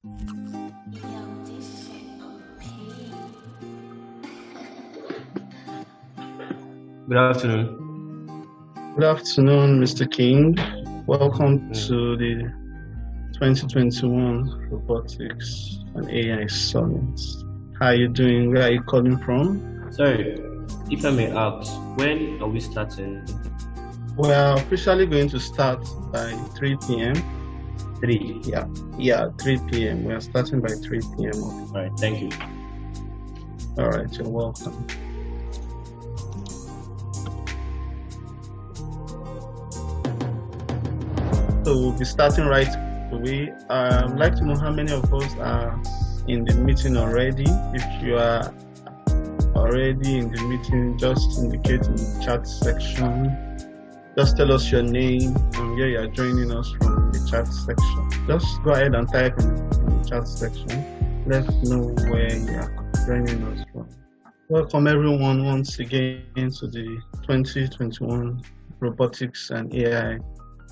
Yo, this shit OP. Good afternoon. Good afternoon, Mr. King. Welcome Mm. to the 2021 Robotics and AI Summit. How are you doing? Where are you calling from? Sorry, if I may ask, when are we starting? We are officially going to start by 3 p.m. 3. Yeah, 3 p.m. We are starting by 3 p.m. All right, thank you. All right, you're welcome. So we'll be starting right away. I'd like to know how many of us are in the meeting already. If you are already in the meeting, just indicate in the chat section. Just tell us your name and where you are joining us from the chat section. Just go ahead and type in the chat section. Let us know where you are joining us from. Welcome everyone once again to the 2021 Robotics and AI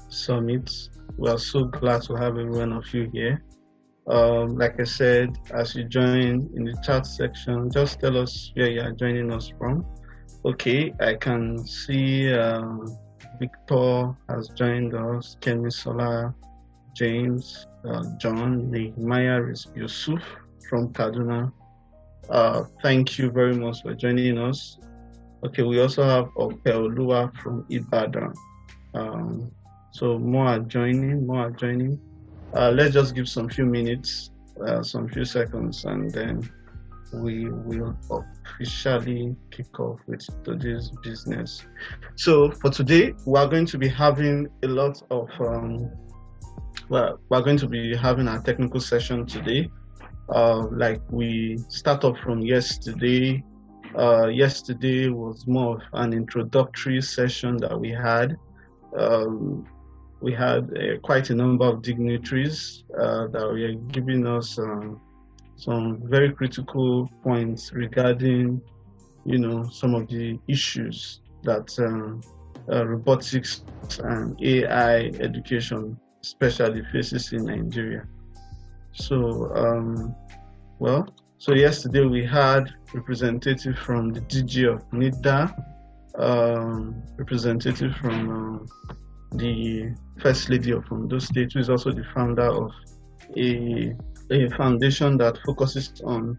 Summit. We are so glad to have every one of you here. Like I said, as you join in the chat section, just tell us where you are joining us from. Okay, I can see Victor has joined us, Kemi Sola, James, John, Nehemiah Yusuf from Kaduna. Thank you very much for joining us. Okay, we also have Opeolua from Ibadan. So more are joining. Let's just give some few minutes, some few seconds, and then we will officially kick off with today's business. So for today, we are going to be having a lot of, we're going to be having our technical session today. Like we start off from yesterday. Yesterday was more of an introductory session that we had. We had quite a number of dignitaries that were giving us some very critical points regarding, some of the issues that robotics and AI education especially faces in Nigeria. So, so yesterday we had representative from the DG of NIDA, representative from the First Lady of Ondo State, who is also the founder of a foundation that focuses on,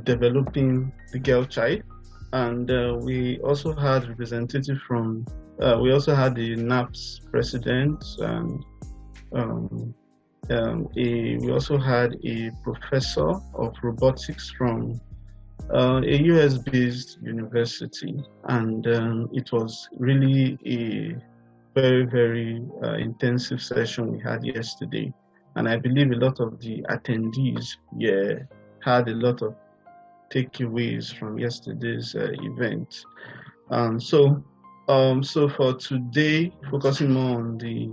developing the girl child. And we also had representative from, we also had the NAPS president, and we also had a professor of robotics from a US-based university, and it was really a very, very intensive session we had yesterday. And I believe a lot of the attendees had a lot of takeaways from yesterday's event. So for today, focusing more on the,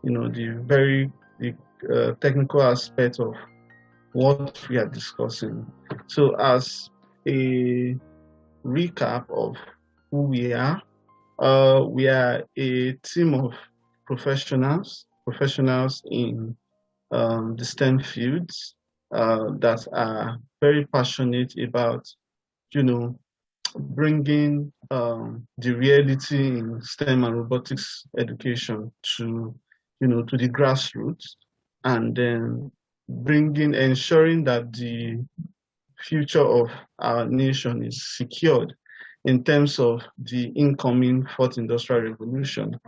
the technical aspect of what we are discussing. So as a recap of who we are a team of professionals in the STEM fields that are very passionate about, bringing the reality in STEM and robotics education to, to the grassroots, and then ensuring that the future of our nation is secured in terms of the incoming fourth industrial revolution.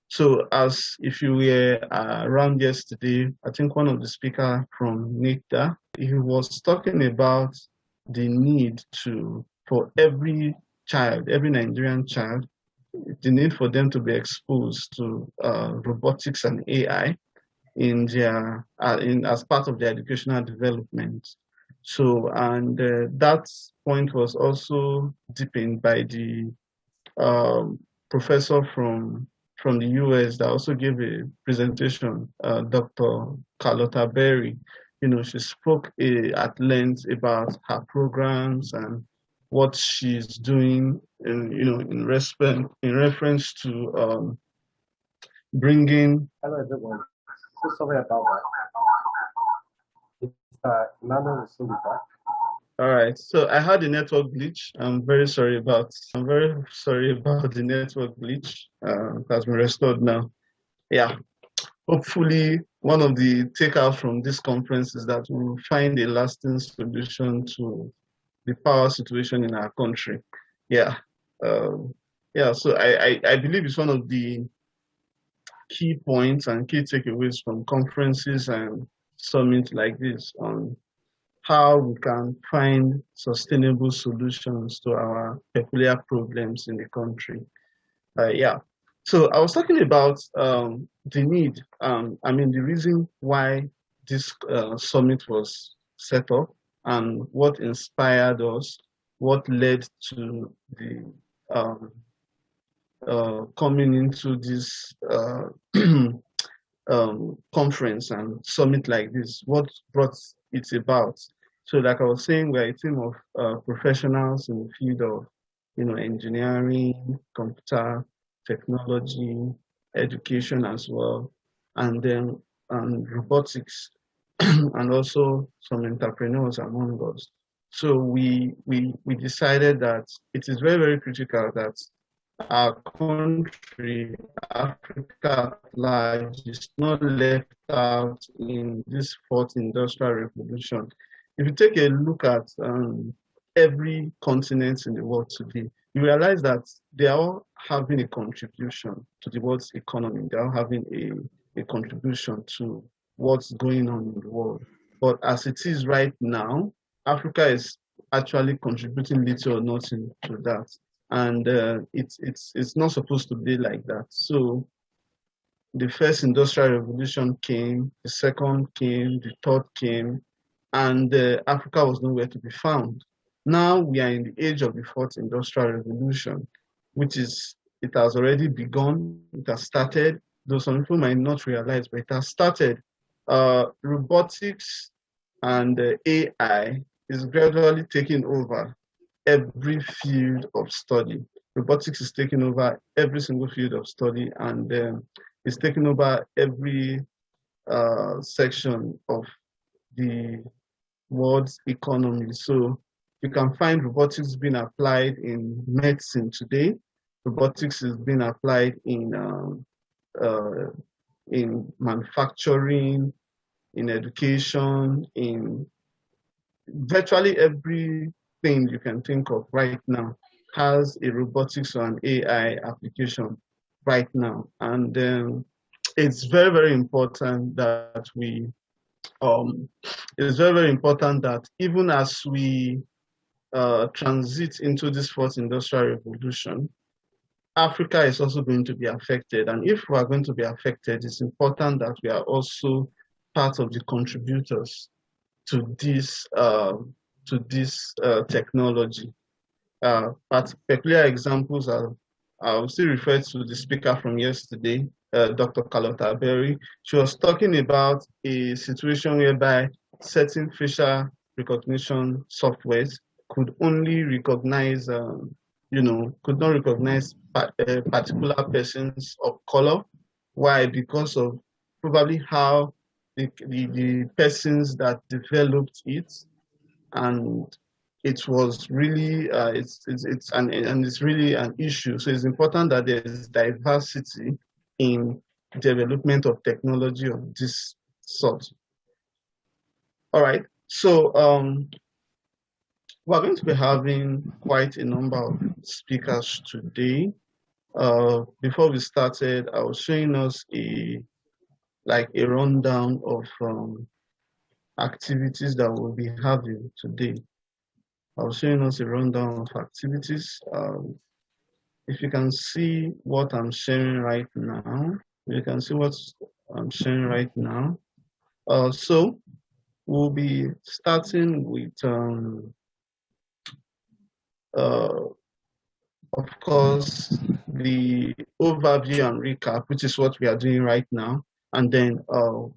So as if you were around yesterday, I think one of the speakers from NICTA, he was talking about the need for every Nigerian child, the need for them to be exposed to robotics and AI in their as part of their educational development. So, and that point was also deepened by the professor from the US that also gave a presentation, Dr. Carlotta Berry. She spoke at length about her programs and what she's doing, in reference to bringing. Hello everyone. So sorry about that. Mr. Emmanuel will soon be back. All right. So I had a network glitch. I'm very sorry about the network glitch. It has been restored now. Yeah. Hopefully, one of the takeouts from this conference is that we will find a lasting solution to the power situation in our country. Yeah. Um, yeah. So I believe it's one of the key points and key takeaways from conferences and summits like this on how we can find sustainable solutions to our peculiar problems in the country. Yeah. So I was talking about the need, the reason why this summit was set up and what inspired us, what led to the coming into this conference and summit like this, what brought it about. So like I was saying, we're a team of professionals in the field of, engineering, computer, technology, education as well, and then robotics, and also some entrepreneurs among us. So we decided that it is very, very critical that our country, Africa at large, is not left out in this fourth industrial revolution. If you take a look at every continent in the world today, you realize that they are all having a contribution to the world's economy. They are having a contribution to what's going on in the world. But as it is right now, Africa is actually contributing little or nothing to that, and it's not supposed to be like that. So the first industrial revolution came, the second came, the third came, and Africa was nowhere to be found. Now we are in the age of the fourth industrial revolution, which is, it has already begun, it has started, though some people might not realize, but it has started. Robotics and AI is gradually taking over every field of study. Robotics is taking over every single field of study, and it's taking over every section of the world's economy. So you can find robotics being applied in medicine today. Robotics is being applied in manufacturing, in education, in virtually everything you can think of right now has a robotics or an AI application right now. And it's very, very important that it's very, very important that even as we transit into this fourth industrial revolution, Africa is also going to be affected. And if we are going to be affected, it's important that we are also part of the contributors to this technology. Peculiar examples are, I'll still refer to the speaker from yesterday, Dr. Carlotta Berry. She was talking about a situation whereby certain facial recognition softwares could only recognize, could not recognize particular persons of color. Why? Because of probably how the persons that developed it, and it was really it's really an issue. So it's important that there's diversity in development of technology of this sort. All right, so we're going to be having quite a number of speakers today. Before we started, I was showing us a rundown of activities that we'll be having today. I was showing us a rundown of activities. If you can see what I'm sharing right now, you can see what I'm sharing right now. So we'll be starting with, of course, the overview and recap, which is what we are doing right now. And then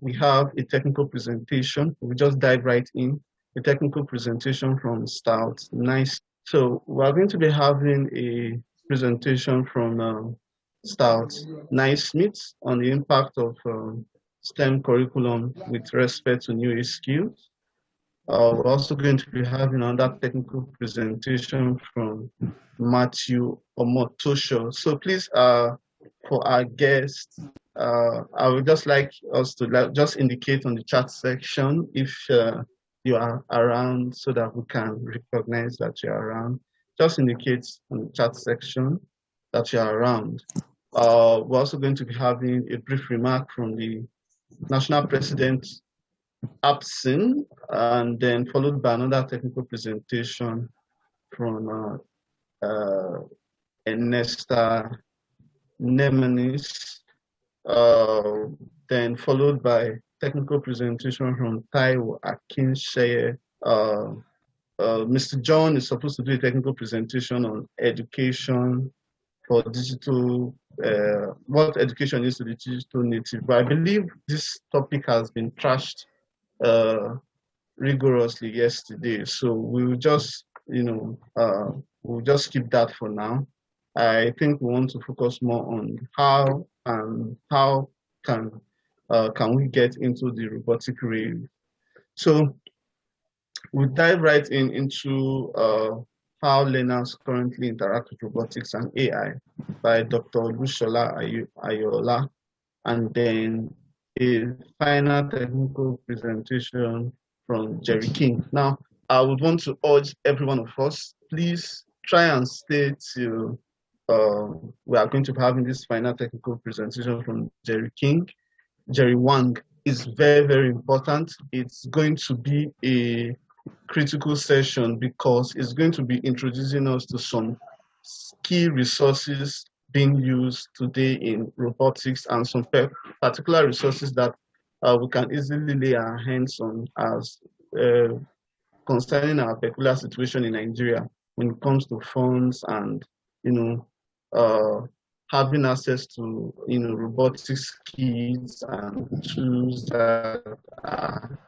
we have a technical presentation. We just dive right in. A technical presentation from Stout Nice. So we're going to be having a presentation from Stout Naismith on the impact of STEM curriculum with respect to new skills. We're also going to be having another technical presentation from Matthew Omotosho. So please, for our guests, I would just like us to just indicate on the chat section if you are around so that we can recognize that you're around. Just indicate on the chat section that you're around. We're also going to be having a brief remark from the National President Absin, and then followed by another technical presentation from Ernesta Nemenis, uh, then followed by technical presentation from Taiwo Akinsheye. Mr. John is supposed to do a technical presentation on education for digital, what education is to the digital native. But I believe this topic has been trashed uh, rigorously yesterday. So we'll just, we'll just keep that for now. I think we want to focus more on how can we get into the robotic realm. So we dive right into how learners currently interact with robotics and AI by Dr. Lushola Ayola, and then a final technical presentation from Jerry King. Now, I would want to urge every one of us, please try and stay till we are going to be having this final technical presentation from Jerry King. Jerry Wang is very, very important. It's going to be a critical session because it's going to be introducing us to some key resources being used today in robotics and some particular resources that we can easily lay our hands on as concerning our peculiar situation in Nigeria when it comes to funds and you know uh, having access to robotics kits and tools that are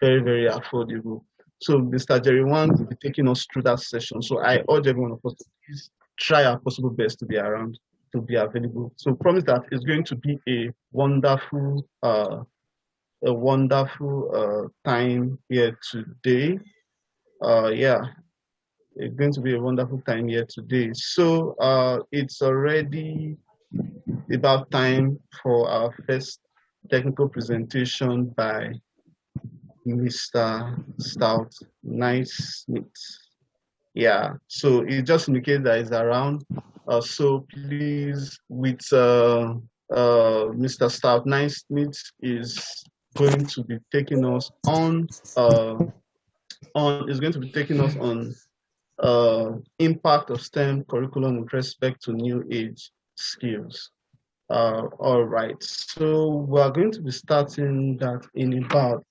very, very affordable. So Mr. Jerry Wang will be taking us through that session. So I urge every one of us to please try our possible best to be around, to be available. So promise that it's going to be a wonderful time here today. Yeah, it's going to be a wonderful time here today. So it's already about time for our first technical presentation by Mr. Stout. Nice meet. Yeah, so it just indicates that it's around. So please, with Mr. Stout, Nice meet is going to be taking us is going to be taking us on impact of STEM curriculum with respect to new age skills. All right, so we're going to be starting that in about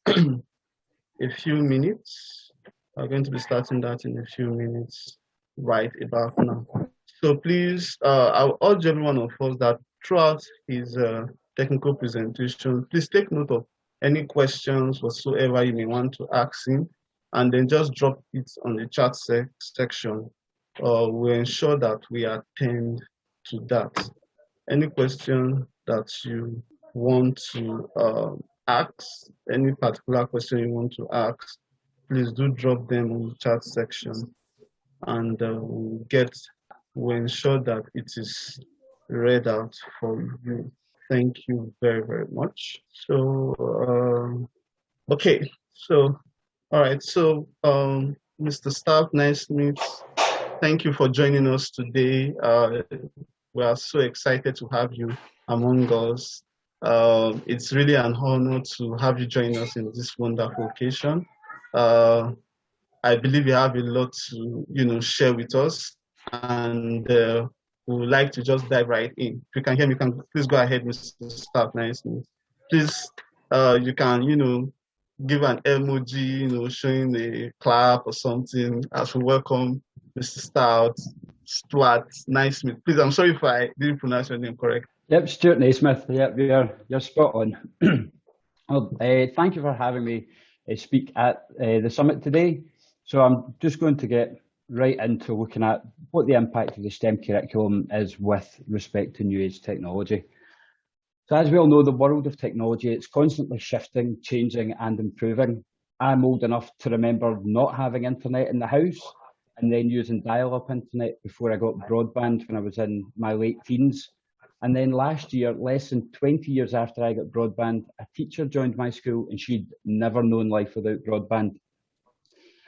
a few minutes. We're going to be starting that in a few minutes, right about now. So please, I'll urge every one of us that throughout his technical presentation, please take note of any questions whatsoever you may want to ask him, and then just drop it on the chat section. We'll ensure that we attend to that. Any question that you want to ask, any particular question you want to ask, please do drop them in the chat section, and we'll ensure that it is read out for you. Thank you very, very much. So, okay, so, all right, so Mr. Staff, nice to meet. Thank you for joining us today. We are so excited to have you among us. It's really an honor to have you join us in this wonderful occasion. I believe you have a lot to share with us, and we would like to just dive right in. If you can hear me, can please go ahead, Mr. Staff. Nice. Please, you can give an emoji, showing a clap or something as we welcome Mr. Stuart Naismith. Please, I'm sorry if I didn't pronounce your name correct. Yep, Stuart Naismith. Yep, you're spot on. Well, thank you for having me speak at the summit today. So I'm just going to get right into looking at what the impact of the STEM curriculum is with respect to new age technology. So as we all know, the world of technology, it's constantly shifting, changing and improving. I'm old enough to remember not having internet in the house and then using dial-up internet before I got broadband when I was in my late teens. And then last year, less than 20 years after I got broadband, a teacher joined my school and she'd never known life without broadband.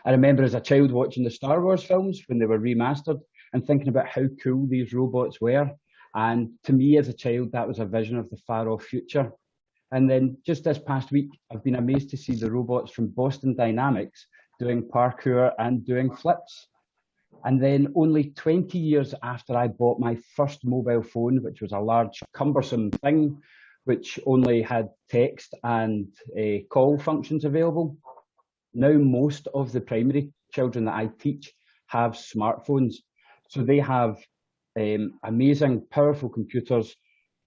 I remember as a child watching the Star Wars films when they were remastered and thinking about how cool these robots were. And to me as a child, that was a vision of the far off future. And then just this past week, I've been amazed to see the robots from Boston Dynamics doing parkour and doing flips. And then only 20 years after I bought my first mobile phone, which was a large, cumbersome thing, which only had text and call functions available, now most of the primary children that I teach have smartphones. So they have amazing, powerful computers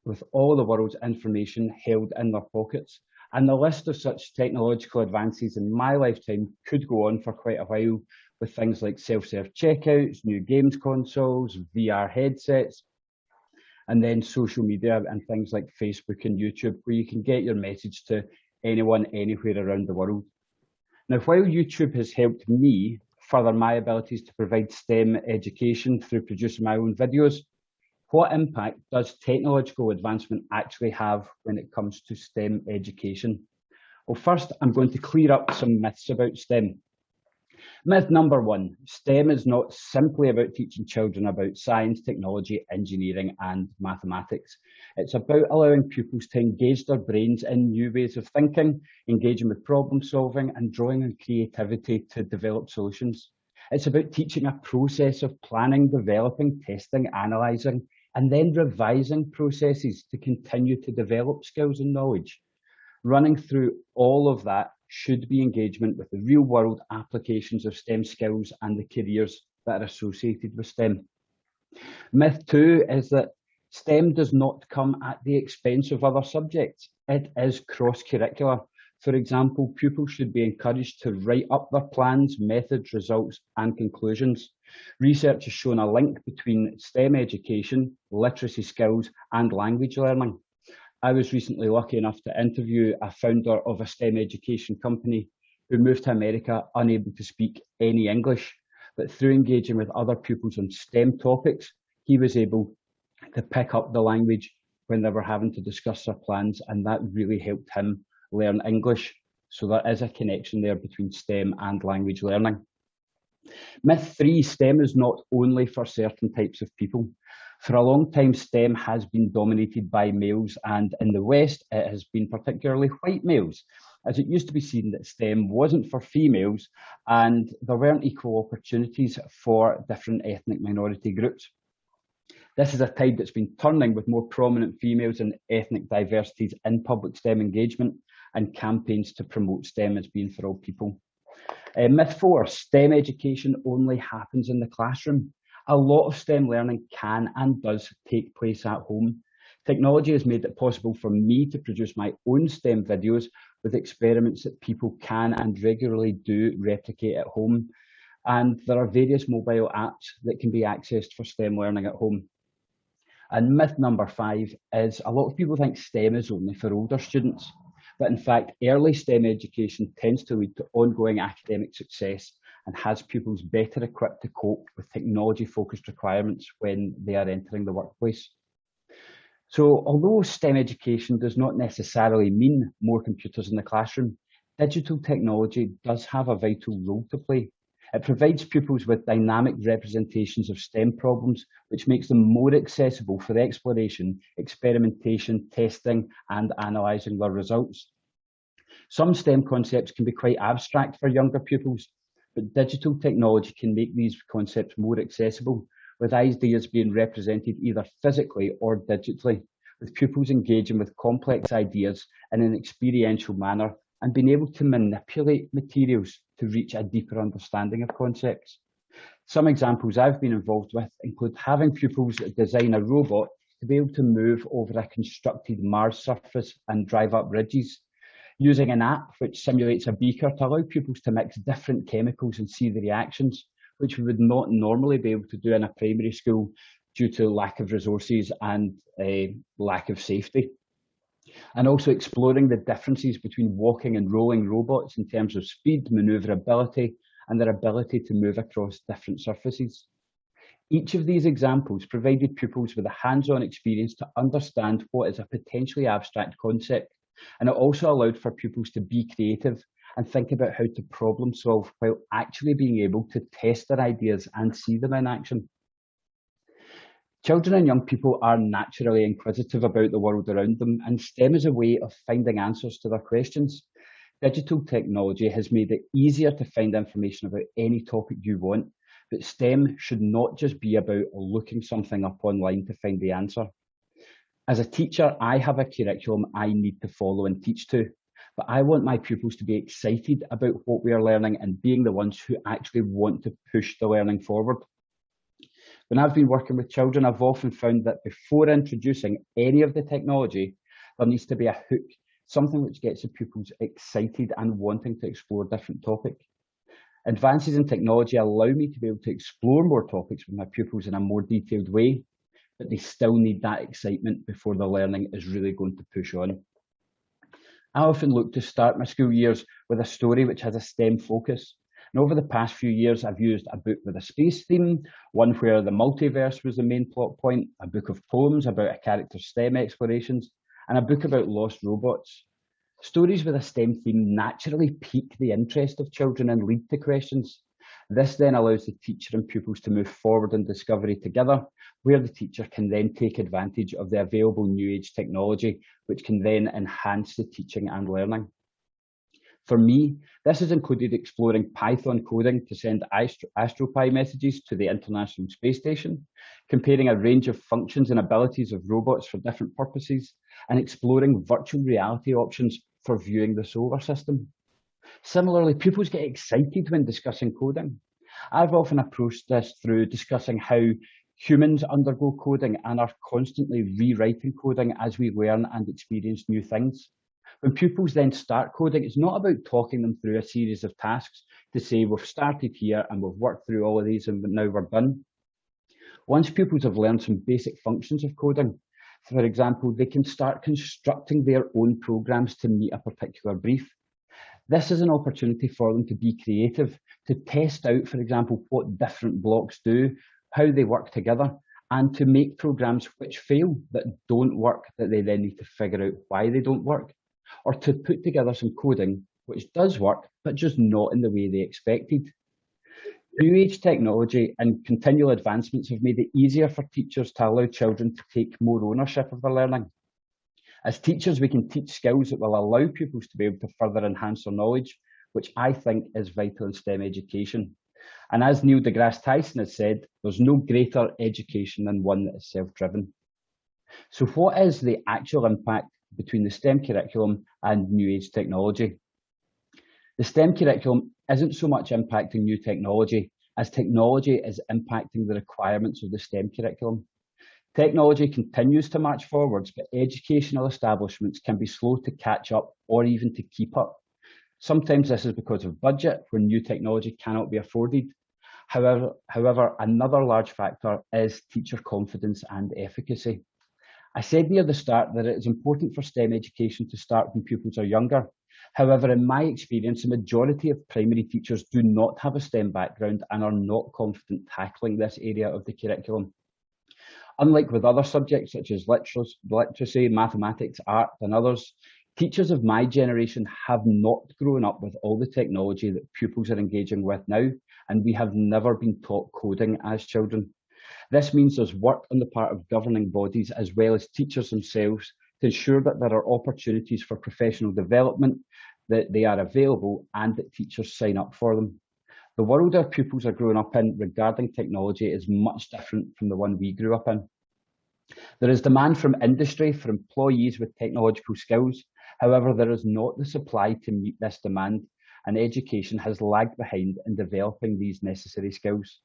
with all the world's information held in their pockets. And the list of such technological advances in my lifetime could go on for quite a while, with things like self-serve checkouts, new games consoles, VR headsets, and then social media and things like Facebook and YouTube, where you can get your message to anyone, anywhere around the world. Now, while YouTube has helped me further my abilities to provide STEM education through producing my own videos, what impact does technological advancement actually have when it comes to STEM education? Well, first, I'm going to clear up some myths about STEM. Myth number one, STEM is not simply about teaching children about science, technology, engineering, and mathematics. It's about allowing pupils to engage their brains in new ways of thinking, engaging with problem solving, and drawing on creativity to develop solutions. It's about teaching a process of planning, developing, testing, analysing, and then revising processes to continue to develop skills and knowledge. Running through all of that should be engagement with the real world applications of STEM skills and the careers that are associated with STEM. Myth two is that STEM does not come at the expense of other subjects. It is cross-curricular. For example, pupils should be encouraged to write up their plans, methods, results, and conclusions. Research has shown a link between STEM education, literacy skills, and language learning. I was recently lucky enough to interview a founder of a STEM education company who moved to America unable to speak any English, but through engaging with other pupils on STEM topics, he was able to pick up the language when they were having to discuss their plans, and that really helped him learn English. So there is a connection there between STEM and language learning. Myth three, STEM is not only for certain types of people. For a long time, STEM has been dominated by males, and in the West, it has been particularly white males, as it used to be seen that STEM wasn't for females and there weren't equal opportunities for different ethnic minority groups. This is a tide that's been turning, with more prominent females and ethnic diversities in public STEM engagement and campaigns to promote STEM as being for all people. Myth four, STEM education only happens in the classroom. A lot of STEM learning can and does take place at home. Technology has made it possible for me to produce my own STEM videos with experiments that people can and regularly do replicate at home. And there are various mobile apps that can be accessed for STEM learning at home. And myth number five is a lot of people think STEM is only for older students. But in fact, early STEM education tends to lead to ongoing academic success and has pupils better equipped to cope with technology-focused requirements when they are entering the workplace. So although STEM education does not necessarily mean more computers in the classroom, digital technology does have a vital role to play. It provides pupils with dynamic representations of STEM problems, which makes them more accessible for exploration, experimentation, testing, and analysing their results. Some STEM concepts can be quite abstract for younger pupils, but digital technology can make these concepts more accessible, with ideas being represented either physically or digitally, with pupils engaging with complex ideas in an experiential manner and being able to manipulate materials to reach a deeper understanding of concepts. Some examples I've been involved with include having pupils design a robot to be able to move over a constructed Mars surface and drive up ridges, using an app which simulates a beaker to allow pupils to mix different chemicals and see the reactions, which we would not normally be able to do in a primary school due to lack of resources and lack of safety. and also exploring the differences between walking and rolling robots in terms of speed, manoeuvrability, and their ability to move across different surfaces. Each of these examples provided pupils with a hands-on experience to understand what is a potentially abstract concept, and it also allowed for pupils to be creative and think about how to problem solve while actually being able to test their ideas and see them in action. Children and young people are naturally inquisitive about the world around them, and STEM is a way of finding answers to their questions. Digital technology has made it easier to find information about any topic you want, but STEM should not just be about looking something up online to find the answer. As a teacher, I have a curriculum I need to follow and teach to, but I want my pupils to be excited about what we are learning and being the ones who actually want to push the learning forward. When I've been working with children, I've often found that before introducing any of the technology, there needs to be a hook, something which gets the pupils excited and wanting to explore different topics. Advances in technology allow me to be able to explore more topics with my pupils in a more detailed way, but they still need that excitement before the learning is really going to push on. I often look to start my school years with a story which has a STEM focus. And over the past few years, I've used a book with a space theme, one where the multiverse was the main plot point, a book of poems about a character's STEM explorations, and a book about lost robots. Stories with a STEM theme naturally pique the interest of children and lead to questions. This then allows the teacher and pupils to move forward in discovery together, where the teacher can then take advantage of the available new age technology, which can then enhance the teaching and learning. For me, this has included exploring Python coding to send AstroPi messages to the International Space Station, comparing a range of functions and abilities of robots for different purposes, and exploring virtual reality options for viewing the solar system. Similarly, pupils get excited when discussing coding. I've often approached this through discussing how humans undergo coding and are constantly rewriting coding as we learn and experience new things. When pupils then start coding, it's not about talking them through a series of tasks to say we've started here and we've worked through all of these and now we're done. Once pupils have learned some basic functions of coding, for example, they can start constructing their own programs to meet a particular brief. This is an opportunity for them to be creative, to test out, for example, what different blocks do, how they work together, and to make programs which fail, that don't work, that they then need to figure out why they don't work, or to put together some coding which does work, but just not in the way they expected. New age technology and continual advancements have made it easier for teachers to allow children to take more ownership of their learning. As teachers, we can teach skills that will allow pupils to be able to further enhance their knowledge, which I think is vital in STEM education. And as Neil deGrasse Tyson has said, there's no greater education than one that is self-driven. So what is the actual impact between the STEM curriculum and new age technology? The STEM curriculum isn't so much impacting new technology as technology is impacting the requirements of the STEM curriculum. Technology continues to march forwards, but educational establishments can be slow to catch up or even to keep up. Sometimes this is because of budget, where new technology cannot be afforded. However, another large factor is teacher confidence and efficacy. I said near the start that it is important for STEM education to start when pupils are younger. However, in my experience, the majority of primary teachers do not have a STEM background and are not confident tackling this area of the curriculum. Unlike with other subjects such as literacy, mathematics, art, and others, teachers of my generation have not grown up with all the technology that pupils are engaging with now, and we have never been taught coding as children. This means there's work on the part of governing bodies as well as teachers themselves to ensure that there are opportunities for professional development, that they are available, and that teachers sign up for them. The world our pupils are growing up in regarding technology is much different from the one we grew up in. There is demand from industry for employees with technological skills. However, there is not the supply to meet this demand, and education has lagged behind in developing these necessary skills.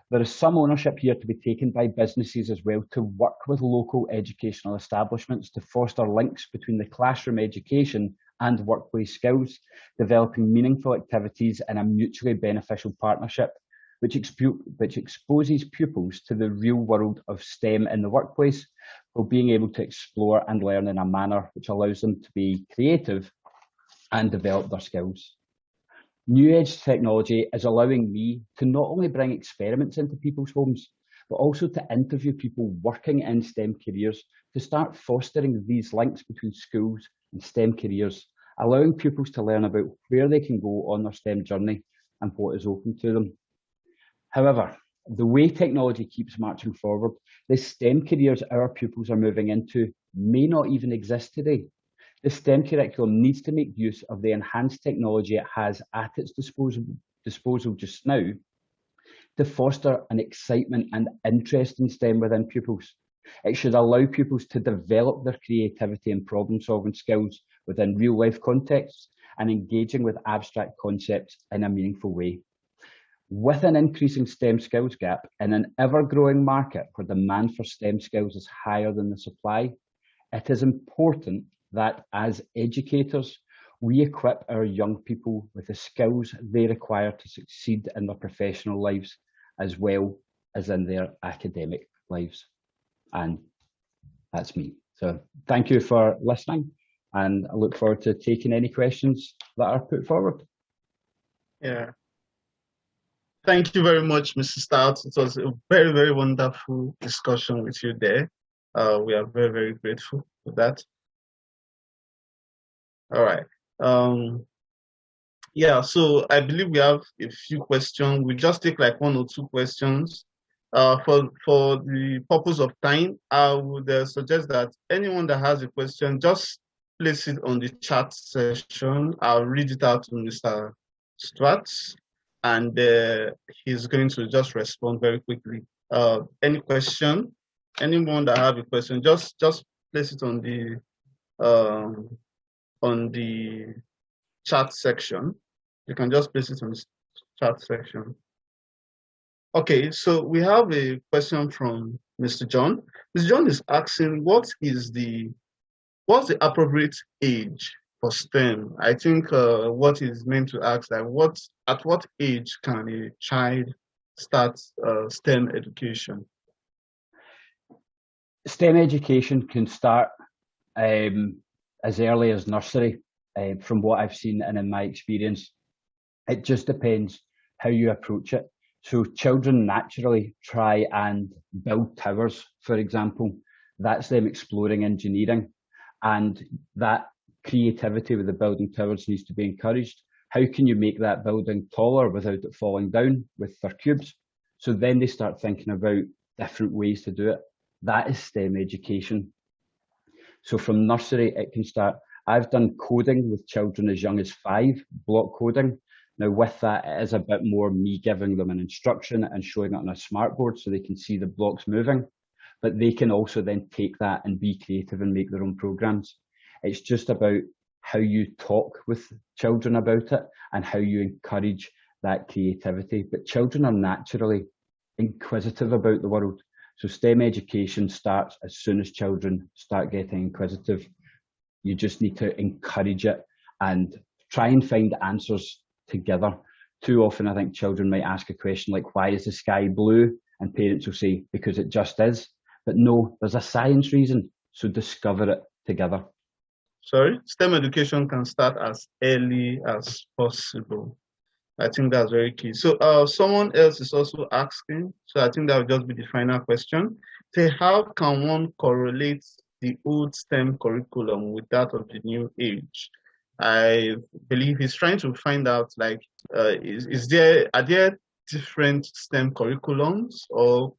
There is some ownership here to be taken by businesses as well to work with local educational establishments to foster links between the classroom education and workplace skills, developing meaningful activities in a mutually beneficial partnership. which exposes pupils to the real world of STEM in the workplace, while being able to explore and learn in a manner which allows them to be creative and develop their skills. New age technology is allowing me to not only bring experiments into people's homes, but also to interview people working in STEM careers to start fostering these links between schools and STEM careers, allowing pupils to learn about where they can go on their STEM journey and what is open to them. However, the way technology keeps marching forward, the STEM careers our pupils are moving into may not even exist today. The STEM curriculum needs to make use of the enhanced technology it has at its disposal just now to foster an excitement and interest in STEM within pupils. It should allow pupils to develop their creativity and problem-solving skills within real-life contexts and engaging with abstract concepts in a meaningful way. With an increasing STEM skills gap in an ever-growing market where demand for STEM skills is higher than the supply, it is important that as educators, we equip our young people with the skills they require to succeed in their professional lives as well as in their academic lives. And that's me. So thank you for listening, and I look forward to taking any questions that are put forward. Yeah. Thank you very much, Mr. Stout. It was a very, very wonderful discussion with you there. We are very, very grateful for that. All right. Yeah, so I believe we have a few questions. We just take like 1 or 2 questions. For the purpose of time, I would suggest that anyone that has a question, just place it on the chat session. I'll read it out to Mr. Stratz, and he's going to just respond very quickly. Any question? Anyone that have a question, just place it on the chat section. You can just place it on the chat section. Okay, so we have a question from Mr. John. Mr. John is asking, what's the appropriate age for STEM? I think what is meant to ask, like, at what age can a child start STEM education? STEM education can start as early as nursery, from what I've seen and in my experience. It just depends how you approach it. So children naturally try and build towers, for example. That's them exploring engineering, and that creativity with the building towers needs to be encouraged. How can you make that building taller without it falling down with their cubes? So then they start thinking about different ways to do it. That is STEM education. So from nursery, it can start. I've done coding with children as young as 5, block coding. Now with that, it is a bit more me giving them an instruction and showing it on a smart board so they can see the blocks moving, but they can also then take that and be creative and make their own programs. It's just about how you talk with children about it and how you encourage that creativity. But children are naturally inquisitive about the world. So STEM education starts as soon as children start getting inquisitive. You just need to encourage it and try and find answers together. Too often, I think children might ask a question like, why is the sky blue? And parents will say, because it just is. But no, there's a science reason. So discover it together. Sorry, STEM education can start as early as possible. I think that's very key. So someone else is also asking, so I think that will just be the final question. Say, how can one correlate the old STEM curriculum with that of the new age? I believe he's trying to find out, like, are there different STEM curriculums, or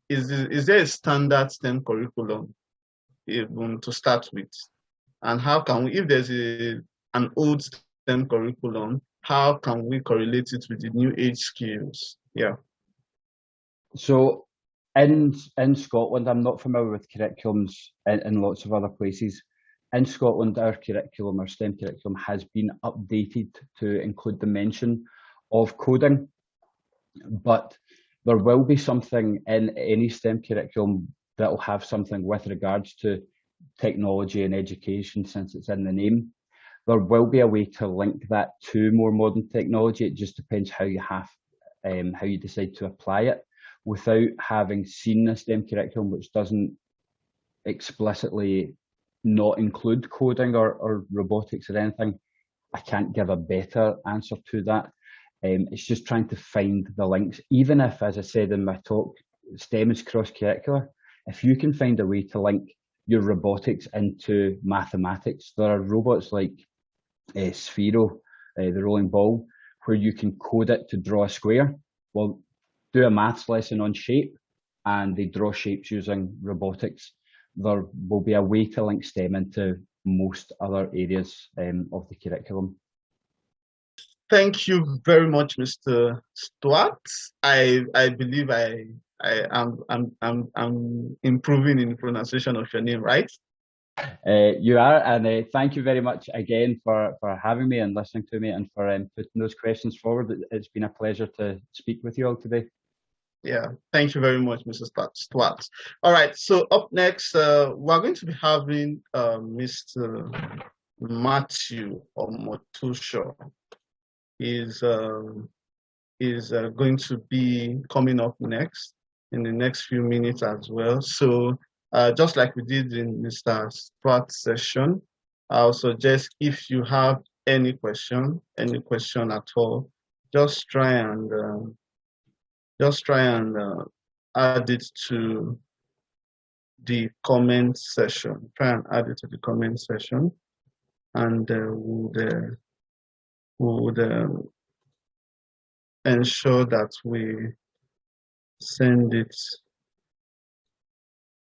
is there a standard STEM curriculum even to start with? And how can we, if there's an old STEM curriculum, how can we correlate it with the new age skills? Yeah. So in Scotland, I'm not familiar with curriculums in lots of other places. In Scotland, our curriculum, our STEM curriculum, has been updated to include the mention of coding, but there will be something in any STEM curriculum that will have something with regards to technology and education, since it's in the name. There will be a way to link that to more modern technology. It just depends how you have how you decide to apply it without having seen a STEM curriculum which doesn't explicitly not include coding or robotics or anything. I can't give a better answer to that. It's just trying to find the links, even if, as I said in my talk, STEM is cross-curricular. If you can find a way to link your robotics into mathematics, there are robots like Sphero, the rolling ball, where you can code it to draw a square. Well, do a maths lesson on shape, and they draw shapes using robotics. There will be a way to link STEM into most other areas of the curriculum. Thank you very much, Mr. Stuart. I believe I'm improving in pronunciation of your name, right? You are, and thank you very much again for having me and listening to me and for putting those questions forward. It's been a pleasure to speak with you all today. Yeah, thank you very much, Mr. Stuart. All right, so up next, we're going to be having Mr. Matthew Omotosho. Is going to be coming up next in the next few minutes as well. So just like we did in Mr. Stuart's session, I'll suggest if you have any question at all, just try and add it to the comment section. Try and add it to the comment section, and would ensure that we send it.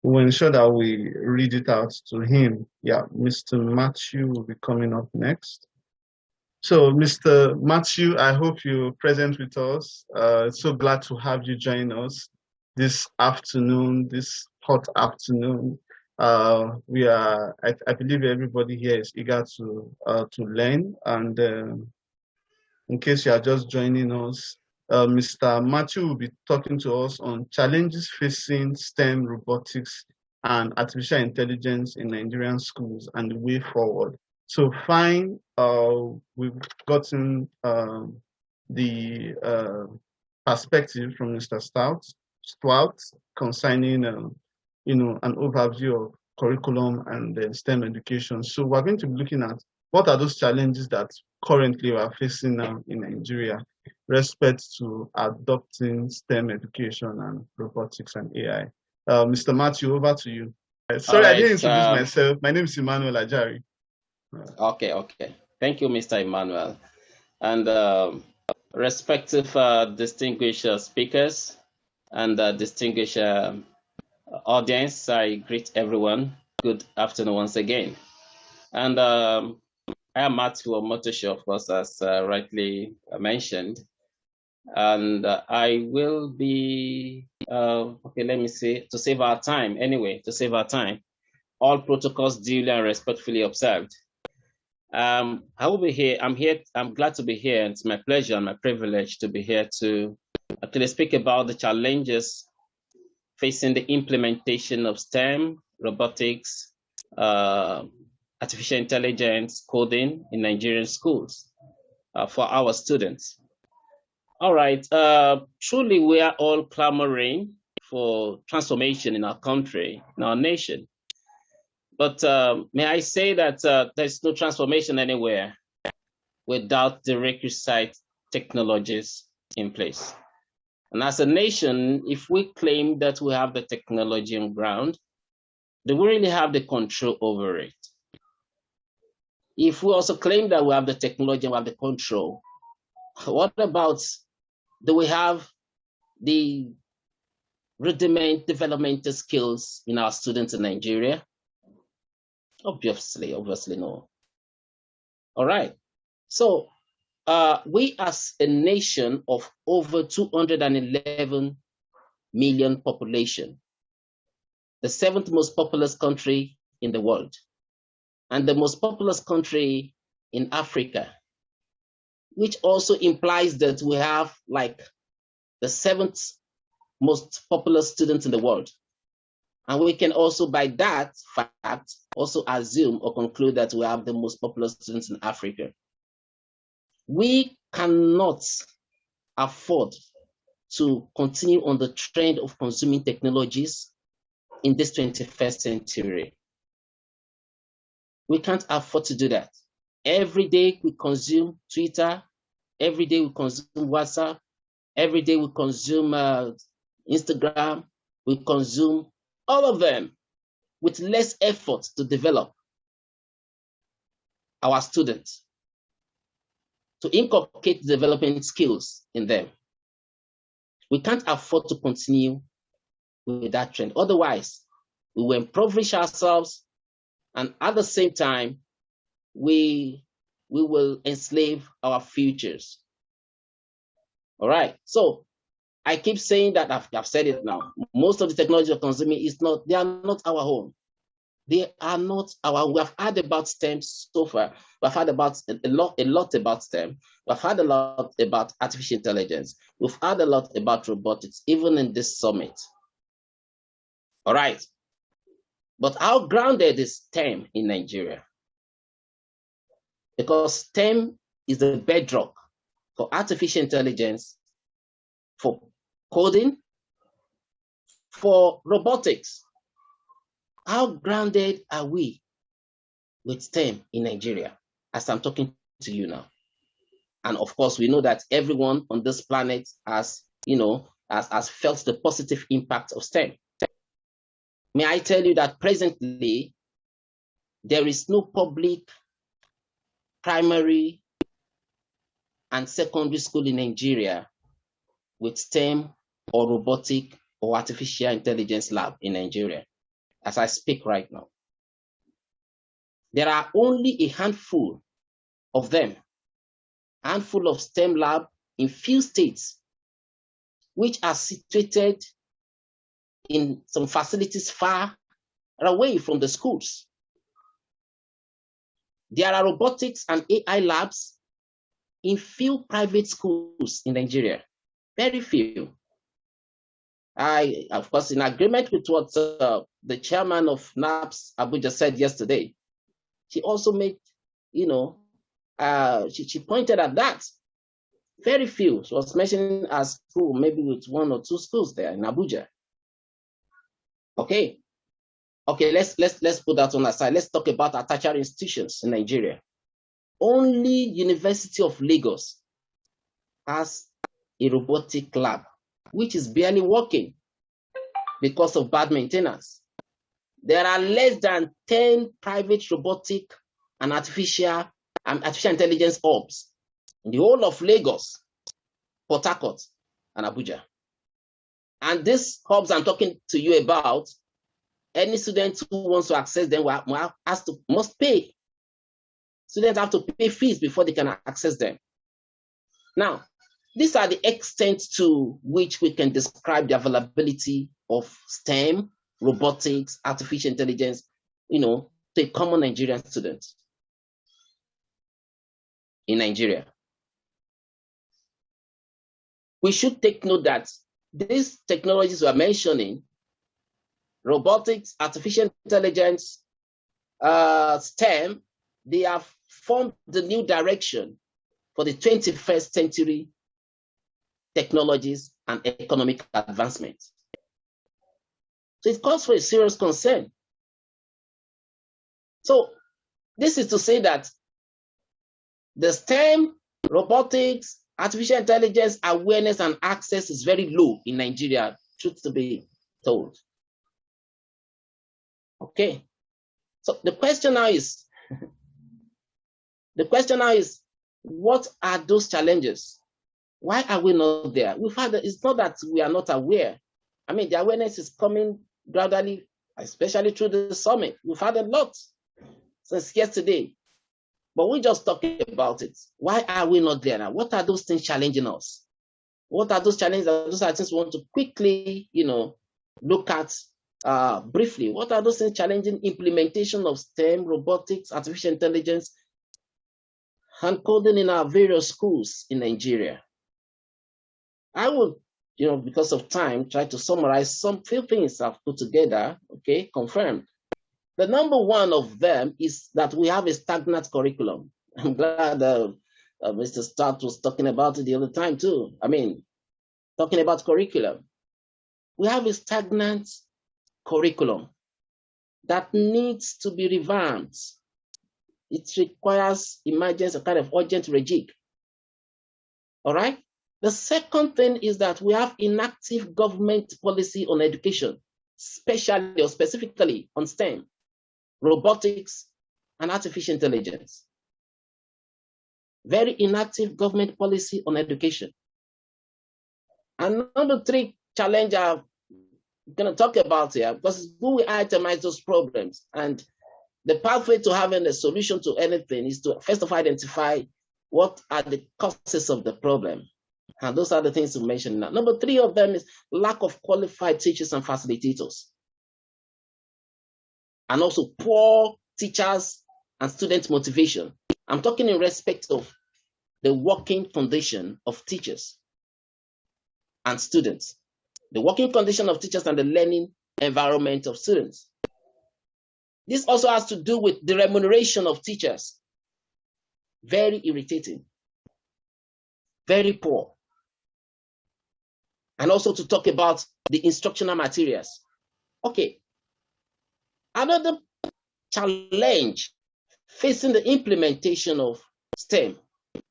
We'll ensure that we read it out to him. Yeah, Mr. Matthew will be coming up next. So, Mr. Matthew, I hope you're present with us. So glad to have you join us this afternoon, this hot afternoon. We are, I believe everybody here is eager to learn. And in case you are just joining us, Mr. Matthew will be talking to us on challenges facing STEM, robotics, and artificial intelligence in Nigerian schools and the way forward. So fine, we've gotten the perspective from Mr. Stuart concerning, an overview of curriculum and STEM education. So we're going to be looking at what are those challenges that currently we are facing now in Nigeria respect to adopting STEM education and robotics and AI. Mr. Matthew, over to you. Sorry, right, I didn't introduce myself. My name is Emmanuel Ajari. Okay. Thank you, Mr. Emmanuel. And respective distinguished speakers and distinguished audience, I greet everyone. Good afternoon once again. And I am Matthew Omotosho, of course, as rightly mentioned. And I will be, let me see, to save our time, all protocols duly and respectfully observed. I will be here. I'm glad to be here. It's my pleasure and my privilege to be here to actually speak about the challenges facing the implementation of STEM, robotics, artificial intelligence, coding in Nigerian schools for our students. All right. Truly, we are all clamoring for transformation in our country, in our nation. But may I say that there's no transformation anywhere without the requisite technologies in place. And as a nation, if we claim that we have the technology on ground, do we really have the control over it? If we also claim that we have the technology and we have the control, what about, do we have the rudiment developmental skills in our students in Nigeria? Obviously no. All right. So we as a nation of over 211 million population, the 7th most populous country in the world, and the most populous country in Africa, which also implies that we have like the 7th most populous students in the world. And we can also, by that fact, also assume or conclude that we have the most popular students in Africa. We cannot afford to continue on the trend of consuming technologies in this 21st century. We can't afford to do that. Every day we consume Twitter, every day we consume WhatsApp, every day we consume Instagram, we consume all of them with less effort to develop our students, to inculcate development skills in them. We can't afford to continue with that trend. Otherwise, we will impoverish ourselves, and at the same time, we will enslave our futures. All right. So I keep saying that, I've said it now. Most of the technology we're consuming they are not our own. They are not our. We have heard about STEM so far. We've heard about a lot about STEM. We've heard a lot about artificial intelligence. We've heard a lot about robotics, even in this summit. All right. But how grounded is STEM in Nigeria? Because STEM is the bedrock for artificial intelligence, for coding, for robotics. How grounded are we with STEM in Nigeria as I'm talking to you now? And of course, we know that everyone on this planet has felt the positive impact of STEM. May I tell you that presently, there is no public primary and secondary school in Nigeria with STEM or robotic or artificial intelligence lab in Nigeria, as I speak right now. There are only a handful of them, handful of STEM lab in few states, which are situated in some facilities far away from the schools. There are robotics and AI labs in few private schools in Nigeria, very few. I, of course, in agreement with what the chairman of NAPS, Abuja, said yesterday, she also made, she pointed at that. Very few. She was mentioning a school, maybe with 1 or 2 schools there in Abuja. Okay, let's put that on aside. Let's talk about our tertiary institutions in Nigeria. Only University of Lagos has a robotic lab, which is barely working because of bad maintenance. There are less than 10 private robotic and artificial intelligence hubs in the whole of Lagos, Port Harcourt, and Abuja. And these hubs I'm talking to you about, any student who wants to access them must pay. Students have to pay fees before they can access them. Now, these are the extent to which we can describe the availability of STEM, robotics, artificial intelligence, to a common Nigerian student in Nigeria. We should take note that these technologies we are mentioning, robotics, artificial intelligence, STEM, they have formed the new direction for the 21st century technologies and economic advancement. So it calls for a serious concern. So this is to say that the STEM, robotics, artificial intelligence awareness and access is very low in Nigeria, truth to be told. Okay. So the question now is, what are those challenges? Why are we not there? We've had, it's not that we are not aware. I mean, the awareness is coming gradually, especially through the summit. We've had a lot since yesterday, but we just talking about it. Why are we not there now? What are those things challenging us? What are those challenges? Those are things we want to quickly, look at briefly. What are those things challenging implementation of STEM, robotics, artificial intelligence, and coding in our various schools in Nigeria? I would, because of time, try to summarize some few things I've put together, okay, confirmed. The number one of them is that we have a stagnant curriculum. I'm glad Mr. Stott was talking about it the other time too. I mean, talking about curriculum. We have a stagnant curriculum that needs to be revamped. It requires emergence of kind of urgent rejig. All right. The second thing is that we have inactive government policy on education, especially or specifically on STEM, robotics, and artificial intelligence. Very inactive government policy on education. And number three challenge I'm going to talk about here, because we will itemize those problems. And the pathway to having a solution to anything is to first of all identify what are the causes of the problem. And those are the things we mentioned now. Number three of them is lack of qualified teachers and facilitators. And also poor teachers and student motivation. I'm talking in respect of the working condition of teachers and students. The working condition of teachers and the learning environment of students. This also has to do with the remuneration of teachers. Very irritating. Very poor. And also to talk about the instructional materials. Okay. Another challenge facing the implementation of STEM,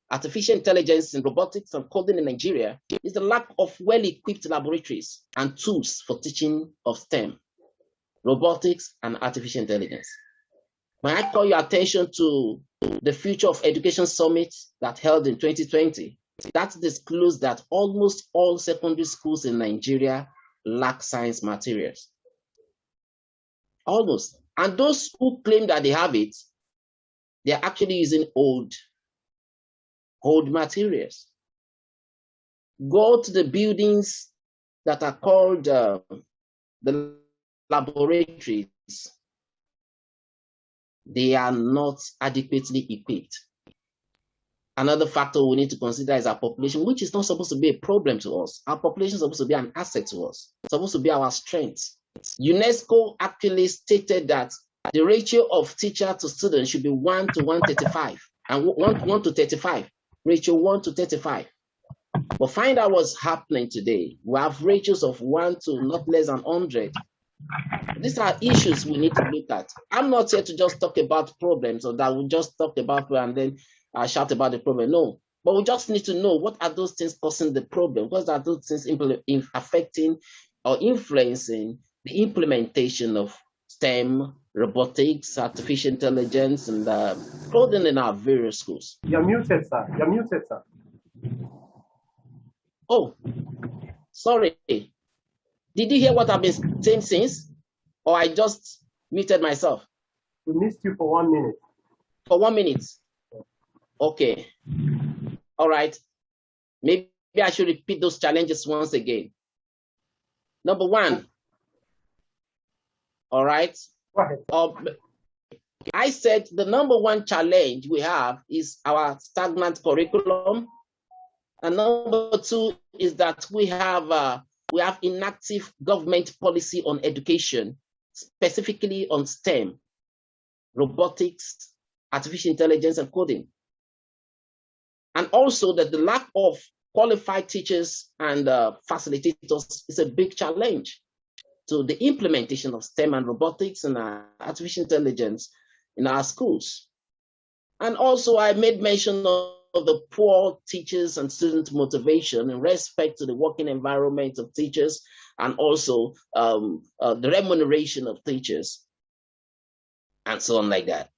artificial intelligence and robotics and coding in Nigeria, is the lack of well-equipped laboratories and tools for teaching of STEM, robotics and artificial intelligence. May I call your attention to the Future of Education Summit that held in 2020? That disclosed that almost all secondary schools in Nigeria lack science materials. Almost. And those who claim that they have it, they're actually using old materials. Go to the buildings that are called the laboratories. They are not adequately equipped. Another factor we need to consider is our population, which is not supposed to be a problem to us. Our population is supposed to be an asset to us. It's supposed to be our strength. UNESCO actually stated that the ratio of teacher to student should be 1 to 135, and 1 to 35, ratio 1 to 35. But find out what's happening today. We have ratios of 1 to not less than 100. These are issues we need to look at. I'm not here to just talk about problems or that we just talk about and then shout about the problem. No, but we just need to know what are those things causing the problem? What are those things affecting or influencing the implementation of STEM, robotics, artificial intelligence, and coding in our various schools? You're muted, sir. You're muted, sir. Oh, sorry. Did you hear what I've been saying since? Or I just muted myself? We missed you for 1 minute. For 1 minute? Okay. All right. Maybe I should repeat those challenges once again. Number one. All right. Go ahead. I said the number one challenge we have is our stagnant curriculum. And number two is that we have inactive government policy on education, specifically on STEM, robotics, artificial intelligence, and coding. And also that the lack of qualified teachers and facilitators is a big challenge to the implementation of STEM and robotics and artificial intelligence in our schools. And also I made mention of the poor teachers and student motivation in respect to the working environment of teachers and also the remuneration of teachers and so on like that.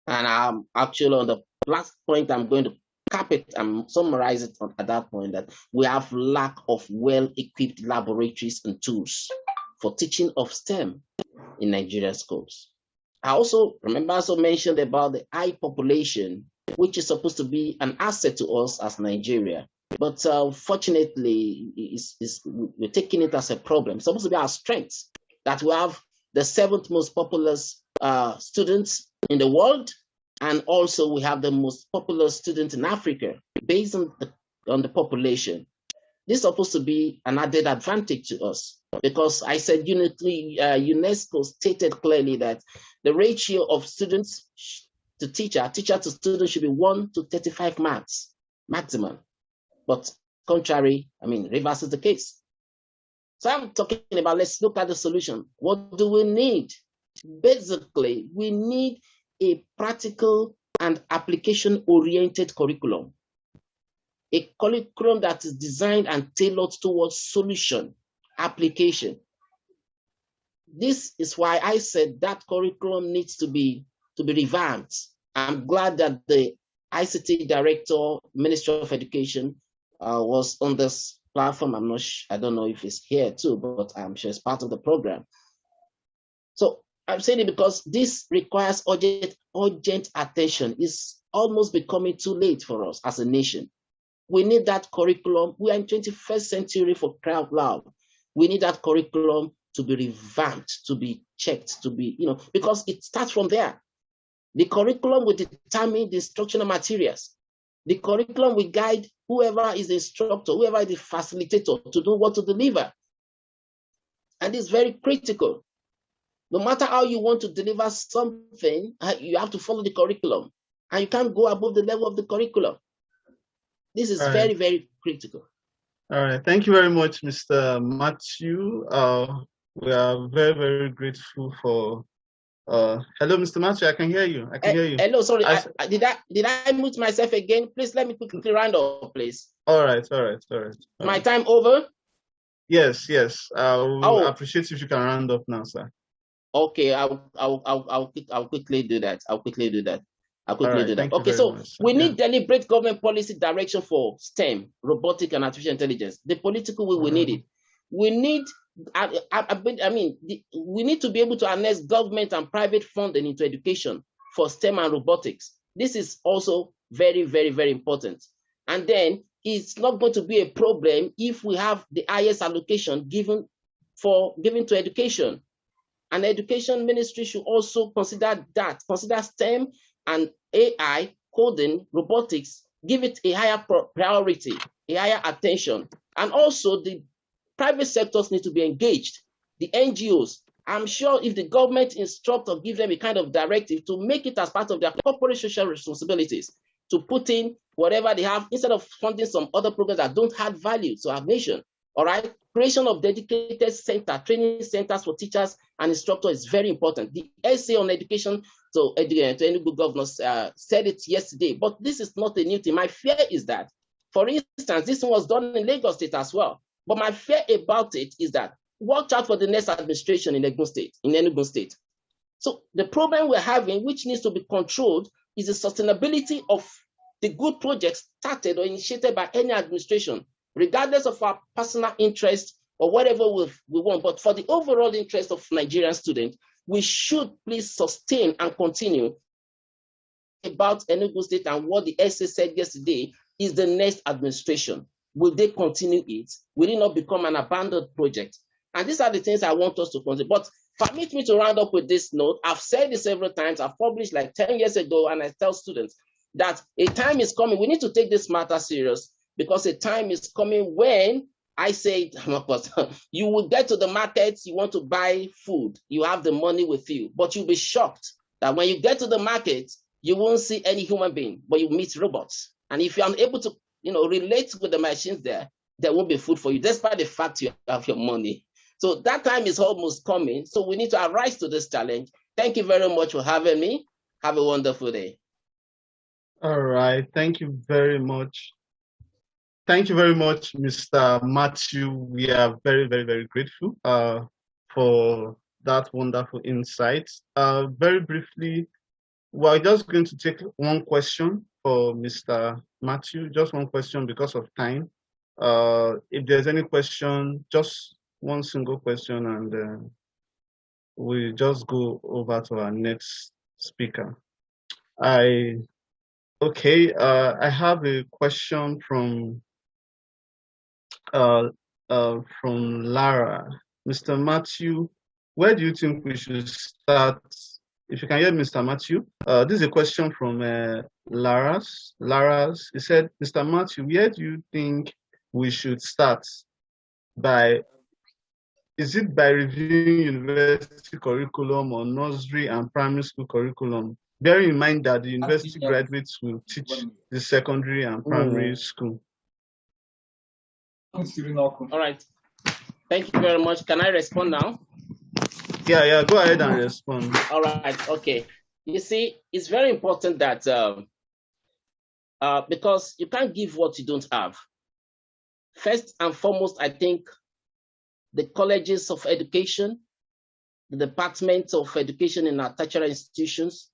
And I'm actually on the last point, I'm going to cap it and summarize it at that point, that we have lack of well-equipped laboratories and tools for teaching of STEM in Nigerian schools. I also mentioned about the high population, which is supposed to be an asset to us as Nigeria. But fortunately, we're taking it as a problem. It's supposed to be our strength, that we have the 7th most populous students in the world, and also we have the most popular student in Africa based on the population. This is supposed to be an added advantage to us, because I said UNESCO stated clearly that the ratio of students to teacher to student should be 1 to 35 marks maximum. But contrary, reverse is the case. So I'm talking about, let's look at the solution. What do we need? Basically, we need a practical and application-oriented curriculum. A curriculum that is designed and tailored towards solution, application. This is why I said that curriculum needs to be revamped. I'm glad that the ICT Director, Ministry of Education, was on this platform. I don't know if it's here too, but I'm sure it's part of the program. So I'm saying it because this requires urgent attention. It's almost becoming too late for us as a nation. We need that curriculum. We are in 21st century, for crying out loud. We need that curriculum to be revamped, to be checked, to be, because it starts from there. The curriculum will determine the instructional materials. The curriculum will guide whoever is the instructor, whoever is the facilitator to do what to deliver. And it's very critical. No matter how you want to deliver something, you have to follow the curriculum. And you can't go above the level of the curriculum. This is very, very critical. All right. Thank you very much, Mr. Matthew. We are very, very grateful for. Hello, Mr. Matthew. I can hear you. I can hear you. Hello. Sorry. Did I mute myself again? Please let me quickly round up, please. All right. My time over? Yes. I will appreciate if you can round up now, sir. Okay. I'll quickly do that. Okay, so we need deliberate government policy direction for STEM, robotic and artificial intelligence. The political will, we need it. We need, we need to be able to harness government and private funding into education for STEM and robotics. This is also very, very, very important. And then it's not going to be a problem if we have the highest allocation given to education. And the education ministry should also consider STEM and AI, coding, robotics, give it a higher priority, a higher attention. And also the private sectors need to be engaged, the NGOs. I'm sure if the government instruct or give them a kind of directive to make it as part of their corporate social responsibilities, to put in whatever they have instead of funding some other programs that don't add value to our nation. All right, creation of dedicated training centers for teachers and instructors is very important. The essay on education to Enugu governors said it yesterday, but this is not a new thing. My fear is that, for instance, this was done in Lagos State as well. But my fear about it is that watch out for the next administration in Enugu State. So the problem we're having, which needs to be controlled, is the sustainability of the good projects started or initiated by any administration, regardless of our personal interest or whatever we want. But for the overall interest of Nigerian students, we should please sustain and continue. About Enugu State and what the SA said yesterday is the next administration. Will they continue it? Will it not become an abandoned project? And these are the things I want us to consider. But permit me to round up with this note. I've said this several times. I've published like 10 years ago, and I tell students that a time is coming. We need to take this matter serious, because a time is coming when I say, you will get to the market, you want to buy food, you have the money with you, but you'll be shocked that when you get to the market, you won't see any human being, but you meet robots. And if you're unable to relate with the machines there won't be food for you, despite the fact you have your money. So that time is almost coming. So we need to arise to this challenge. Thank you very much for having me. Have a wonderful day. All right. Thank you very much. Thank you very much, Mr. Matthew. We are very, very, very grateful for that wonderful insight. Very briefly, we're just going to take one question for Mr. Matthew, just one question because of time. If there's any question, just one single question, and we'll just go over to our next speaker. I have a question from Lara. Mr. Matthew, where do you think we should start? If you can hear Mr. Matthew, this is a question from Lara's. He said, Mr. Matthew, where do you think we should start? Is it by reviewing university curriculum or nursery and primary school curriculum? Bearing in mind that the university graduates will teach the secondary and primary school. All right. Thank you very much. Can I respond now? Yeah, go ahead and respond. All right, okay. You see, it's very important that because you can't give what you don't have. First and foremost, I think the colleges of education, the departments of education in our tertiary institutions,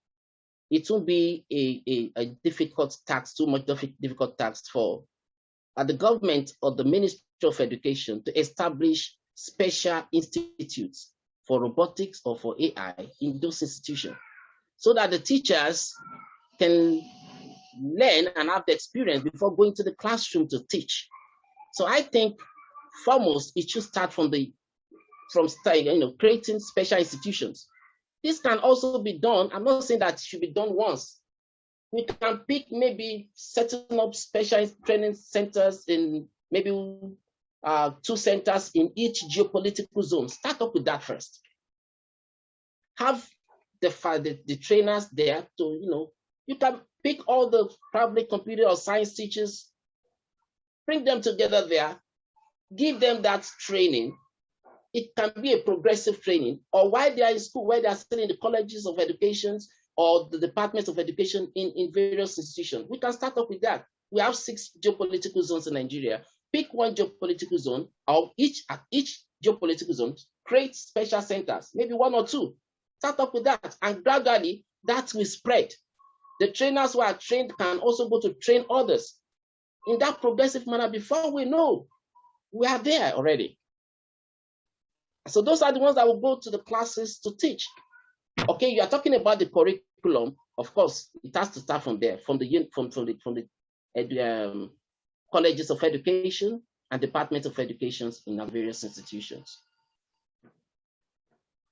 it will be a difficult task, too much difficult task for the government or the Ministry of Education to establish special institutes for robotics or for AI in those institutions, so that the teachers can learn and have the experience before going to the classroom to teach. So I think foremost, it should start from creating special institutions. This can also be done. I'm not saying that it should be done once. We can pick maybe setting up special training centers in maybe 2 centers in each geopolitical zone. Start up with that first. Have the trainers there to, you can pick all the probably computer or science teachers, bring them together there, give them that training. It can be a progressive training, or while they are in school, while they are still in the colleges of education or the departments of education in various institutions. We can start up with that. We have 6 geopolitical zones in Nigeria. Pick one geopolitical zone, or at each geopolitical zone, create special centers, maybe 1 or 2. Start up with that, and gradually that will spread. The trainers who are trained can also go to train others in that progressive manner. Before we know, we are there already. So those are the ones that will go to the classes to teach. Okay, you are talking about the curriculum. Of course, it has to start from there, from the colleges of education and departments of education in our various institutions.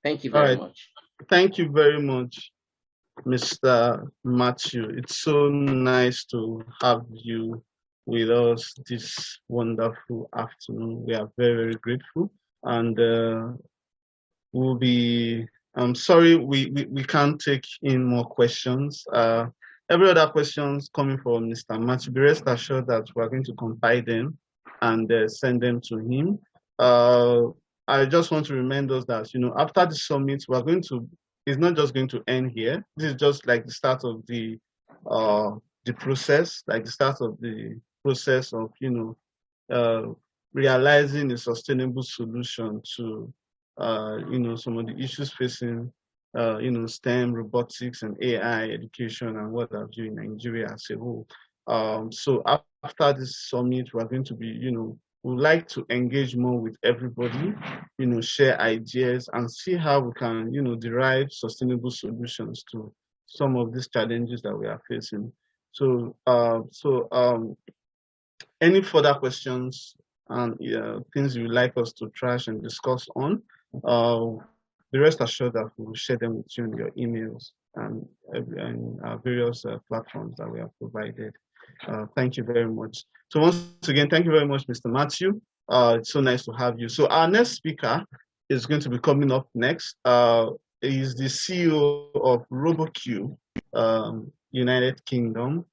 Thank you very much. Thank you very much, Mr. Matthew. It's so nice to have you with us this wonderful afternoon. We are very, very grateful, and we'll be. I'm sorry we can't take in more questions. Every other questions coming from Mr. Matthew, be rest assured that we're going to compile them and send them to him. I just want to remind us that, after the summit, it's not just going to end here. This is just like the start of the process, like the start of the process of, realizing a sustainable solution to, some of the issues facing, STEM, robotics, and AI education, and what have you in Nigeria as a whole. So after this summit, we're going to be, we'd like to engage more with everybody, share ideas and see how we can, derive sustainable solutions to some of these challenges that we are facing. So, any further questions and things you would like us to trash and discuss on, be rest assured that we will share them with you in your emails and our various platforms that we have provided. Thank you very much. So once again, thank you very much, Mr. Matthew. It's so nice to have you. So our next speaker is going to be coming up next. He's the CEO of RoboQ, United Kingdom.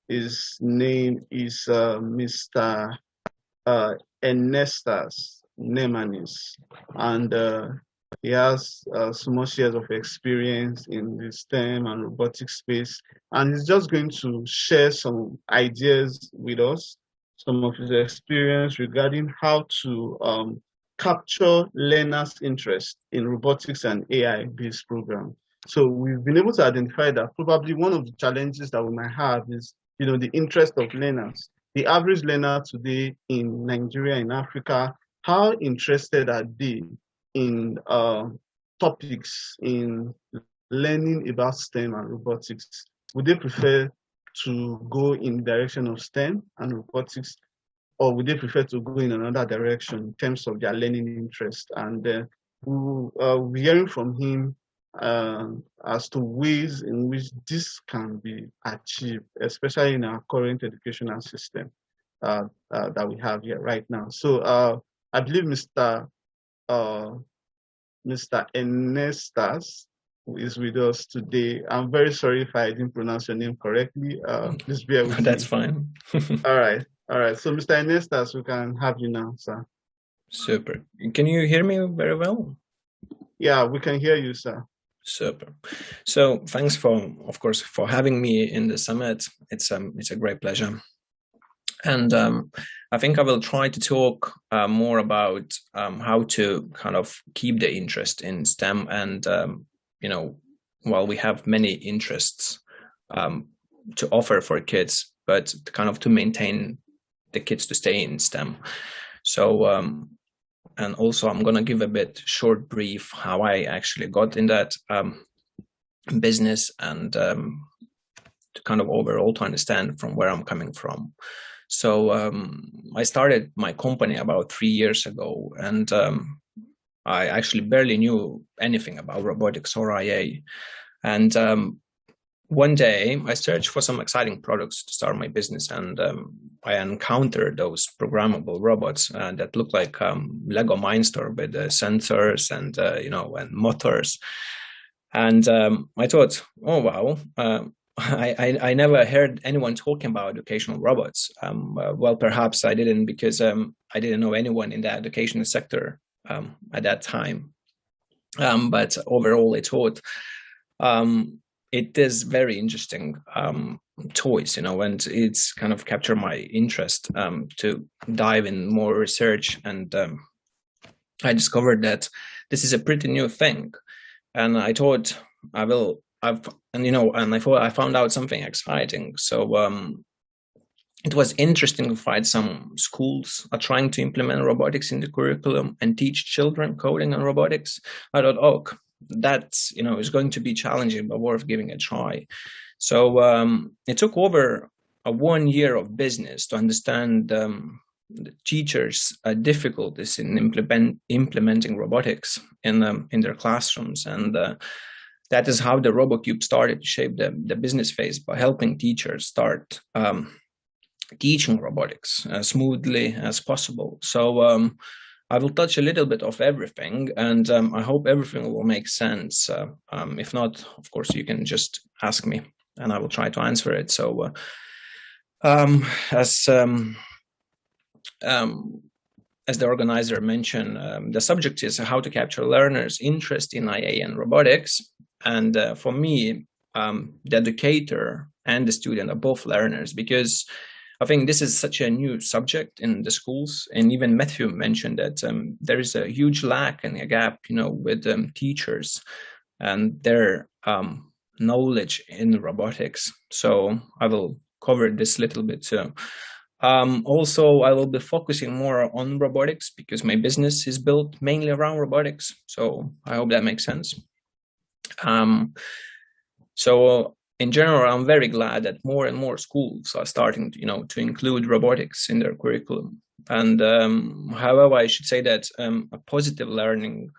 His name is Mr. Ernestas Nemanis, and he has so much years of experience in the STEM and robotics space, and he's just going to share some ideas with us, some of his experience regarding how to capture learners' interest in robotics and AI-based programs. So we've been able to identify that probably one of the challenges that we might have is, the interest of learners. The average learner today in Nigeria, in Africa, how interested are they in topics, in learning about STEM and robotics? Would they prefer to go in the direction of STEM and robotics, or would they prefer to go in another direction in terms of their learning interest? And we'll be hearing from him as to ways in which this can be achieved, especially in our current educational system that we have here right now. So I believe Mr. Ernestas is with us today. I'm very sorry if I didn't pronounce your name correctly. Please bear with me. That's fine. All right. All right. So, Mr. Inestas, we can have you now, sir. Super. Can you hear me very well? Yeah, we can hear you, sir. Super. So thanks of course, for having me in the summit. It's a great pleasure. And I think I will try to talk more about how to kind of keep the interest in STEM. And, while we have many interests to offer for kids, but kind of to maintain the kids to stay in STEM. So, and also I'm going to give a bit short brief how I actually got in that business, and to kind of overall to understand from where I'm coming from. So I started my company about 3 years ago, and I actually barely knew anything about robotics or IA. And one day I searched for some exciting products to start my business, and I encountered those programmable robots that look like Lego Mindstorm with sensors and and motors. And I thought, oh wow, I never heard anyone talking about educational robots. Well, perhaps I didn't, because I didn't know anyone in the educational sector at that time. But overall, I thought it is very interesting toys, and it's kind of captured my interest to dive in more research. And I discovered that this is a pretty new thing. And I thought I found out something exciting. So it was interesting to find some schools are trying to implement robotics in the curriculum and teach children coding and robotics. I thought, oh, that's is going to be challenging, but worth giving a try. So it took over 1 year of business to understand the teachers' difficulties in implementing robotics in their classrooms, and that is how the RoboCube started to shape the business phase, by helping teachers start teaching robotics as smoothly as possible. So I will touch a little bit of everything, and I hope everything will make sense. If not, of course, you can just ask me, and I will try to answer it. So as the organizer mentioned, the subject is how to capture learners' interest in IA and robotics. And for me, the educator and the student are both learners, because I think this is such a new subject in the schools. And even Matthew mentioned that there is a huge lack and a gap, with teachers and their knowledge in robotics. So I will cover this little bit too. Also, I will be focusing more on robotics because my business is built mainly around robotics. So I hope that makes sense. So in general, I'm very glad that more and more schools are starting to include robotics in their curriculum. And however, I should say that a positive learning,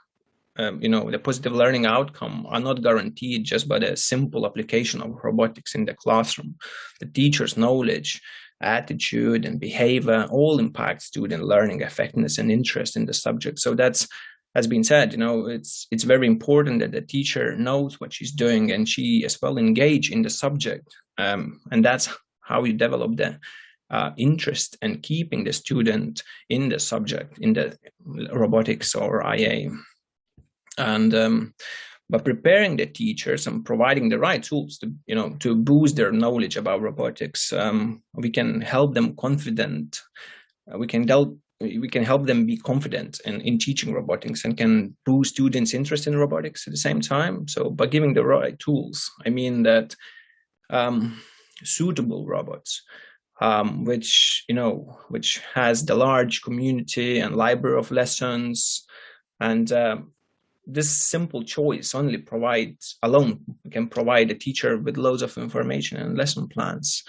the positive learning outcome are not guaranteed just by the simple application of robotics in the classroom. The teacher's knowledge, attitude, and behavior all impact student learning effectiveness and interest in the subject. So that's, has been said, it's very important that the teacher knows what she's doing and she as well engage in the subject. And that's how you develop the interest and keeping the student in the subject, in the robotics or IA. And by preparing the teachers and providing the right tools to boost their knowledge about robotics, we can help them confident. We can help them be confident in teaching robotics, and can boost students' interest in robotics at the same time. So by giving the right tools, I mean that suitable robots, which has the large community and library of lessons, and this simple choice alone can provide a teacher with loads of information and lesson plans,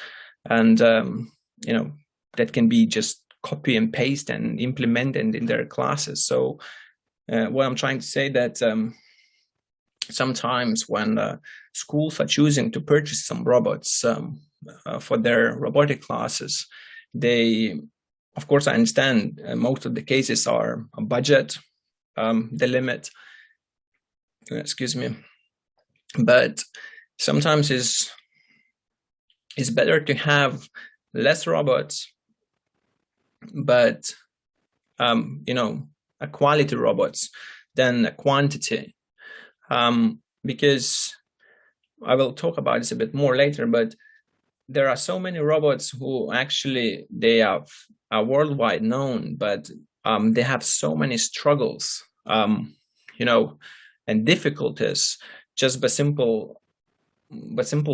and that can be just copy and paste and implemented in their classes. So what I'm trying to say that sometimes when schools are choosing to purchase some robots for their robotic classes, of course, I understand most of the cases are a budget, the limit, excuse me, but sometimes it's better to have less robots but a quality robots than a quantity, because I will talk about this a bit more later, but there are so many robots who actually are worldwide known, but they have so many struggles, and difficulties just by simple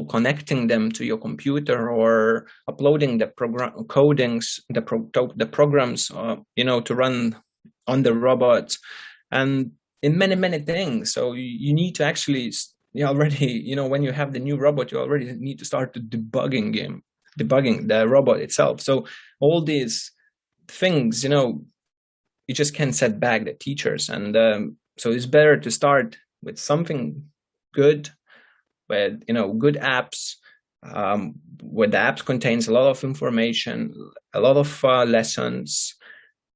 connecting them to your computer or uploading the programs, to run on the robot, and in many things. So you need to actually, already, when you have the new robot, you already need to start to debugging the robot itself. So all these things, you just can't set back the teachers, and so it's better to start with something good, with good apps, where the apps contains a lot of information, a lot of lessons,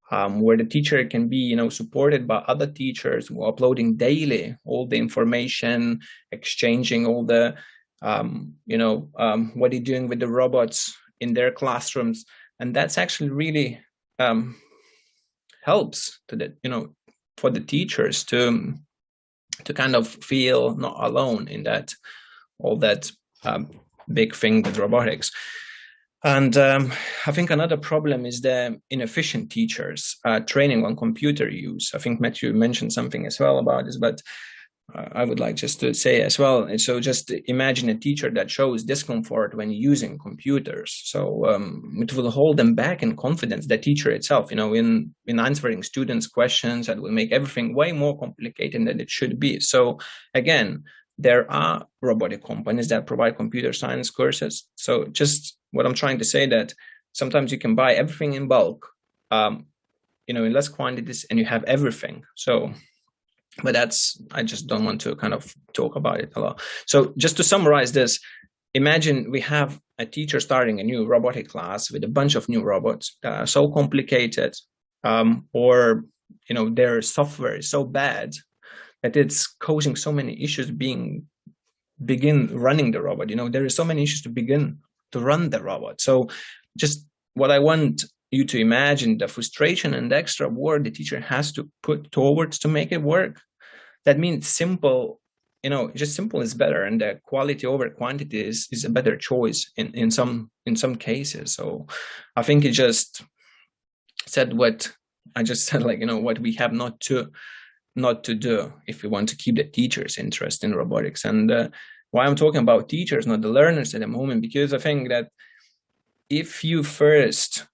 where the teacher can be supported by other teachers who are uploading daily all the information, exchanging all the what they're doing with the robots in their classrooms. And that's actually really helps to the for the teachers to kind of feel not alone in that all that big thing with robotics. And I think another problem is the inefficient teachers training on computer use. I think Matthew mentioned something as well about this, but I would like just to say as well. So just imagine a teacher that shows discomfort when using computers. So it will hold them back in confidence, the teacher itself, in answering students' questions, that will make everything way more complicated than it should be. So again, there are robotic companies that provide computer science courses. So just what I'm trying to say, that sometimes you can buy everything in bulk, in less quantities, and you have everything. So, but I just don't want to kind of talk about it a lot. So just to summarize this, imagine we have a teacher starting a new robotic class with a bunch of new robots that are so complicated, or, their software is so bad that it's causing so many issues begin running the robot. There are so many issues to begin to run the robot. So just what I want you to imagine, the frustration and the extra work the teacher has to put towards to make it work. That means simple, just simple is better, and the quality over quantity is a better choice in some cases. So I think it just said what I just said, what we have not to do if we want to keep the teachers' interest in robotics. And why I'm talking about teachers, not the learners at the moment, because I think that if you first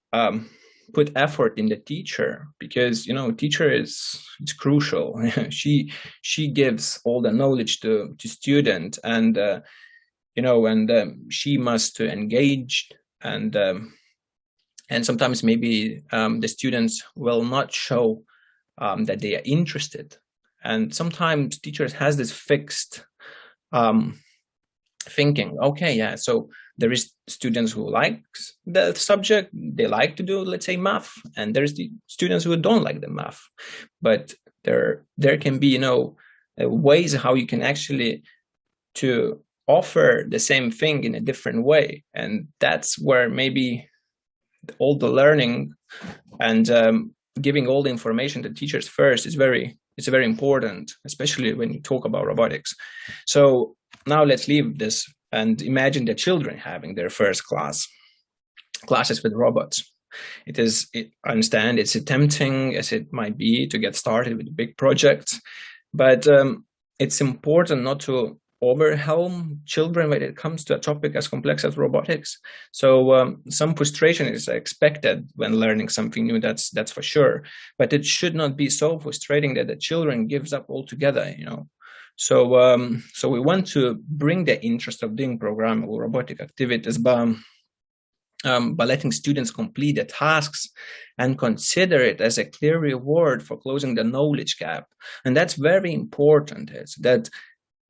put effort in the teacher, because teacher is crucial. she gives all the knowledge to student, and she must to engage, and sometimes maybe the students will not show that they are interested, and sometimes teachers has this fixed thinking. Okay, yeah, so there is students who like the subject, they like to do, let's say, math, and there's the students who don't like the math. But there can be ways how you can actually to offer the same thing in a different way, and that's where maybe all the learning and giving all the information to teachers first is very important, especially when you talk about robotics. So now let's leave this and imagine the children having their first classes with robots. I understand it's tempting as it might be to get started with big projects, but it's important not to overwhelm children when it comes to a topic as complex as robotics. So some frustration is expected when learning something new, that's for sure, but it should not be so frustrating that the children gives up altogether. So we want to bring the interest of doing programmable robotic activities by letting students complete the tasks and consider it as a clear reward for closing the knowledge gap. And that's very important, is that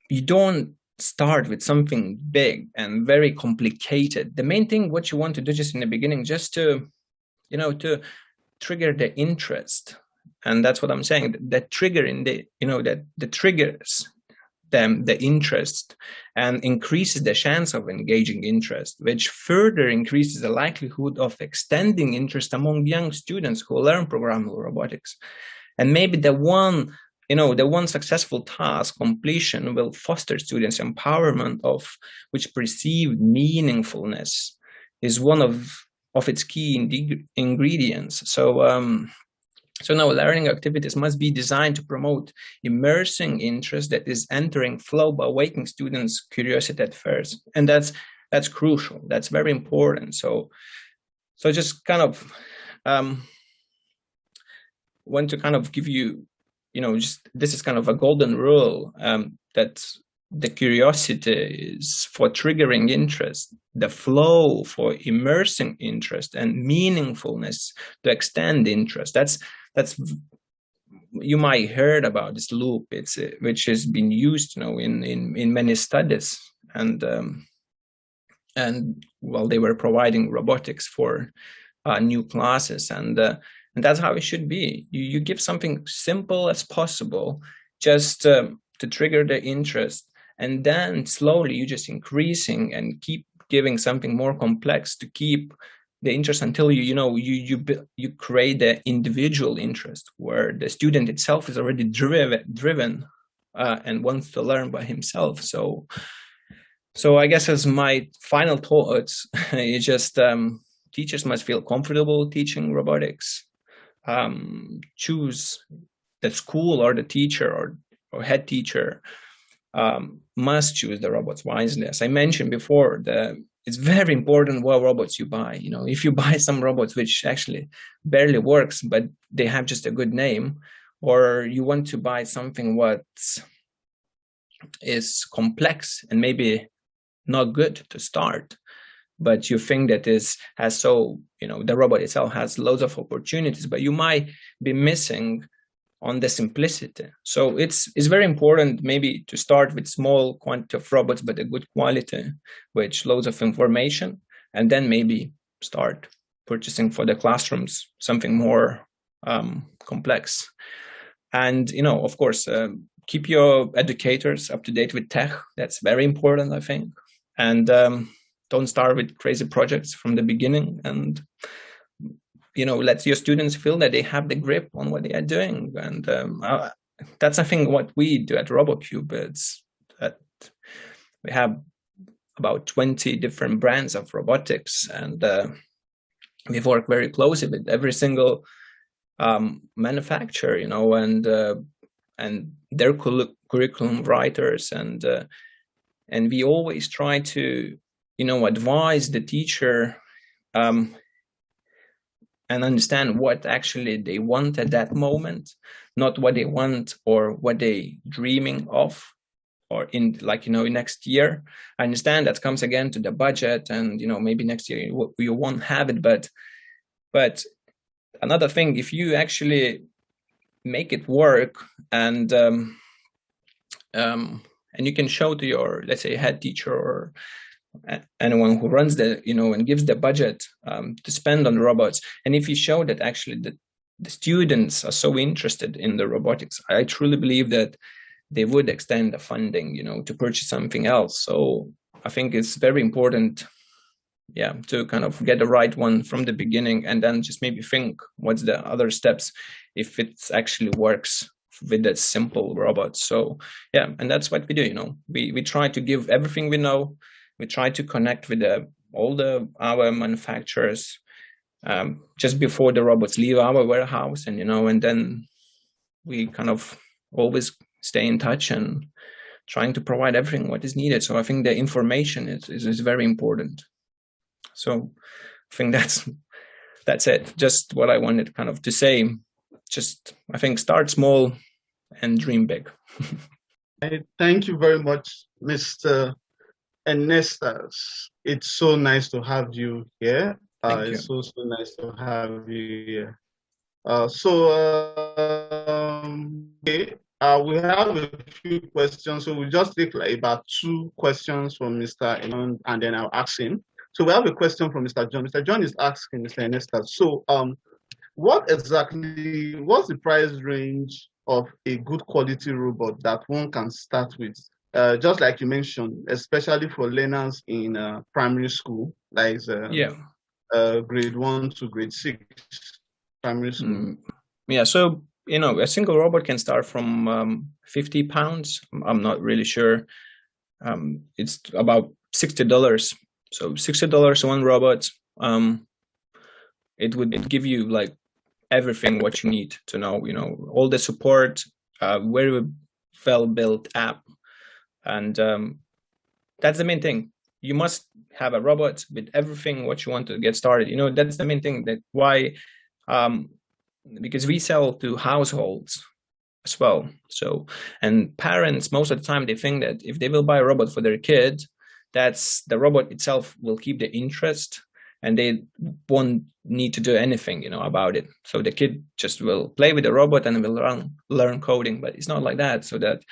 you don't start with something big and very complicated. The main thing what you want to do just in the beginning, just to trigger the interest. And that's what I'm saying, that trigger in the, that the triggers them the interest and increases the chance of engaging interest, which further increases the likelihood of extending interest among young students who learn programmable robotics. And maybe the one successful task completion will foster students' empowerment of which perceived meaningfulness is one of its key ingredients. So now learning activities must be designed to promote immersing interest that is entering flow by waking students' curiosity at first. And that's crucial. That's very important. So just kind of want to kind of give you, just this is kind of a golden rule that the curiosity is for triggering interest, the flow for immersing interest, and meaningfulness to extend interest. That's you might heard about this loop. It's which has been used, in many studies, and while they were providing robotics for new classes, and that's how it should be. You give something simple as possible, just to trigger the interest, and then slowly you just increasing and keep giving something more complex to keep the interest until you create the individual interest where the student itself is already driven and wants to learn by himself. So I guess as my final thoughts, it's just teachers must feel comfortable teaching robotics. Choose the school or the teacher or head teacher must choose the robots wisely. As I mentioned before, it's very important what robots you buy. If you buy some robots which actually barely works, but they have just a good name, or you want to buy something what is complex and maybe not good to start, but you think that the robot itself has loads of opportunities, but you might be missing on the simplicity. So it's very important maybe to start with small quantity of robots, but a good quality, which loads of information, and then maybe start purchasing for the classrooms something more complex. And, of course, keep your educators up to date with tech. That's very important, I think. And don't start with crazy projects from the beginning, and let your students feel that they have the grip on what they are doing. And that's, I think, what we do at RoboCube. It's that we have about 20 different brands of robotics, and we've worked very closely with every single manufacturer, and their curriculum writers, and we always try to, advise the teacher and understand what actually they want at that moment, not what they want or what they dreaming of, or in next year. I understand that comes again to the budget, and maybe next year you won't have it, but another thing, if you actually make it work, and you can show to your, let's say, head teacher or anyone who runs and gives the budget to spend on robots, and if you show that actually the students are so interested in the robotics, I truly believe that they would extend the funding, to purchase something else. So I think it's very important, to kind of get the right one from the beginning, and then just maybe think what's the other steps if it actually works with that simple robot. So and that's what we do. We try to give everything we know. We try to connect with all our manufacturers just before the robots leave our warehouse, and then we kind of always stay in touch and trying to provide everything what is needed. So I think the information is very important. So I think that's it. Just what I wanted kind of to say. Just, I think, start small and dream big. Thank you very much, Mr. Ernestas. It's so nice to have you here. It's so nice to have you here. We have a few questions, so we'll just take like about 2 questions from Mr. Iman, and then I'll ask him. So we have a question from Mr. John. Mr. John is asking Mr. Ernestas, so what's the price range of a good quality robot that one can start with just like you mentioned, especially for learners in primary school, like grade 1 to grade 6 primary school. Yeah, so a single robot can start from £50. I'm not really sure. It's about $60. So $60 one robot. It would give you like everything what you need to know. All the support, very well built app, and that's the main thing. You must have a robot with everything what you want to get started. That's the main thing. That why, because we sell to households as well. So, and parents, most of the time, they think that if they will buy a robot for their kid, that's the robot itself will keep the interest, and they won't need to do anything, about it. So the kid just will play with the robot and will learn coding. But it's not like that. So that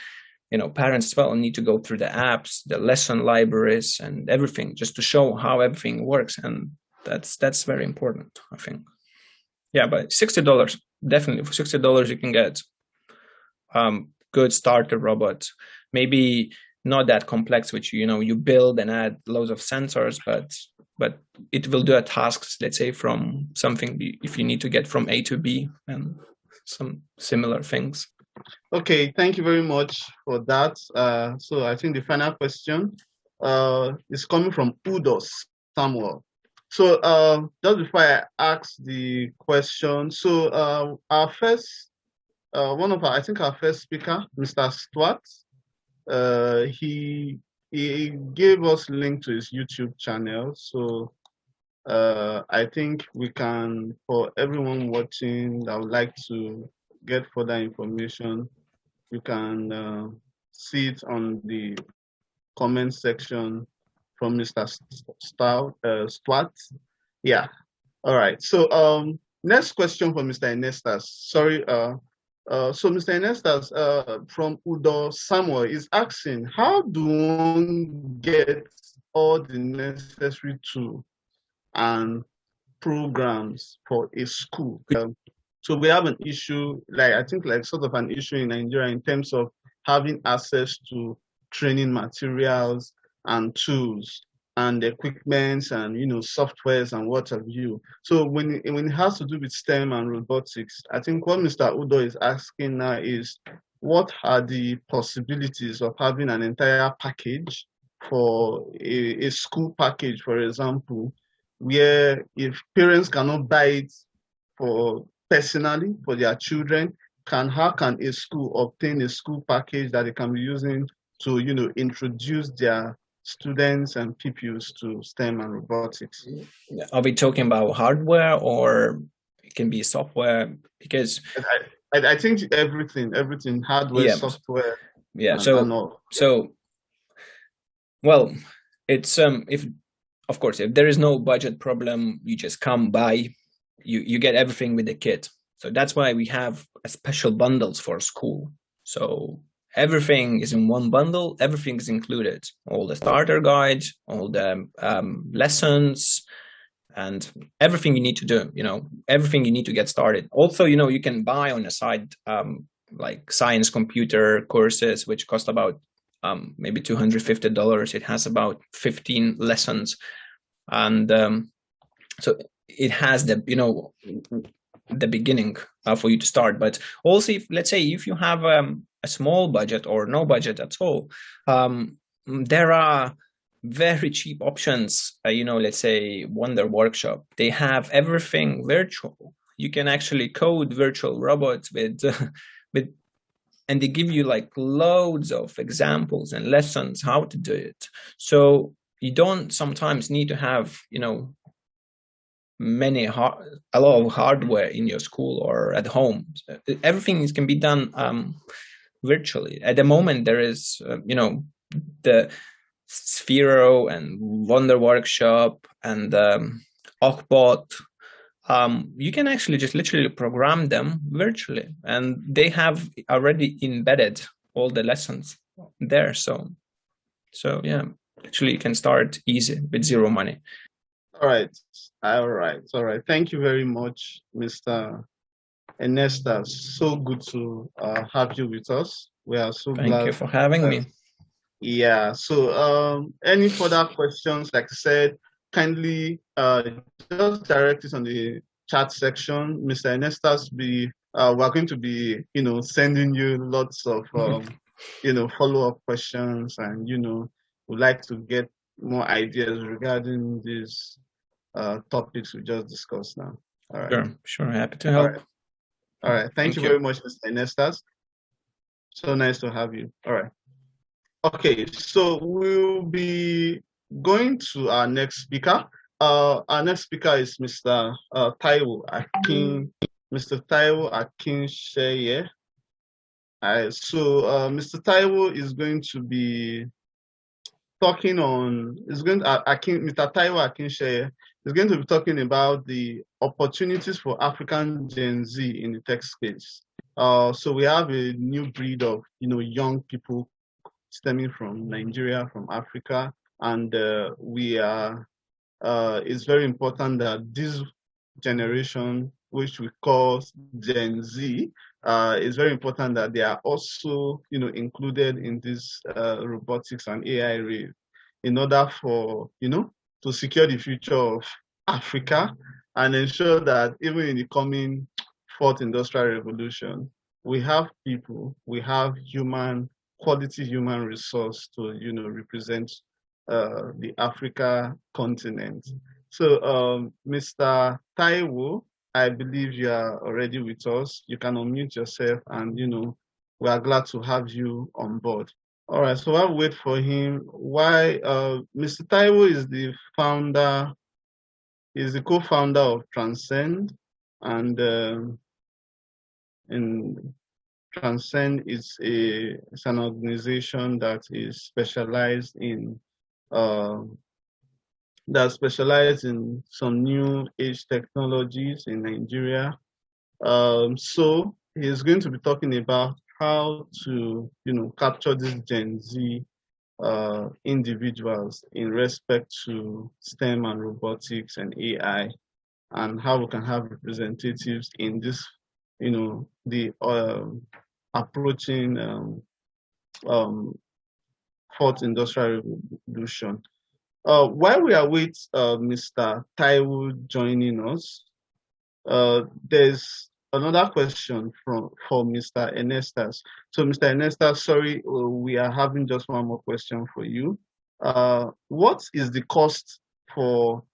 parents as well need to go through the apps, the lesson libraries, and everything just to show how everything works, and that's very important, I think. Yeah, but $60, definitely for $60 you can get good starter robot. Maybe not that complex, which you build and add loads of sensors, but it will do a task, let's say, from something if you need to get from A to B and some similar things. Okay, thank you very much for that. So I think the final question is coming from Udo Samuel. So just before I ask the question, so our first, our first speaker, Mr. Stuart, he gave us link to his YouTube channel. So I think we can, for everyone watching that would like to get further information, you can see it on the comment section from Mr. Stuart. Yeah. All right. So next question for Mr. Enestas. Sorry. So Mr. Enestas from Udo Samuel is asking, how do one get all the necessary tools and programs for a school? So we have an issue, sort of an issue in Nigeria in terms of having access to training materials and tools and equipment and softwares and what have you. So when it has to do with STEM and robotics, I think what Mr. Udo is asking now is, what are the possibilities of having an entire package for a school package, for example, where if parents cannot buy it personally for their children, how can a school obtain a school package that they can be using to introduce their students and pupils to STEM and robotics? Are we talking about hardware, or it can be software? Because I think everything, hardware, software. Yeah. Well, it's if there is no budget problem, you just come by, you get everything with the kit. So that's why we have special bundles for school. So everything is in one bundle, everything is included. All the starter guides, all the lessons, and everything you need to do, everything you need to get started. Also, you can buy on the side like science computer courses, which cost about maybe $250. It has about 15 lessons. And so it has the beginning for you to start. But also, let's say if you have a small budget or no budget at all, there are very cheap options. Let's say Wonder Workshop. They have everything virtual. You can actually code virtual robots with and they give you like loads of examples and lessons how to do it. So you don't sometimes need to have a lot of hardware in your school or at home. Everything can be done virtually. At the moment, there is the Sphero and Wonder Workshop and Ockbot. You can actually just literally program them virtually, and they have already embedded all the lessons there. So yeah, actually you can start easy with zero money. All right. Thank you very much, Mr. Enestas. So good to have you with us. We are so glad. Thank you for having me. Yeah, so any further questions, like I said, kindly just direct it on the chat section. Mr. Ernestas, we're going to be, sending you lots of, follow-up questions, and, would like to get more ideas regarding these topics we just discussed now. All right. Sure, happy to help. All right. Thank you very much, Mr. Ernestas. So nice to have you. All right. Okay, so we'll be going to our next speaker. Our next speaker is Mr. Taiwo Akin, Mr. Taiwo Akinsheye. Mr. Taiwo is going to be talking on. Mr. Taiwo Akinsheye is going to be talking about the opportunities for African Gen Z in the tech space. So we have a new breed of young people stemming from Nigeria, from Africa, and it's very important that this generation, which we call Gen Z, it's very important that they are also, included in this robotics and AI race, in order for, to secure the future of Africa and ensure that even in the coming fourth industrial revolution, we have people, we have quality human resource to, represent the Africa continent. So, Mr. Taiwo, I believe you are already with us. You can unmute yourself, and we are glad to have you on board. All right, so I'll wait for him. Mr. Taiwo is the founder, is the co-founder of Transcend, and Transcend is an organization that is specialized in some new age technologies in Nigeria. So he's going to be talking about how to capture these Gen Z individuals in respect to STEM and robotics and AI, and how we can have representatives in this, the approaching fourth industrial revolution. While we are with Mr. Taiwo joining us, there's another question for Mr. Ernestas. So, Mr. Ernestas, sorry, we are having just one more question for you. What is the cost for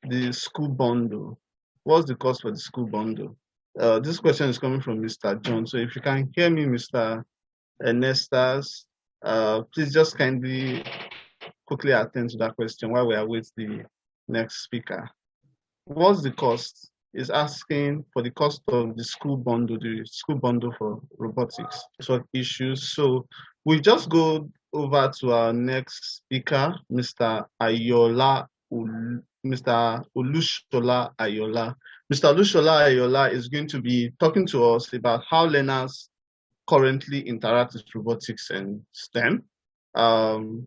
the school bundle? What's the cost for the school bundle? This question is coming from Mr. John. So if you can hear me, Mr. Ernestas, please just kindly quickly attend to that question while we are with the next speaker. What's the cost? Is asking for the cost of the school bundle for robotics sort issues. So we just go over to our next speaker, Mr. Ayola, Mr. Olushola Ayola. Mr. Olushola Ayola is going to be talking to us about how learners currently interact with robotics and STEM. Mr.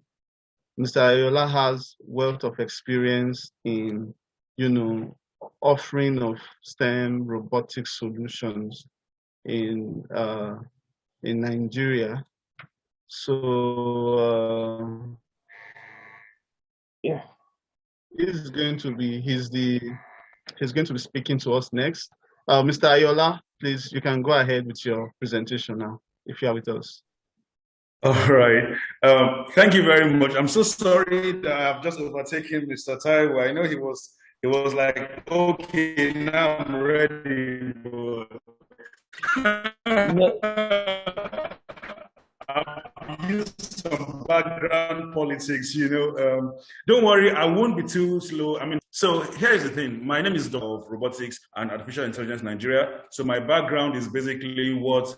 Ayola has wealth of experience in, offering of STEM robotics solutions in Nigeria. So yeah, he's going to be speaking to us next. Mr. Ayola, please, you can go ahead with your presentation now, if you are with us. All right. Thank you very much. I'm so sorry that I've just overtaken Mr. Taiwo. I know he was like, okay, now I'm ready. I've used some background politics, Don't worry, I won't be too slow. So here's the thing. My name is Dr. of Robotics and Artificial Intelligence Nigeria. So my background is basically what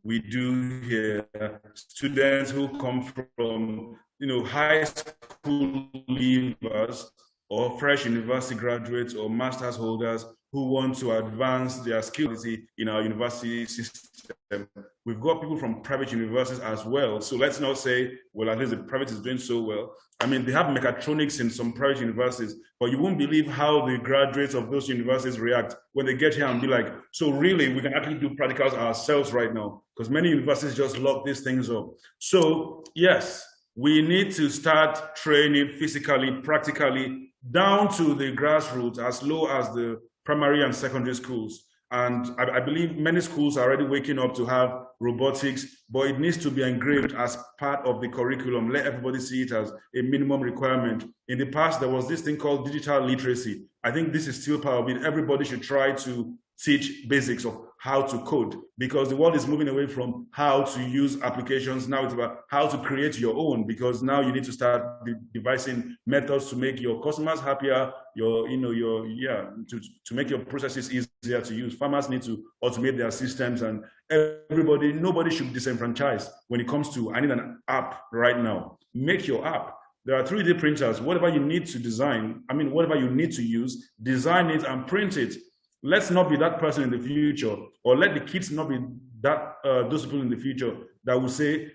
we do here. Students who come from, high school leavers or fresh university graduates or master's holders who want to advance their skills in our university system. We've got people from private universities as well. So let's not say, well, at least the private is doing so well. They have mechatronics in some private universities, but you won't believe how the graduates of those universities react when they get here and be like, so really, we can actually do practicals ourselves right now, because many universities just lock these things up. So yes, we need to start training physically, practically, down to the grassroots, as low as the primary and secondary schools. And I believe many schools are already waking up to have robotics, but it needs to be engraved as part of the curriculum. Let everybody see it as a minimum requirement. In the past, there was this thing called digital literacy. I think this is still part of it. Everybody should try to teach basics of how to code, because the world is moving away from how to use applications. Now it's about how to create your own, because now you need to start devising methods to make your customers happier, to make your processes easier to use. Farmers need to automate their systems, and nobody should be disenfranchised when it comes to, I need an app right now. Make your app. There are 3D printers. Whatever you need to design, whatever you need to use, design it and print it. Let's not be that person in the future, or let the kids not be that those people in the future that will say,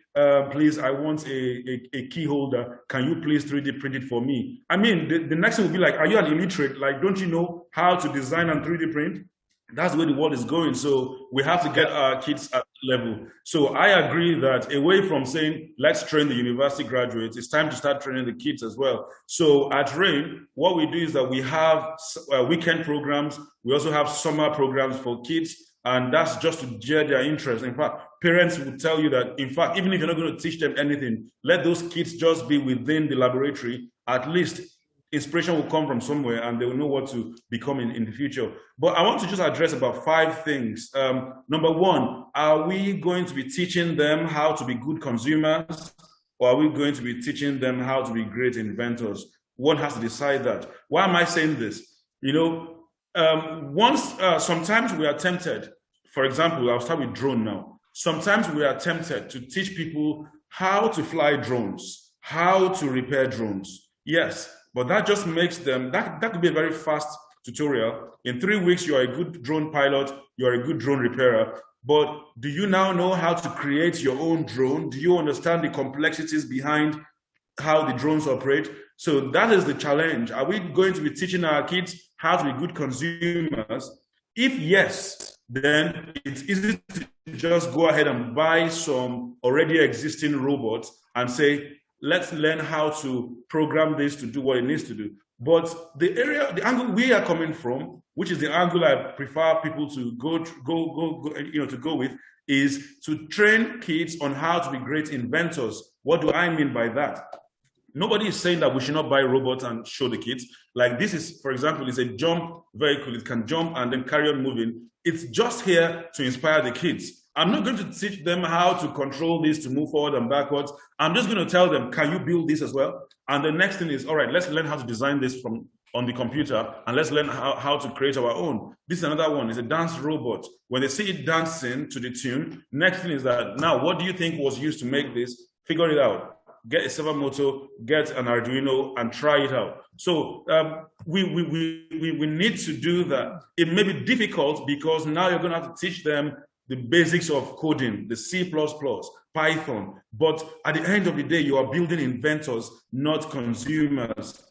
please, I want a key holder. Can you please 3D print it for me? The next thing will be like, are you an illiterate? Like, don't you know how to design and 3D print? That's where the world is going. So we have to get our kids at level. So I agree that away from saying, let's train the university graduates, it's time to start training the kids as well. So at RAIN, what we do is that we have weekend programs. We also have summer programs for kids, and that's just to gel their interest. In fact, parents will tell you that, in fact, even if you're not going to teach them anything, let those kids just be within the laboratory. At least inspiration will come from somewhere, and they will know what to become in the future. But I want to just address about 5 things. Number 1, are we going to be teaching them how to be good consumers, or are we going to be teaching them how to be great inventors? One has to decide that. Why am I saying this? Sometimes we are tempted, for example, I'll start with drone now. Sometimes we are tempted to teach people how to fly drones, how to repair drones. Yes, but that just makes them, that could be a very fast tutorial. In 3 weeks, you are a good drone pilot, you are a good drone repairer. But do you now know how to create your own drone? Do you understand the complexities behind how the drones operate? So that is the challenge. Are we going to be teaching our kids how to be good consumers? If yes, then it's easy to just go ahead and buy some already existing robots and say, let's learn how to program this to do what it needs to do. But the angle we are coming from, which is the angle I prefer people to go with, is to train kids on how to be great inventors. What do I mean by that? Nobody is saying that we should not buy robots and show the kids. Like this is, for example, it's a jump vehicle. It can jump and then carry on moving. It's just here to inspire the kids. I'm not going to teach them how to control this to move forward and backwards. I'm just going to tell them, can you build this as well? And the next thing is, all right, let's learn how to design this on the computer, and let's learn how to create our own. This is another one. It's a dance robot. When they see it dancing to the tune, next thing is that, now, what do you think was used to make this? Figure it out. Get a servo motor, get an Arduino, and try it out. So we need to do that. It may be difficult because now you're going to have to teach them the basics of coding, the C++, Python. But at the end of the day, you are building inventors, not consumers.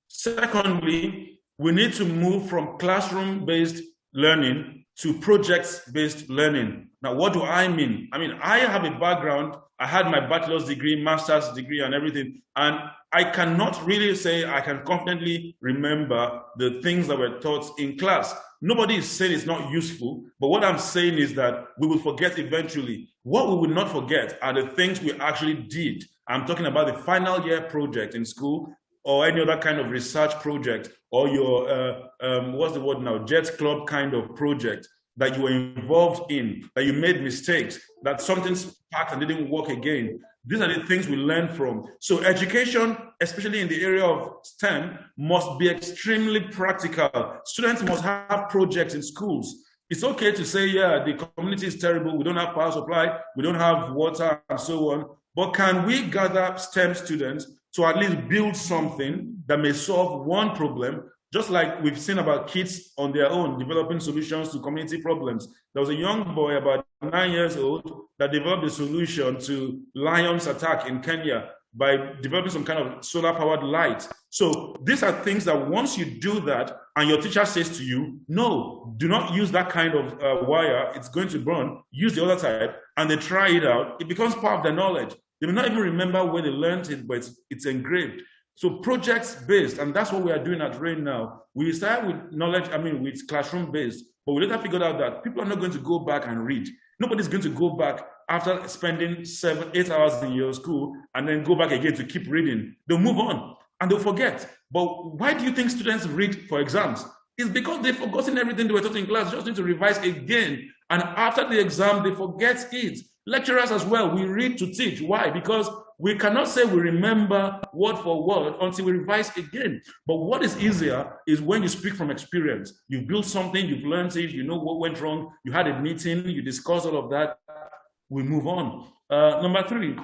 Secondly, we need to move from classroom-based learning to projects-based learning. Now, what do I mean? I have a background. I had my bachelor's degree, master's degree, and everything. And I cannot really say I can confidently remember the things that were taught in class. Nobody is saying it's not useful, but what I'm saying is that we will forget eventually. What we will not forget are the things we actually did. I'm talking about the final year project in school, or any other kind of research project, or your, what's the word now, Jet Club kind of project that you were involved in, that you made mistakes, that something sparked and didn't work again. These are the things we learn from. So education, especially in the area of STEM, must be extremely practical. Students must have projects in schools. It's okay to say, yeah, the community is terrible, we don't have power supply, we don't have water, and so on. But can we gather STEM students to at least build something that may solve one problem, just like we've seen about kids on their own developing solutions to community problems. There was a young boy about 9 years old that developed a solution to lions attack in Kenya by developing some kind of solar-powered light. So these are things that once you do that and your teacher says to you, no, do not use that kind of wire, it's going to burn, use the other type, and they try it out, it becomes part of their knowledge. They may not even remember where they learned it, but it's engraved. So projects-based, and that's what we are doing at RAIN now. We started with knowledge, with classroom-based, but we later figured out that people are not going to go back and read. Nobody's going to go back after spending 7-8 hours in your school and then go back again to keep reading. They'll move on and they'll forget. But why do you think students read for exams? It's because they've forgotten everything they were taught in class, just need to revise again. And after the exam, they forget it. Lecturers as well, we read to teach. Why? Because we cannot say we remember word for word until we revise again. But what is easier is when you speak from experience. You've built something, you've learned it, you know what went wrong, you had a meeting, you discussed all of that, we move on. Number 3,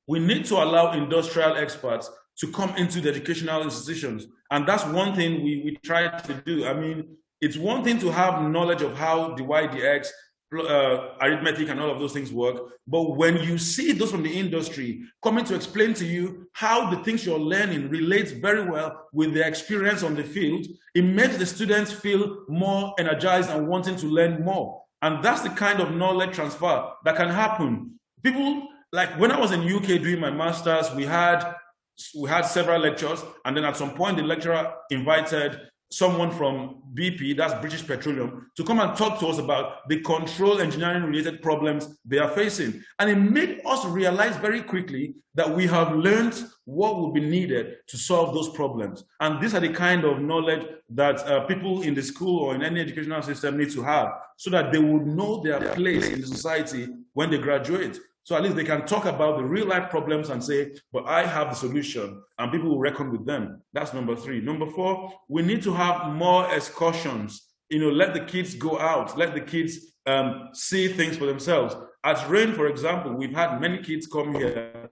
we need to allow industrial experts to come into the educational institutions. And that's one thing we try to do. It's one thing to have knowledge of how the Y, the X, arithmetic and all of those things work, but when you see those from the industry coming to explain to you how the things you're learning relates very well with the experience on the field, it makes the students feel more energized and wanting to learn more. And that's the kind of knowledge transfer that can happen. People, like when I was in UK doing my master's, we had several lectures, and then at some point the lecturer invited someone from BP, that's British Petroleum, to come and talk to us about the control engineering related problems they are facing. And it made us realize very quickly that we have learned what will be needed to solve those problems. And these are the kind of knowledge that people in the school or in any educational system need to have, so that they would know their place in the society when they graduate. So at least they can talk about the real life problems and say, but I have the solution, and people will reckon with them. That's number 3. Number 4, we need to have more excursions. Let the kids go out, let the kids see things for themselves. At RAIN, for example, we've had many kids come here.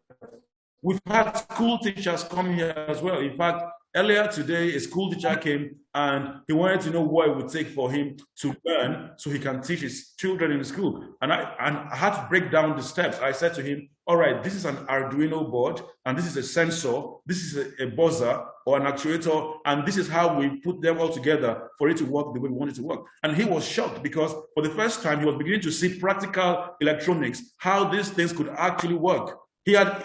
We've had school teachers come here as well. In fact, earlier today, a school teacher came and he wanted to know what it would take for him to learn so he can teach his children in the school. And I had to break down the steps. I said to him, all right, this is an Arduino board, and this is a sensor, this is a buzzer or an actuator, and this is how we put them all together for it to work the way we want it to work. And he was shocked because for the first time, he was beginning to see practical electronics, how these things could actually work.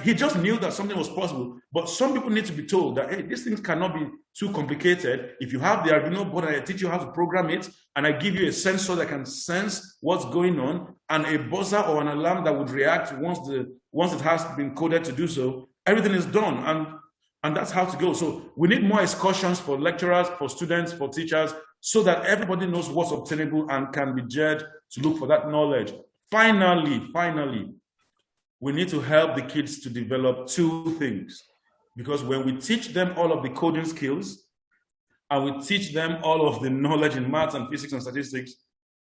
He just knew that something was possible, but some people need to be told that, hey, these things cannot be too complicated. If you have the Arduino board and I teach you how to program it, and I give you a sensor that can sense what's going on, and a buzzer or an alarm that would react once it has been coded to do so, everything is done, and that's how to go. So we need more excursions for lecturers, for students, for teachers, so that everybody knows what's obtainable and can be geared to look for that knowledge. Finally, we need to help the kids to develop 2 things. Because when we teach them all of the coding skills, and we teach them all of the knowledge in maths and physics and statistics,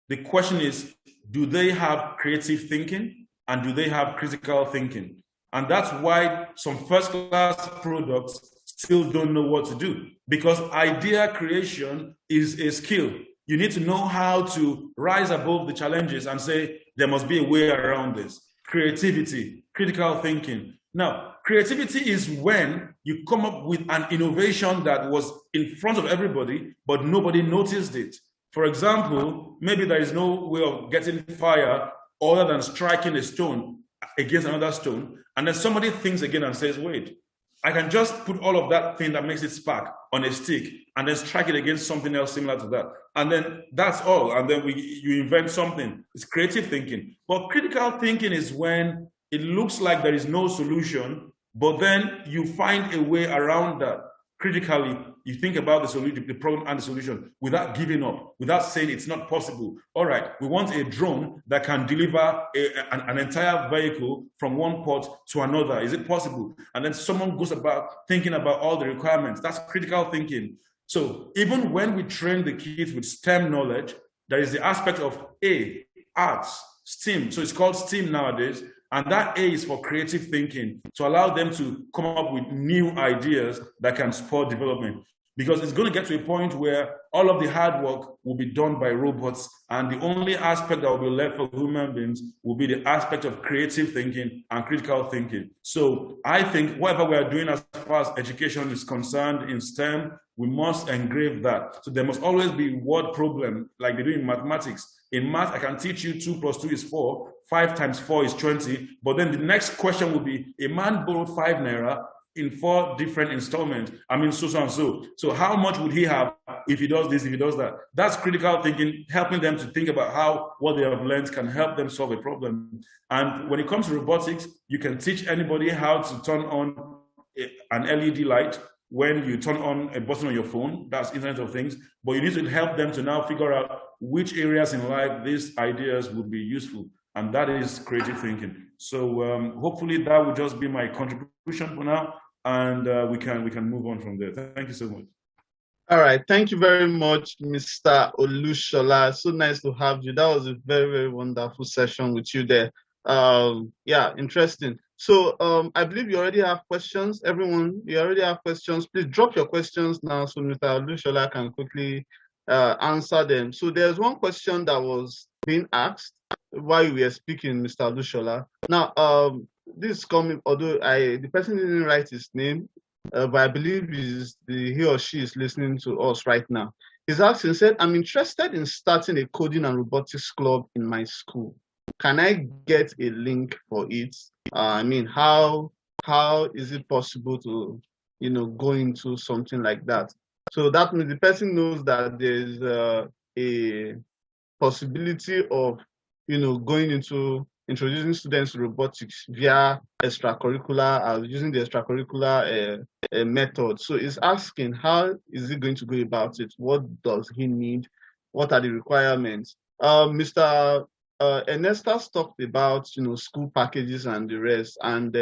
the question is, do they have creative thinking and do they have critical thinking? And that's why some first-class products still don't know what to do, because idea creation is a skill. You need to know how to rise above the challenges and say, there must be a way around this. Creativity, critical thinking. Now, creativity is when you come up with an innovation that was in front of everybody, but nobody noticed it. For example, maybe there is no way of getting fire other than striking a stone against another stone, and then somebody thinks again and says, wait, I can just put all of that thing that makes it spark on a stick and then strike it against something else similar to that. And then that's all. And then you invent something. It's creative thinking. But critical thinking is when it looks like there is no solution, but then you find a way around that. Critically, you think about the solution, the problem and the solution without giving up, without saying it's not possible. All right, we want a drone that can deliver an entire vehicle from one port to another. Is it possible? And then someone goes about thinking about all the requirements. That's critical thinking. So even when we train the kids with STEM knowledge, there is the aspect of arts, STEAM. So it's called STEAM nowadays. And that A is for creative thinking, to allow them to come up with new ideas that can support development. Because it's going to get to a point where all of the hard work will be done by robots, and the only aspect that will be left for human beings will be the aspect of creative thinking and critical thinking. So I think whatever we are doing as far as education is concerned in STEM, we must engrave that. So there must always be word problem, like they do in mathematics. In math, I can teach you 2 + 2 is 4, 5 times 4 is 20. But then the next question will be, a man borrowed 5 naira in 4 different installments. I mean, so and so. So how much would he have if he does this, if he does that? That's critical thinking, helping them to think about how what they have learned can help them solve a problem. And when it comes to robotics, you can teach anybody how to turn on an LED light when you turn on a button on your phone. That's Internet of Things. But you need to help them to now figure out which areas in life these ideas would be useful. And that is creative thinking. So hopefully that will just be my contribution for now. And we can move on from there. Thank you so much. All right. Thank you very much, Mr. Olushola. So nice to have you. That was a very, very wonderful session with you there. Yeah, interesting. So I believe you already have questions. Everyone, you already have questions. Please drop your questions now so Mr. Olushola can quickly answer them. So there's one question that was being asked while we were speaking, Mr. Olushola. Now, this is coming, although the person didn't write his name, but I believe he or she is listening to us right now. He's asking, said, I'm interested in starting a coding and robotics club in my school. Can I get a link for it? I mean, how is it possible to, go into something like that? So that means the person knows that there's a possibility of, going into introducing students to robotics via extracurricular, using the extracurricular method. So it's asking, how is he going to go about it? What does he need? What are the requirements? Mr. Ernestus talked about, school packages and the rest, and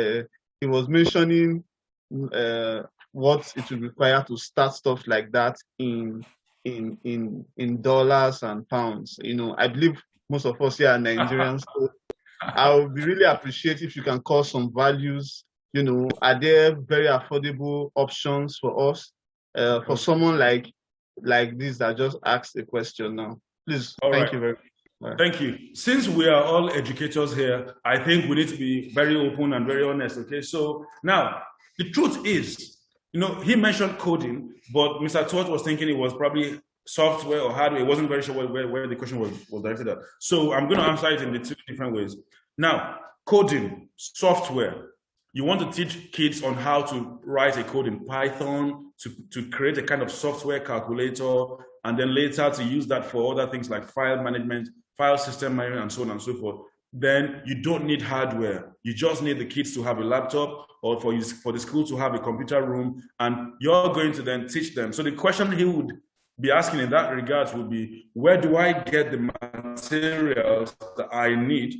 he was mentioning what it will require to start stuff like that in dollars and pounds. I believe most of us here are Nigerians. So I would really appreciate if you can call some values. Are there very affordable options for us, for someone like this that just asked a question now? Please, thank you very much. Thank you. Since we are all educators here, I think we need to be very open and very honest, okay? So now, the truth is, he mentioned coding, but Mr. Todd was thinking it was probably software or hardware. He wasn't very sure where the question was directed at. So I'm going to answer it in the 2 different ways. Now, coding, software. You want to teach kids on how to write a code in Python, to create a kind of software calculator, and then later to use that for other things like file management, file system management, and so on and so forth. Then you don't need hardware. You just need the kids to have a laptop, or for the school to have a computer room, and you're going to then teach them. So the question he would be asking in that regards would be, where do I get the materials that I need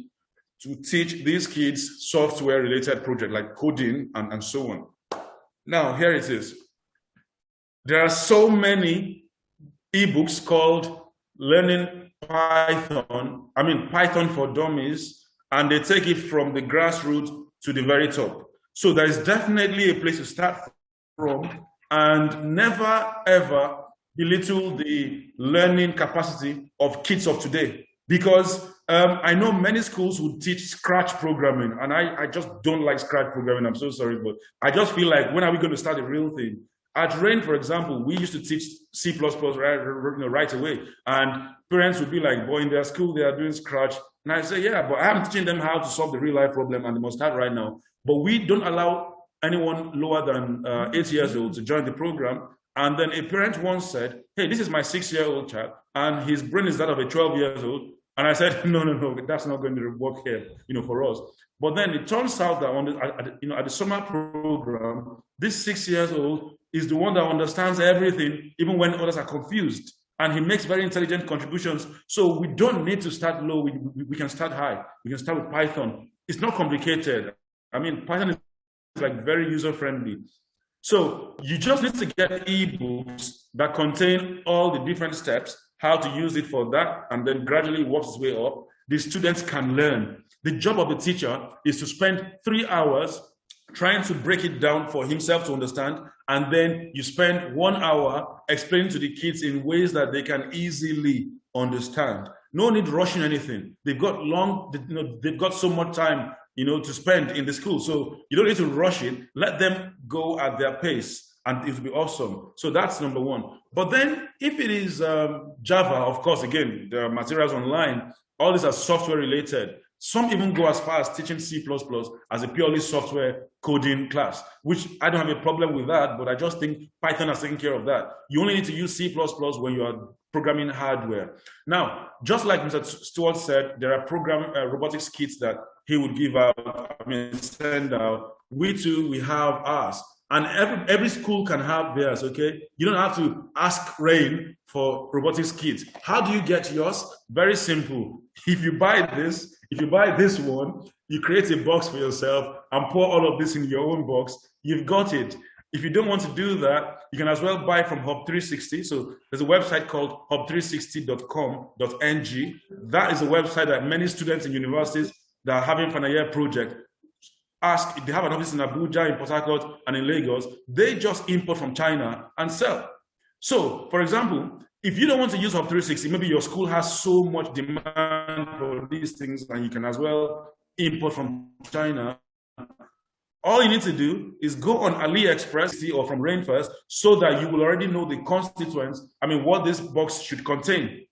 to teach these kids software-related projects like coding and so on? Now, here it is. There are so many ebooks called Learning Python, Python for Dummies, and they take it from the grassroots to the very top. So there is definitely a place to start from, and never ever belittle the learning capacity of kids of today. Because I know many schools would teach Scratch programming, and I just don't like Scratch programming. I'm so sorry, but I just feel like, when are we going to start a real thing? At RAIN, for example, we used to teach C++ right away. And parents would be like, boy, in their school, they are doing Scratch. And I say, yeah, but I'm teaching them how to solve the real life problem, and they must start right now. But we don't allow anyone lower than 8 years old to join the program. And then a parent once said, hey, this is my 6-year-old child, and his brain is that of a 12-year-old. And I said, no, that's not going to work here, for us. But then it turns out that at the summer program, this 6-year-old is the one that understands everything, even when others are confused. And he makes very intelligent contributions. So we don't need to start low. We can start high. We can start with Python. It's not complicated. Python is like very user-friendly. So you just need to get ebooks that contain all the different steps, how to use it for that, and then gradually works its way up. The students can learn. The job of the teacher is to spend 3 hours trying to break it down for himself to understand, and then you spend 1 hour explaining to the kids in ways that they can easily understand. No need rushing anything. They've got they've got so much time, to spend in the school. So you don't need to rush it. Let them go at their pace. and it will be awesome. So that's number one. But then if it is Java, of course, again, there are materials online. All these are software related. Some even go as far as teaching C++ as a purely software coding class, which I don't have a problem with that, but I just think Python has taken care of that. You only need to use C++ when you are programming hardware. Now, just like Mr. Stewart said, there are robotics kits that he would give out, send out. We too, we have ours. And every school can have theirs, okay? You don't have to ask Rain for robotics kits. How do you get yours? Very simple. If you buy this one, you create a box for yourself and pour all of this in your own box, you've got it. If you don't want to do that, you can as well buy from Hub 360. So there's a website called hub360.com.ng. That is a website that many students in universities that are having final year project ask. If they have an office in Abuja, in Port Harcourt, and in Lagos, they just import from China and sell. So, for example, if you don't want to use Hub 360, maybe your school has so much demand for these things and you can as well import from China, all you need to do is go on AliExpress or from Rainfirst so that you will already know the constituents, what this box should contain.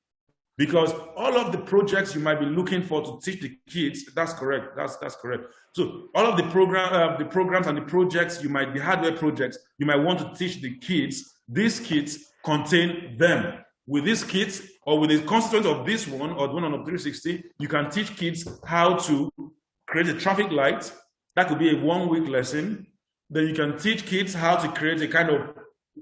Because all of the projects you might be looking for to teach the kids, that's correct, that's correct. So all of the programs and the projects, the hardware projects, you might want to teach the kids, these kits contain them. With these kits, or with the constituents of this one, or the one on 360, you can teach kids how to create a traffic light. That could be a 1-week lesson. Then you can teach kids how to create a kind of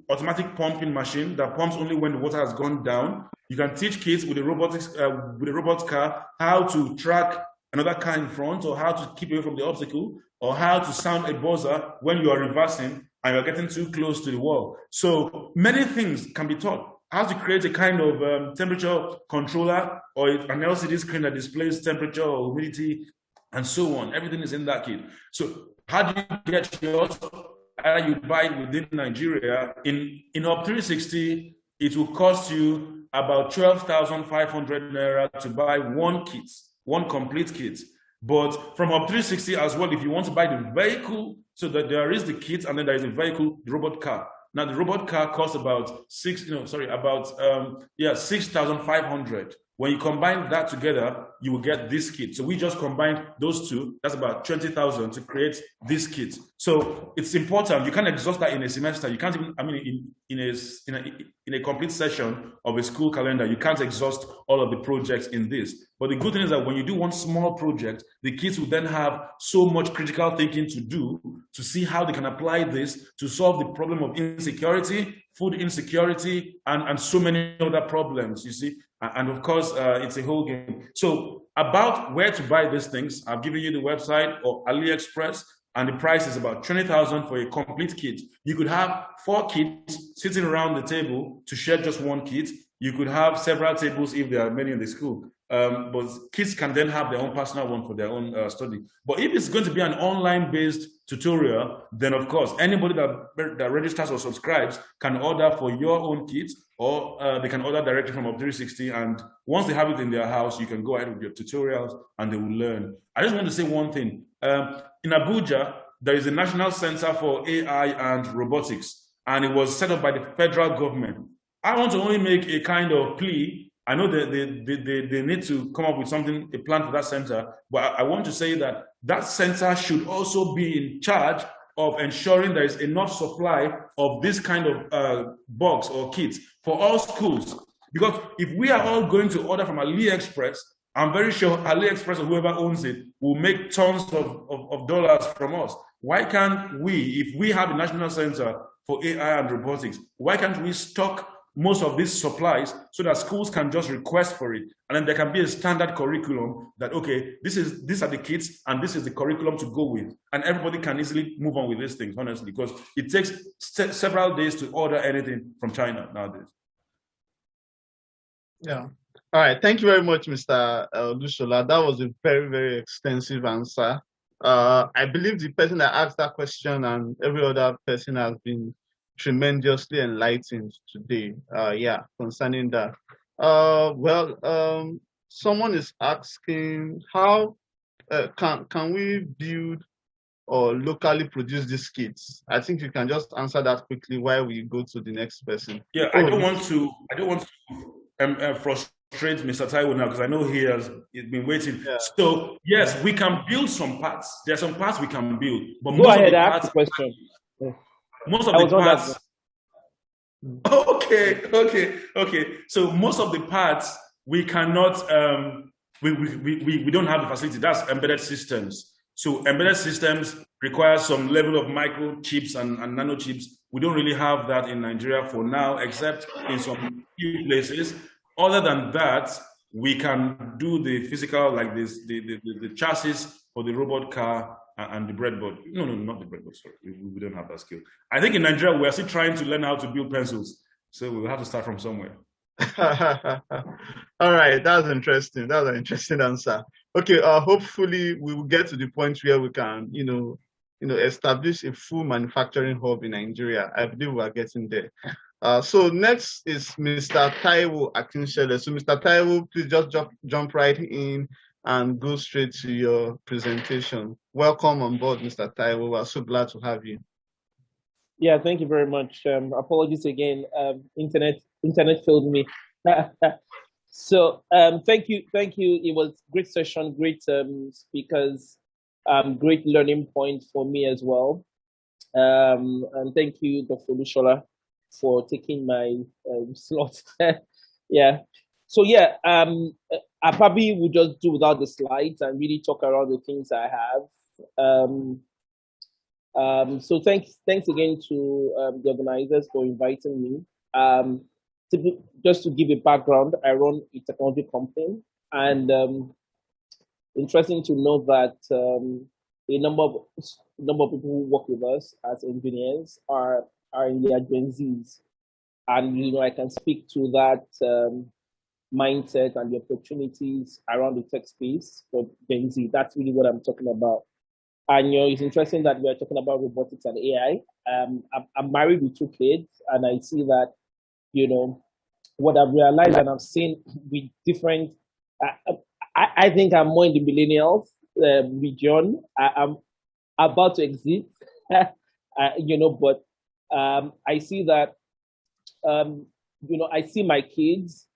automatic pumping machine that pumps only when the water has gone down. You can teach kids with a robot car how to track another car in front, or how to keep away from the obstacle, or how to sound a buzzer when you are reversing and you're getting too close to the wall. So many things can be taught. How to create a kind of temperature controller, or an LCD screen that displays temperature or humidity, and so on. Everything is in that kit. So how do you get yours? You buy it within Nigeria. In Hub 360, it will cost you about 12,500 naira to buy one complete kit. But from Hub 360 as well, if you want to buy the vehicle, so that there is the kit and then there is the vehicle, the robot car. Now the robot car costs about 6,500. When you combine that together, you will get this kit. So we just combined those two. That's about 20,000 to create this kit. So it's important. You can't exhaust that in a semester. You can't even, in a complete session of a school calendar, you can't exhaust all of the projects in this. But the good thing is that when you do one small project, the kids will then have so much critical thinking to do to see how they can apply this to solve the problem of insecurity, food insecurity, and so many other problems, you see. And of course, it's a whole game. So about where to buy these things, I've given you the website or AliExpress, and the price is about 20,000 for a complete kit. You could have 4 kids sitting around the table to share just one kit. You could have several tables if there are many in the school. But kids can then have their own personal one for their own study. But if it's going to be an online-based tutorial, then of course, anybody that registers or subscribes can order for your own kit, or they can order directly from Hub 360. And once they have it in their house, you can go ahead with your tutorials and they will learn. I just want to say one thing. In Abuja, there is a National Center for AI and Robotics, and it was set up by the federal government. I want to only make a kind of plea. I know that they need to come up with something, a plan for that center, but I want to say that that center should also be in charge of ensuring there is enough supply of this kind of box or kits for all schools. Because if we are all going to order from AliExpress, I'm very sure AliExpress or whoever owns it will make tons of dollars from us. Why can't we, if we have a National Center for AI and Robotics, why can't we stock most of these supplies so that schools can just request for it, and then there can be a standard curriculum that, okay, these are the kits and this is the curriculum to go with, and everybody can easily move on with these things, honestly, because it takes several days to order anything from China nowadays. Yeah. All right. Thank you very much, Mr. Lushola. That was a very, very extensive answer. I believe the person that asked that question and every other person has been tremendously enlightened today. Concerning that. Someone is asking how can we build or locally produce these kits? I think you can just answer that quickly while we go to the next person. Yeah, I don't want to frustrate Mr. Taiwo now because I know he's been waiting. Yeah. So yes, we can build some parts. There are some parts we can build, but Go most ahead, of the ask parts, the question. most of I the was on that parts. Okay. So most of the parts we cannot. We don't have the facility. That's embedded systems. So embedded systems require some level of microchips and nanochips. We don't really have that in Nigeria for now, except in some few places. Other than that, we can do the physical, like this, the chassis for the robot car and the breadboard. No, not the breadboard. Sorry, we don't have that skill. I think in Nigeria we are still trying to learn how to build pencils, so we'll have to start from somewhere. All right, that's interesting. That's an interesting answer. Okay, hopefully we will get to the point where we can, establish a full manufacturing hub in Nigeria. I believe we are getting there. So next is Mr. Taiwo Akinshele. So Mr. Taiwo, please just jump right in and go straight to your presentation. Welcome on board, Mr. Taiwo. We're so glad to have you. Yeah, thank you very much. Apologies again. Internet failed me. So thank you. It was great session, great speakers, great learning point for me as well. And thank you, Dr. Lushola, for taking my slot. Yeah. So yeah, I probably will just do without the slides and really talk around the things I have. So thanks again to the organizers for inviting me. Just to give a background, I run a technology company, and interesting to know that a number of people who work with us as engineers are in their Gen Zs, and I can speak to that mindset and the opportunities around the tech space for Gen Z. That's really what I'm talking about. And it's interesting that we are talking about robotics and AI. I'm married with 2 kids, and I see that, what I've realized and I've seen with different. I think I'm more in the millennials region. I'm about to exit, but I see that, I see my kids.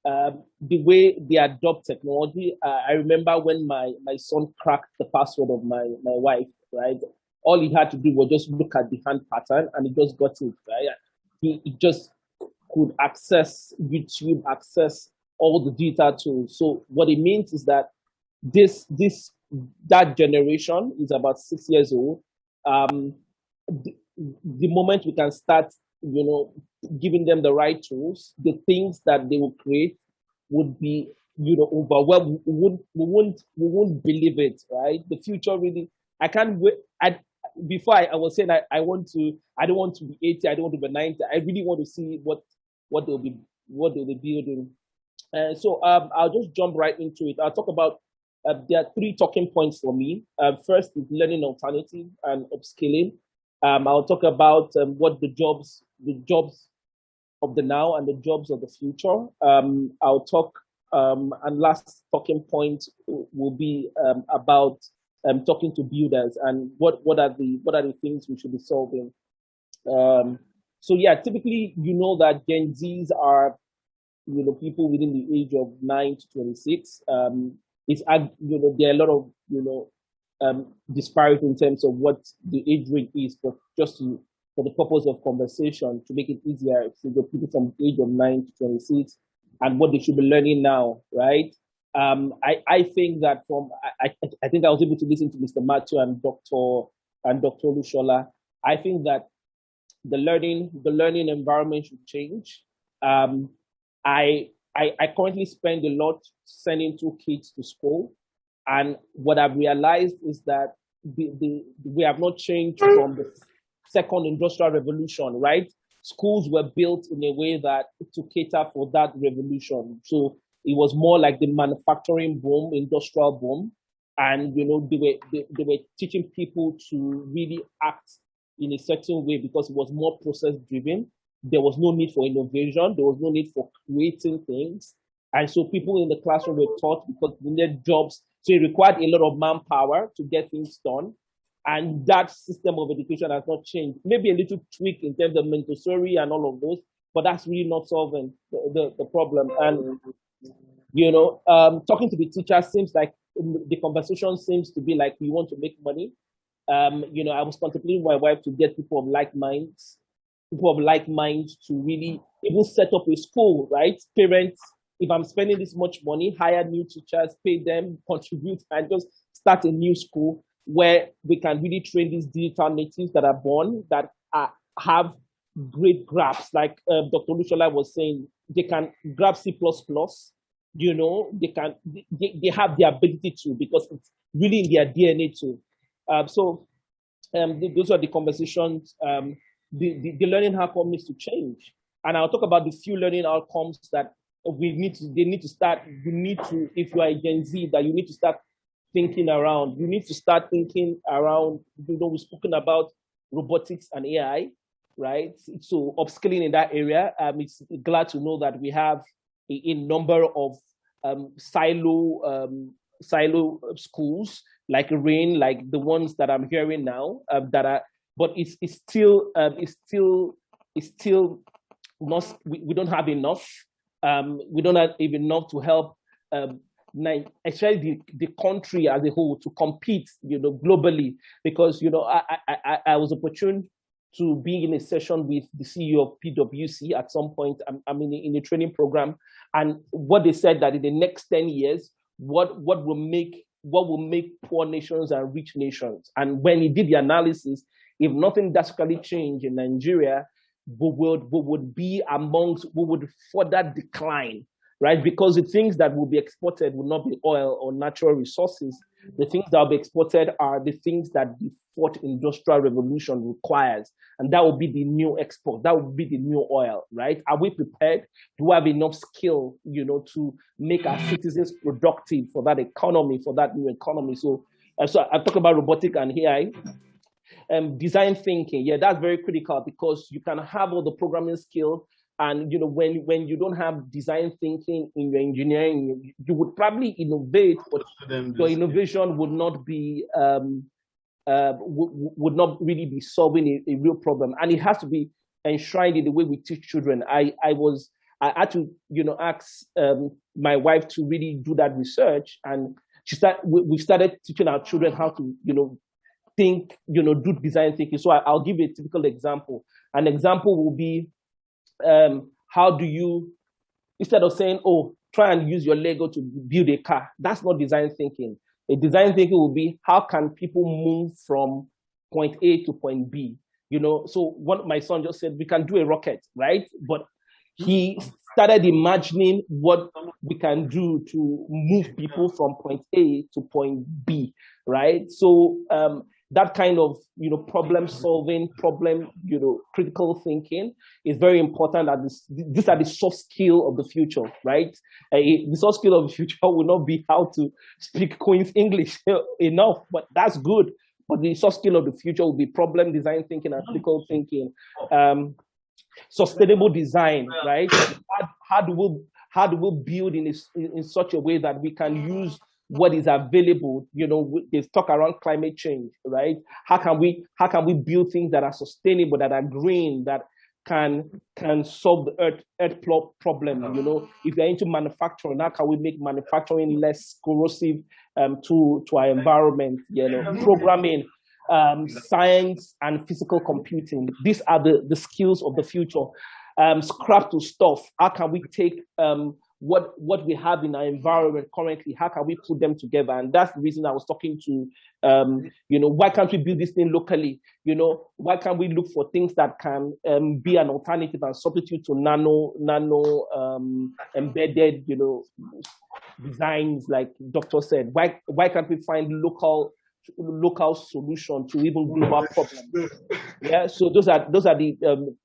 The way they adopt technology. I remember when my son cracked the password of my wife, right? All he had to do was just look at the hand pattern and he just got it, right? He just could access YouTube, access all the data tools. So what it means is that that generation is about 6 years old. The moment we can start, giving them the right tools, the things that they will create would be, overwhelmed. We won't believe it, right? The future really. I can't wait. Before I was saying I don't want to be 80, I don't want to be 90. I really want to see what they'll be building. So I'll just jump right into it. I'll talk about there are 3 talking points for me. First is learning alternative and upskilling. I'll talk about what the jobs of the now and the jobs of the future. I'll talk, and last talking point will be about talking to builders and what are the things we should be solving. So yeah, typically that Gen Zs are people within the age of 9 to 26. There are a lot of disparity in terms of what the age range is, but just for the purpose of conversation, to make it easier, to the people from the age of 9 to 26 and what they should be learning now, right? I think that I think I was able to listen to Mr. Matthew and Dr. Lushola. I think that the learning environment should change. I currently spend a lot sending 2 kids to school, and what I've realized is that we have not changed from the second industrial revolution, right? Schools were built in a way that to cater for that revolution. So it was more like the manufacturing boom, industrial boom, and they were teaching people to really act in a certain way because it was more process driven. There was no need for innovation. There was no need for creating things. And so people in the classroom were taught because they needed jobs. So it required a lot of manpower to get things done. And that system of education has not changed. Maybe a little tweak in terms of Montessori and all of those, but that's really not solving the problem. And, talking to the teacher seems like the conversation seems to be like we want to make money. I was contemplating with my wife to get people of like minds to really even set up a school, right? Parents, if I'm spending this much money, hire new teachers, pay them, contribute, and just start a new school where we can really train these digital natives that are born, that have great grasps. Like Dr. Lushola was saying, they can grab C++, they have the ability to, because it's really in their DNA too. Those are the conversations. The learning outcome needs to change. And I'll talk about the few learning outcomes that they need to start. You need to, if you are a Gen Z, that you need to start thinking around. You need to start thinking around, we've spoken about robotics and AI, right? So upskilling in that area. It's glad to know that we have a number of silo schools like RAIN, like the ones that I'm hearing now, but it's still not. We don't have enough. We don't have even enough to help, especially the country as a whole, to compete, globally. Because I was opportune to be in a session with the CEO of PwC at some point. I'm in a training program, and what they said that in the next 10 years, what will make poor nations and rich nations. And when he did the analysis, if nothing drastically changed in Nigeria, we would further decline, right? Because the things that will be exported will not be oil or natural resources. The things that will be exported are the things that the fourth industrial revolution requires. And that will be the new export. That will be the new oil, right? Are we prepared? Do we have enough skill, to make our citizens productive for that economy, for that new economy? So I talk about robotic and AI. Design thinking, that's very critical, because you can have all the programming skill, and when you don't have design thinking in your engineering, you would probably innovate, but your innovation would not be would not really be solving a real problem. And it has to be enshrined in the way we teach children. I had to ask my wife to really do that research, and we started teaching our children how to think, do design thinking. So I'll give you a typical example. An example will be, how do you, instead of saying, oh, try and use your Lego to build a car, that's not design thinking. A design thinking will be, how can people move from point A to point B? So what my son just said, we can do a rocket, right? But he started imagining what we can do to move people from point A to point B, right? So that kind of problem solving, critical thinking is very important. These are the soft skill of the future, right? The soft skill of the future will not be how to speak Queen's English enough, but that's good. But the soft skill of the future will be problem design thinking and critical thinking. Sustainable design, right? How do we build in such a way that we can use what is available? There's talk around climate change, right? How can we build things that are sustainable, that are green, that can solve the earth problem? If you're into manufacturing, how can we make manufacturing less corrosive to our environment? Programming, science and physical computing. These are the skills of the future. Scrap to stuff. How can we take what we have in our environment currently? How can we put them together? And that's the reason I was talking to, why can't we build this thing locally? Why can't we look for things that can be an alternative and substitute to nano embedded, designs, like Doctor said? Why can't we find local solution to even global problems? Yeah, so those are the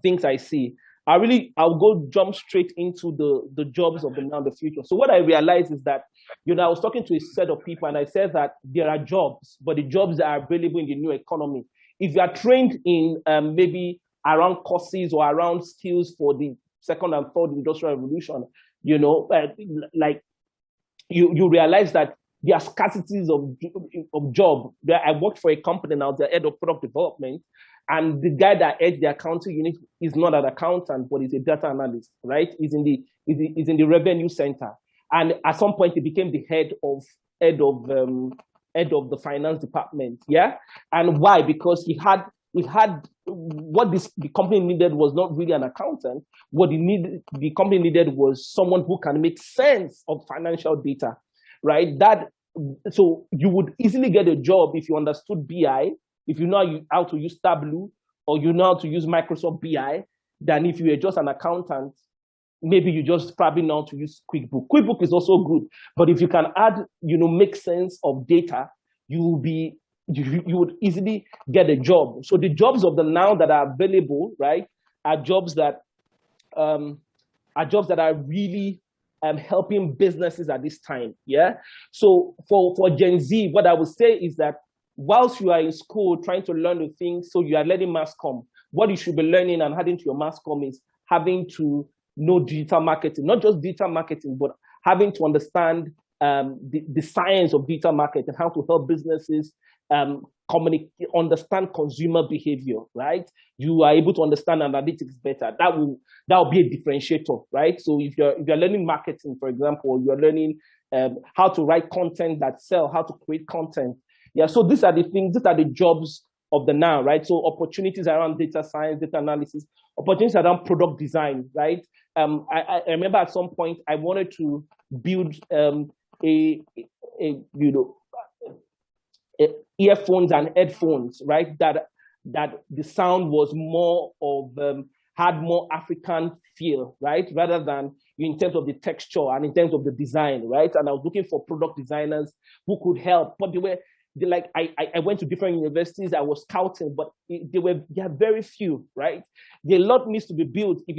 things I see. I'll go jump straight into the jobs of the now and the future. So what I realized is that, I was talking to a set of people, and I said that there are jobs, but the jobs that are available in the new economy, if you are trained in maybe around courses or around skills for the second and third industrial revolution, like you realize that there are scarcities of job. I worked for a company now, the head of product development, and the guy that heads the accounting unit is not an accountant, but he's a data analyst, right? He's in the revenue center, and at some point he became the head of the finance department. Yeah, and why? Because he had what the company needed was not really an accountant. What the company needed was someone who can make sense of financial data, right? So you would easily get a job if you understood BI, if you know how to use Tableau, or you know how to use Microsoft BI, than if you were just an accountant. Maybe you just probably know how to use QuickBook. QuickBook is also good, but if you can add, make sense of data, you would easily get a job. So the jobs of the now that are available, right, are jobs that are really helping businesses at this time. Yeah. So for Gen Z, what I would say is that whilst you are in school trying to learn the things, so you are learning mass comm, what you should be learning and adding to your mass comm is having to know digital marketing, not just digital marketing, but having to understand the science of digital marketing, how to help businesses understand consumer behavior, right? You are able to understand analytics better. That will be a differentiator, right? So if you're learning marketing, for example, you're learning how to write content that sell, how to create content. Yeah, so these are the things, these are the jobs of the now, right? So opportunities around data science, data analysis, opportunities around product design, right? I remember at some point I wanted to build earphones and headphones, right? That the sound was more of had more African feel, right? Rather than in terms of the texture and in terms of the design, right? And I was looking for product designers who could help, but I went to different universities, I was scouting, but there are very few, right? A lot needs to be built. If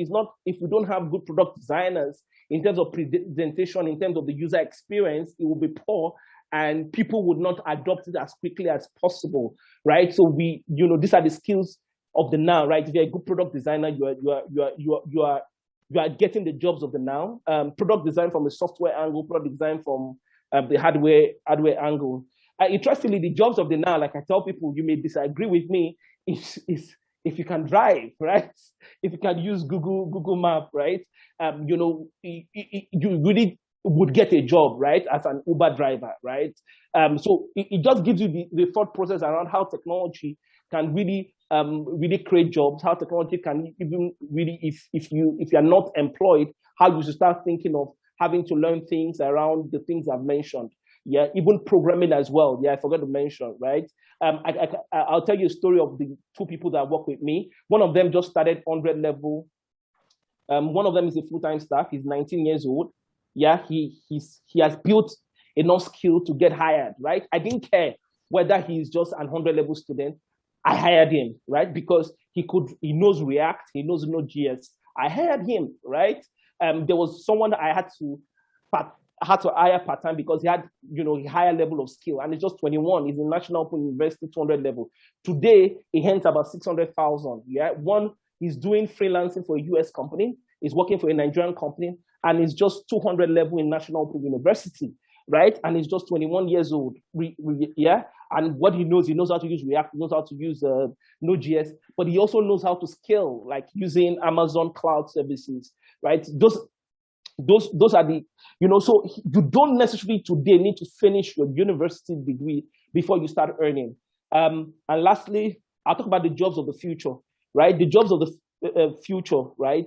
we don't have good product designers in terms of presentation, in terms of the user experience, it will be poor and people would not adopt it as quickly as possible, right? So these are the skills of the now, right? If you're a good product designer, you are getting the jobs of the now. Product design from a software angle, product design from the hardware angle. Interestingly, the jobs of the now, like I tell people, you may disagree with me, is if you can drive, right? If you can use Google Map, right? You really would get a job, right, as an Uber driver, right? So it just gives you the thought process around how technology can really create jobs, how technology can even really, if you're not employed, how you should start thinking of having to learn things around the things I've mentioned. Yeah, even programming as well. Yeah, I forgot to mention, right? I'll tell you a story of the two people that work with me. One of them just started 100 level. One of them is a full-time staff. He's 19 years old. Yeah, he has built enough skill to get hired, right? I didn't care whether he's just an 100 level student. I hired him, right? Because he knows React, he knows Node.js. I hired him, right? There was someone that I had to hire part-time because he had, a higher level of skill, and he's just 21. He's in National Open University 200 level. Today, he earns about 600,000. Yeah, he's doing freelancing for a US company. He's working for a Nigerian company, and he's just 200 level in National Open University, right? And he's just 21 years old. Yeah, and what he knows how to use React, he knows how to use Node.js, but he also knows how to scale, like using Amazon Cloud Services, right? Those are the, so you don't necessarily today need to finish your university degree before you start earning. And lastly, I'll talk about the jobs of the future, right? The jobs of the future, right?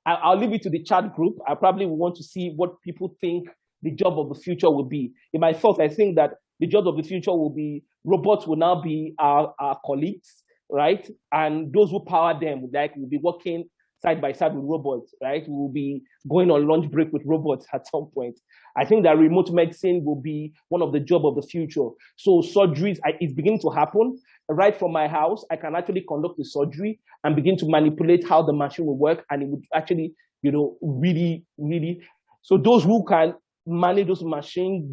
I'll leave it to the chat group. I probably want to see what people think the job of the future will be. In my thoughts, I think that the job of the future will be robots will now be our colleagues, right? And those who power them, like, will be working side by side with robots, right? We'll be going on lunch break with robots at some point. I think that remote medicine will be one of the jobs of the future. So surgeries, it's beginning to happen. Right from my house, I can actually conduct a surgery and begin to manipulate how the machine will work, and it would actually, really, really. So those who can manage those machines,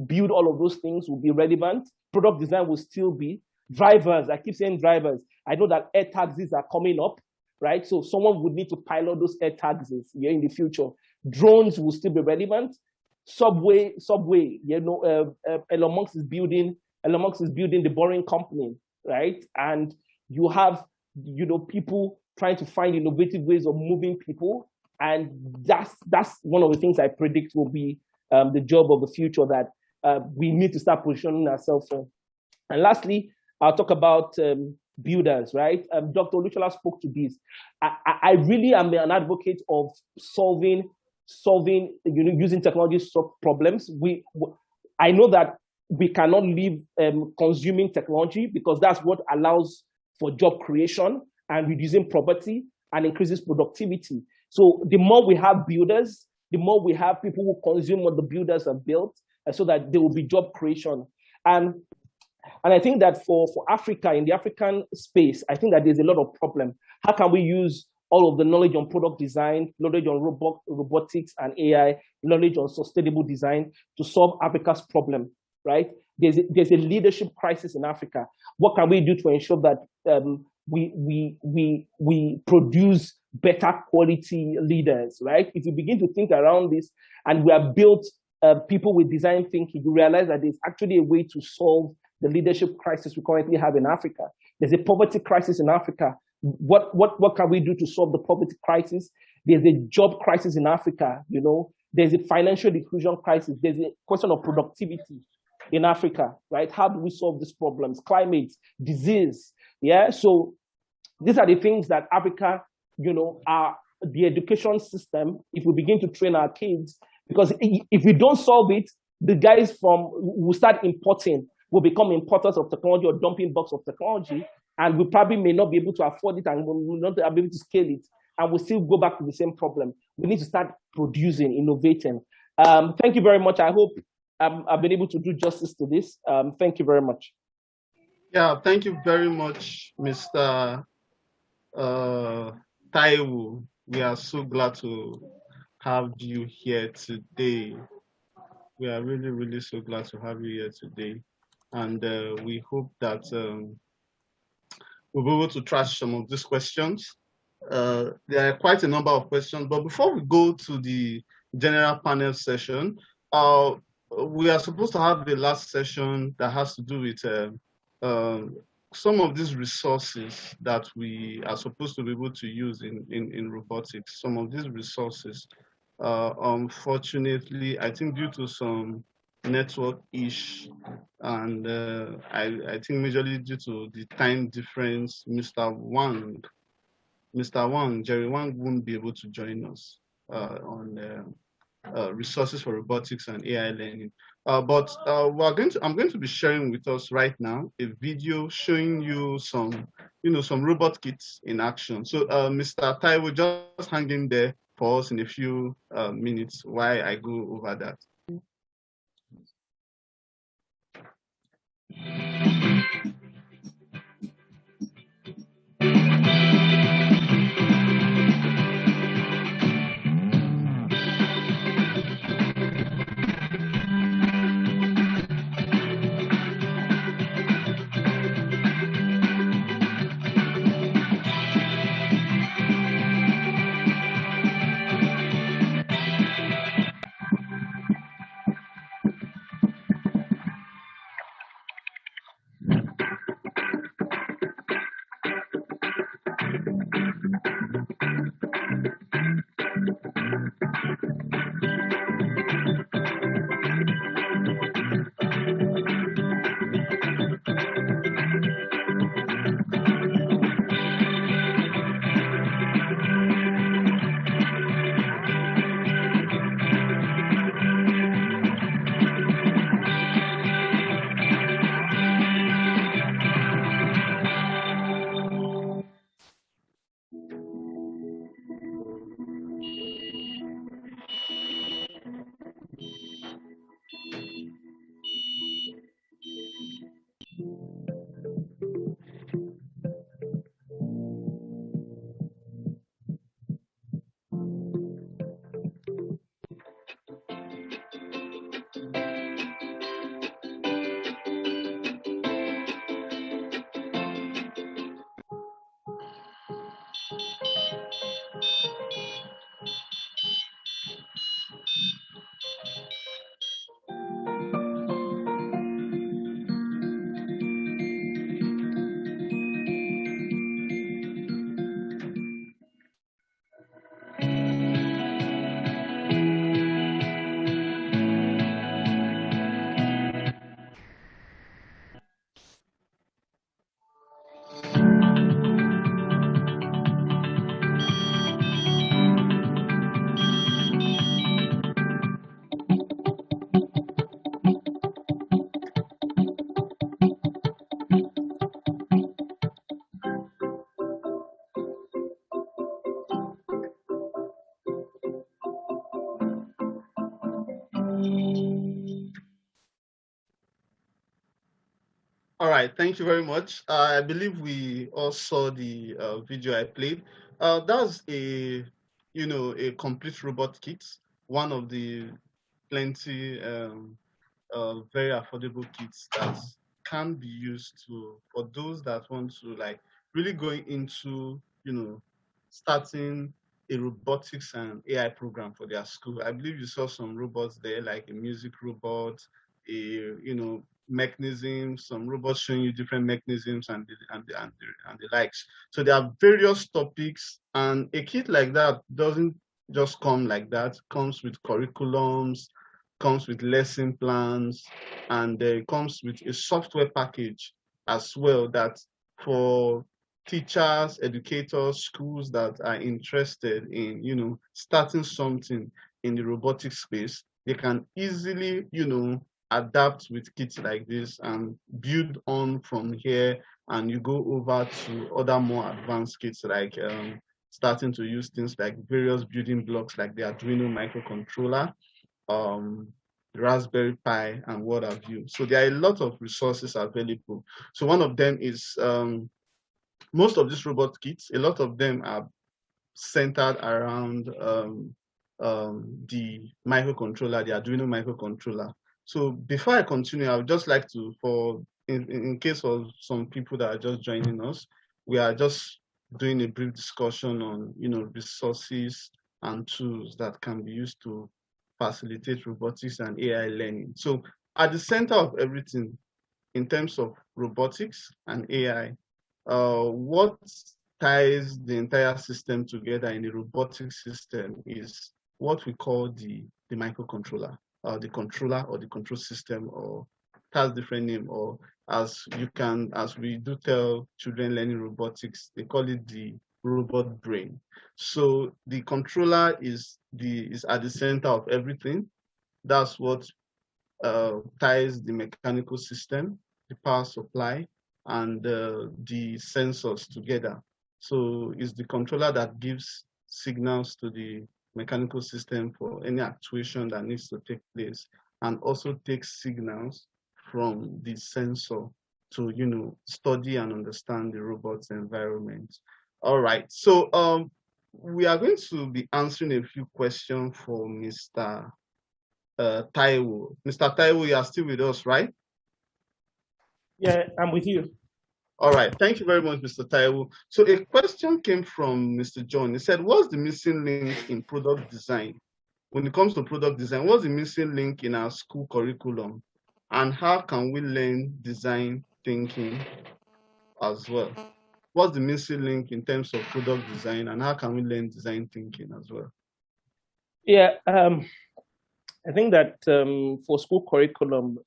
build all of those things will be relevant. Product design will still be. Drivers, I keep saying drivers. I know that air taxis are coming up, right? So someone would need to pilot those air taxis in the future. Drones will still be relevant. Subway. Elon Musk is building the Boring Company, right? And you have people trying to find innovative ways of moving people, and that's one of the things I predict will be the job of the future that we need to start positioning ourselves for. And lastly, I'll talk about builders, right? Dr. Oluchola spoke to this. I really am an advocate of solving, using technology to solve problems. I know that we cannot live consuming technology, because that's what allows for job creation and reducing poverty and increases productivity. So the more we have builders, the more we have people who consume what the builders have built, so that there will be job creation. And I think that for Africa, in the African space, I think that there's a lot of problem. How can we use all of the knowledge on product design, knowledge on robotics and AI, knowledge on sustainable design to solve Africa's problem, right? There's a leadership crisis in Africa. What can we do to ensure that we produce better quality leaders, right? If you begin to think around this, and we have built people with design thinking, you realize that there's actually a way to solve the leadership crisis we currently have in Africa. There's a poverty crisis in Africa. What can we do to solve the poverty crisis? There's a job crisis in Africa. There's a financial inclusion crisis. There's a question of productivity in Africa, right? How do we solve these problems? Climate, disease, yeah. So these are the things that Africa, are the education system. If we begin to train our kids, because if we don't solve it, the guys will start importing. Will become importers of technology or dumping box of technology, and we probably may not be able to afford it, and we will not be able to scale it, and we'll still go back to the same problem. We need to start producing, innovating. Thank you very much. I hope I've been able to do justice to this. Thank you very much. Yeah, thank you very much, Mr. Taiwo. We are so glad to have you here today. We are really, really so glad to have you here today. And we hope that we'll be able to trash some of these questions. There are quite a number of questions, but before we go to the general panel session, we are supposed to have the last session that has to do with some of these resources that we are supposed to be able to use in robotics. Some of these resources, unfortunately, I think due to some network-ish, and I think majorly due to the time difference, Jerry Wang won't be able to join us on resources for robotics and AI learning. But I'm going to be sharing with us right now a video showing you some robot kits in action. So Mr. Taiwo, just hang in there for us in a few minutes while I go over that. All right, thank you very much. I believe we all saw the video I played. That's a complete robot kit, one of the plenty very affordable kits that can be used for those that want to like really going into starting a robotics and AI program for their school. I believe you saw some robots there, like a music robot, a mechanism, some robots showing you different mechanisms and the likes. So there are various topics, and a kit like that doesn't just come like that. It comes with curriculums, comes with lesson plans, and it comes with a software package as well that for teachers, educators, schools that are interested in, starting something in the robotics space, they can easily, adapt with kits like this and build on from here. And you go over to other more advanced kits like starting to use things like various building blocks like the Arduino microcontroller, um, Raspberry Pi, and what have you. So there are a lot of resources available. So one of them is most of these robot kits, a lot of them are centered around the microcontroller, the Arduino microcontroller. So before I continue, I would just like to, in case of some people that are just joining us, we are just doing a brief discussion on resources and tools that can be used to facilitate robotics and AI learning. So at the center of everything in terms of robotics and AI, what ties the entire system together in the robotics system is what we call the microcontroller, the controller or the control system, or it has different name, or as we do tell children learning robotics, they call it the robot brain. So the controller is at the center of everything. That's what ties the mechanical system, the power supply, and the sensors together. So it's the controller that gives signals to the mechanical system for any actuation that needs to take place, and also takes signals from the sensor to study and understand the robot's environment. All right, so we are going to be answering a few questions for Mr. Taiwo. Mr. Taiwo, you are still with us, right? Yeah, I'm with you. All right, thank you very much, Mr. Taiwo. So a question came from Mr. John. He said, what's the missing link in product design? When it comes to product design, what's the missing link in our school curriculum? And how can we learn design thinking as well? What's the missing link in terms of product design, and how can we learn design thinking as well? Yeah, I think that for school curriculum,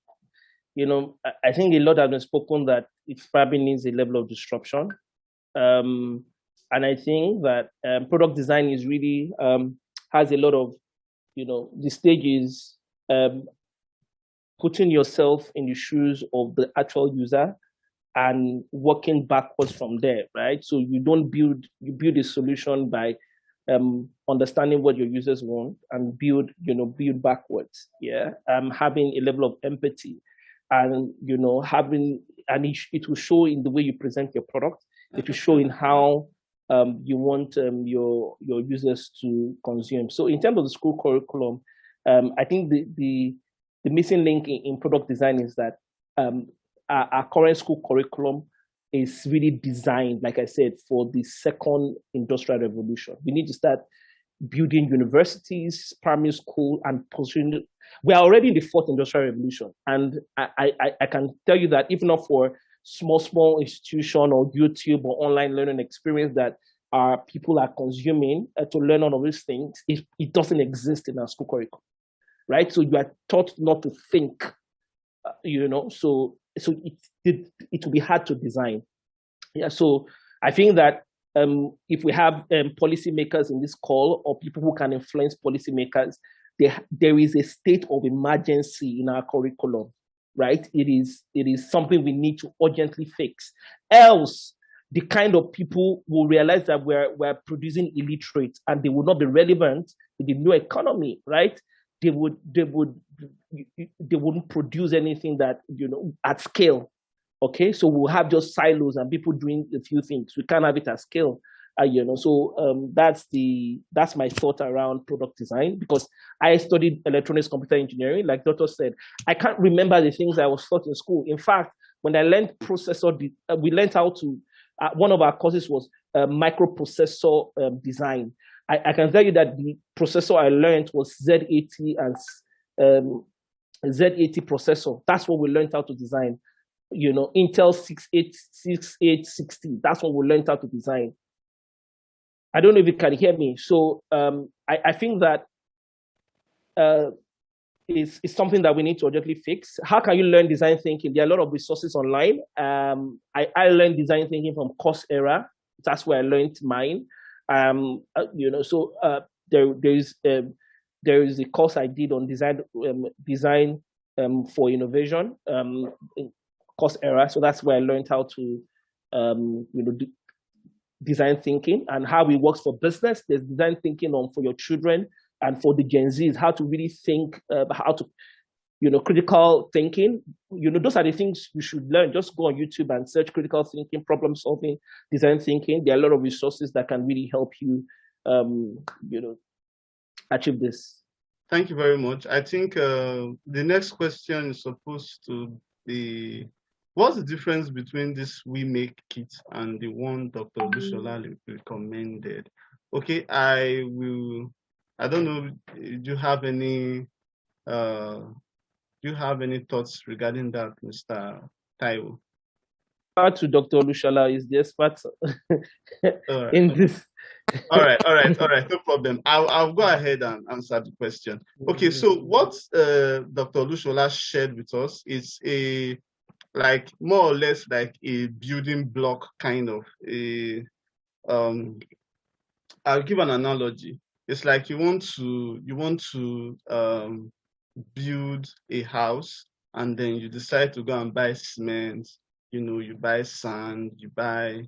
I think a lot has been spoken that it probably needs a level of disruption. And I think that product design is really has a lot of, the stages, putting yourself in the shoes of the actual user and working backwards from there, right? So you build a solution by understanding what your users want and build backwards. Yeah, having a level of empathy, and it will show in the way you present your product. It will show in how you want your users to consume. So in terms of the school curriculum, I think the missing link in product design is that our current school curriculum is really designed, like I said, for the second industrial revolution. We need to start building universities, primary school, and positioning. We are already in the fourth industrial revolution. And I can tell you that even not for small institution or YouTube or online learning experience that our people are consuming to learn all of these things, it doesn't exist in our school curriculum, right? So you are taught not to think, so it will be hard to design. Yeah, so I think that if we have policymakers in this call, or people who can influence policymakers, there is a state of emergency in our curriculum, right? It is something we need to urgently fix. Else, the kind of people will realize that we're producing illiterate, and they will not be relevant in the new economy, right? They wouldn't produce anything that at scale. Okay, so we'll have just silos and people doing a few things. We can't have it at scale. So that's my thought around product design, because I studied electronics computer engineering. Like Doctor said, I can't remember the things I was taught in school. In fact, when I learned we learned how to. One of our courses was microprocessor design. I can tell you that the processor I learned was Z80 and Z80 processor. That's what we learned how to design. Intel 6860. That's what we learned how to design. I don't know if you can hear me. So I think that is something that we need to urgently fix. How can you learn design thinking? There are a lot of resources online. I learned design thinking from Coursera. That's where I learned mine. There is a course I did on design for innovation, Coursera. So that's where I learned how to design thinking and how it works for business. There's design thinking for your children and for the Gen Zs, how to really think, how to, critical thinking. Those are the things you should learn. Just go on YouTube and search critical thinking, problem solving, design thinking. There are a lot of resources that can really help you, achieve this. Thank you very much. I think the next question is supposed to be, what's the difference between this We Make kit and the one Dr. Lushola recommended? Okay, I don't know, do you have any thoughts regarding that, Mr. Taiwo? To Dr. Lushola is the expert in this. All right, no problem. I'll go ahead and answer the question. Okay, so what Dr. Lushola shared with us is more or less like a building block kind of a. I'll give an analogy. It's like you want to build a house, and then you decide to go and buy cement. You buy sand, you buy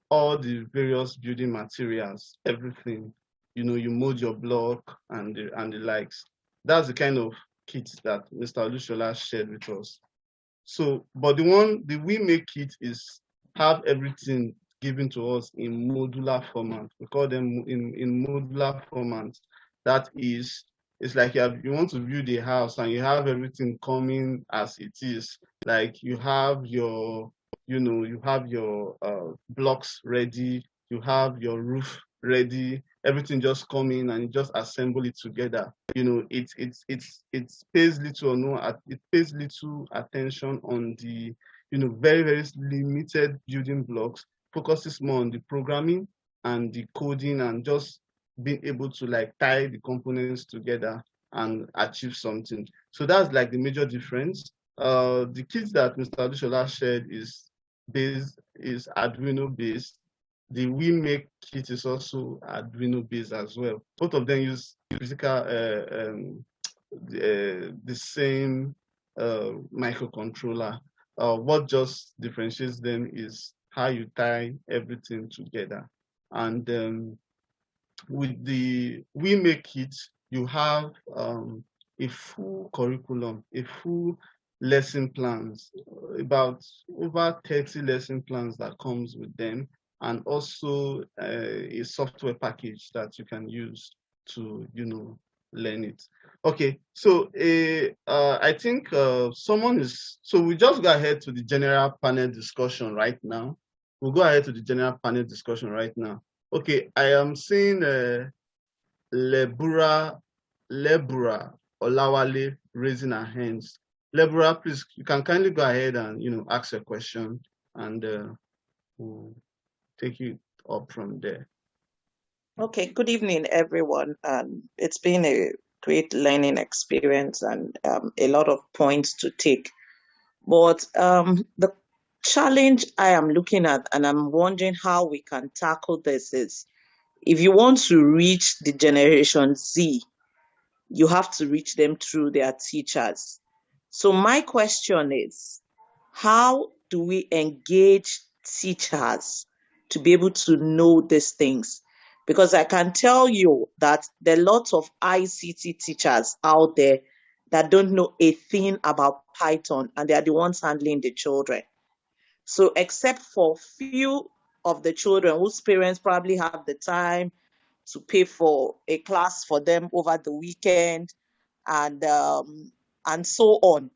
all the various building materials, everything. You mold your block and the likes. That's the kind of kit that Mr. Lushola shared with us. So, but the We Make kit is have everything given to us in modular format. We call them in modular format. That is, it's like you want to build a house and you have everything coming as it is. Like you have your blocks ready, you have your roof ready, everything just come in and you just assemble it together. It pays little attention on the very, very limited building blocks, focuses more on the programming and the coding and just being able to tie the components together and achieve something. So that's the major difference. The kit that Mr. Adushola shared is Arduino based. The We Make kit is also Arduino based as well. Both of them use physical the same microcontroller. What just differentiates them is how you tie everything together. And with the We Make kit, you have a full curriculum, a full lesson plans, about over 30 lesson plans that comes with them, and also a software package that you can use to learn it. Okay, so I think so we just go ahead to the general panel discussion right now. We'll go ahead to the general panel discussion right now. Okay, I am seeing Lebura Olawale raising her hands. Lebura, please, you can kindly go ahead and ask a question, and we'll take it up from there. Okay, good evening, everyone. It's been a great learning experience and a lot of points to take. But the challenge I am looking at, and I'm wondering how we can tackle this, is if you want to reach the Generation Z, you have to reach them through their teachers. So my question is, how do we engage teachers to be able to know these things? Because I can tell you that there are lots of ICT teachers out there that don't know a thing about Python, and they are the ones handling the children. So except for few of the children whose parents probably have the time to pay for a class for them over the weekend, and so on.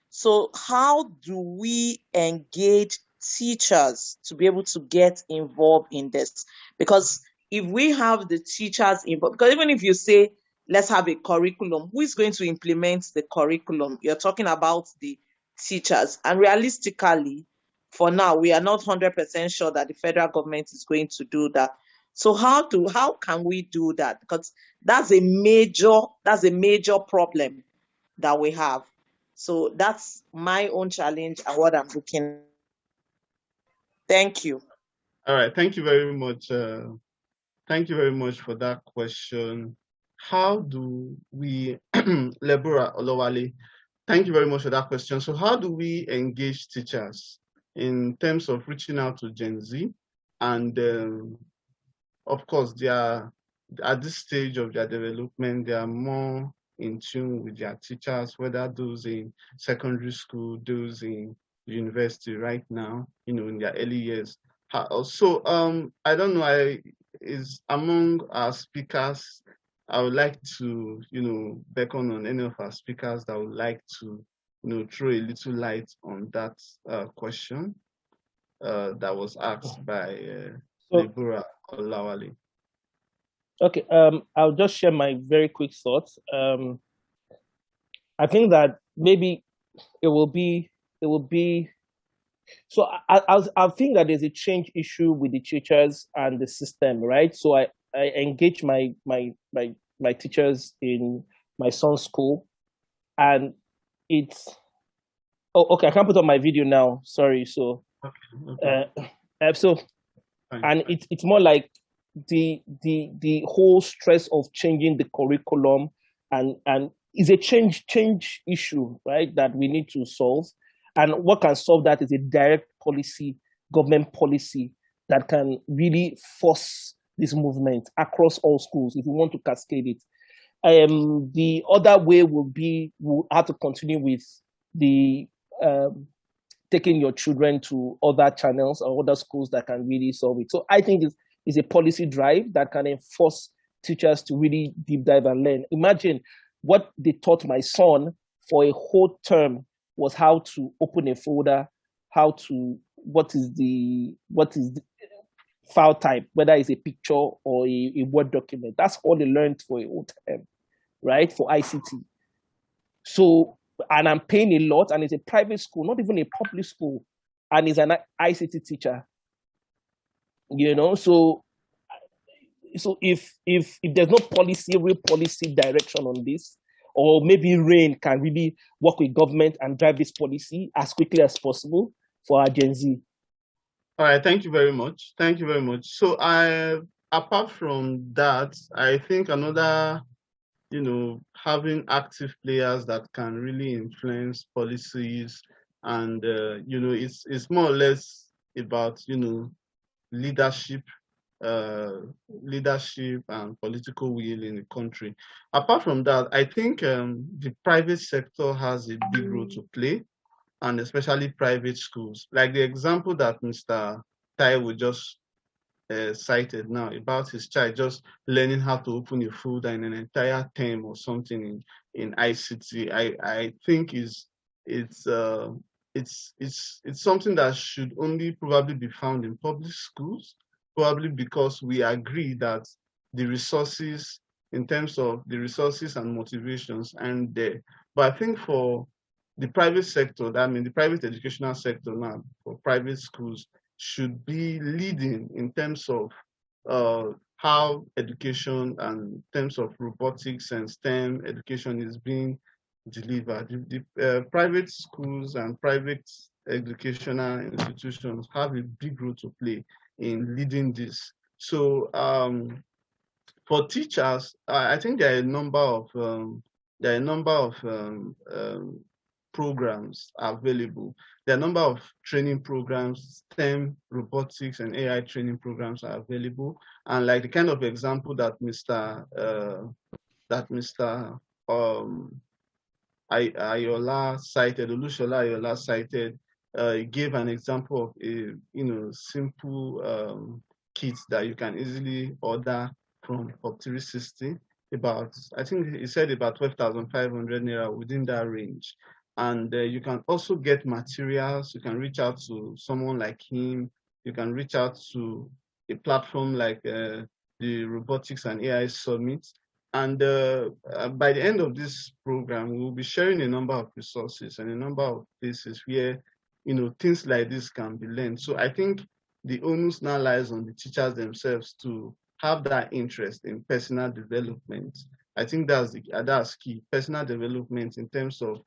So how do we engage teachers to be able to get involved in this? Because if we have the teachers involved, because even if you say let's have a curriculum, who is going to implement the curriculum? You're talking about the teachers, and realistically, for now, we are not 100% sure that the federal government is going to do that. So how can we do that? Because that's a major problem that we have. So that's my own challenge and what I'm looking at. Thank you. All right, thank you very much. Thank you very much for that question. How do we, Lebura Olowale, thank you very much for that question. So how do we engage teachers in terms of reaching out to Gen Z? And of course, they are at this stage of their development, they are more in tune with their teachers, whether those in secondary school, those in university right now, in their early years. So I don't know, is among our speakers, I would like to, beckon on any of our speakers that would like to, throw a little light on that question that was asked by Lebura Olawale. Okay, I'll just share my very quick thoughts. I think that maybe it will be. So I think that there's a change issue with the teachers and the system, right? So I engage my teachers in my son's school, and it's okay. I can't put on my video now. Sorry. So, and it's more like the whole stress of changing the curriculum and is a change issue, right? That we need to solve. And what can solve that is a direct policy, government policy that can really force this movement across all schools if we want to cascade it. The other way will be we'll have to continue with the taking your children to other channels or other schools that can really solve it. So I think it's a policy drive that can enforce teachers to really deep dive and learn. Imagine what they taught my son for a whole term was how to open a folder, what is the file type, whether it's a picture or a Word document. That's all they learned for a whole term, right? For ICT. So, and I'm paying a lot, and it's a private school, not even a public school, and he's an ICT teacher. So if there's no real policy direction on this, or maybe RAIN can really work with government and drive this policy as quickly as possible for our Gen Z. All right, thank you very much. Thank you very much. So apart from that, I think another, having active players that can really influence policies, and it's more or less about leadership and political will in the country. Apart from that, I think the private sector has a big role to play, and especially private schools. Like the example that Mr. Taiwo just cited now about his child just learning how to open a folder in an entire term or something in ICT. I think it's something that should only probably be found in public schools, probably because we agree that the resources, in terms of the resources and motivations, and there. But I think for the private sector, the private educational sector now, for private schools, should be leading in terms of how education and in terms of robotics and STEM education is being delivered. The private schools and private educational institutions have a big role to play in leading this. So for teachers, I think there are a number of programs available. There are a number of training programs, STEM, robotics, and AI training programs are available. And like the kind of example that Mr. Ayola cited, Olushola Ayola cited, gave an example of a simple kit that you can easily order from Pop 360. About, I think he said about 12,500 naira, within that range. And you can also get materials. You can reach out to someone like him. You can reach out to a platform like the Robotics and AI Summit. And by the end of this program, we'll be sharing a number of resources and a number of places where things like this can be learned. So I think the onus now lies on the teachers themselves to have that interest in personal development. I think that's key. Personal development in terms of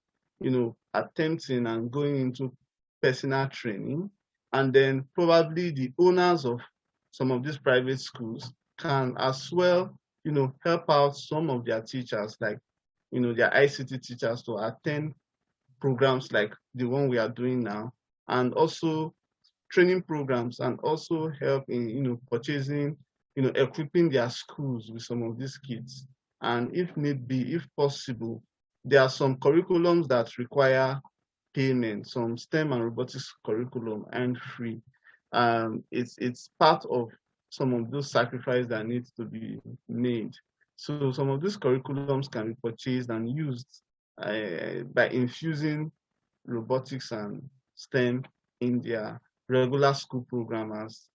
attempting and going into personal training. And then probably the owners of some of these private schools can as well help out some of their teachers, like their ICT teachers, to attend programs like the one we are doing now, and also training programs, and also help in purchasing, equipping their schools with some of these kits. And if need be, if possible, there are some curriculums that require payment, some STEM and robotics curriculum, and free. It's part of some of those sacrifices that needs to be made. So some of these curriculums can be purchased and used by infusing robotics and STEM in their regular school program, as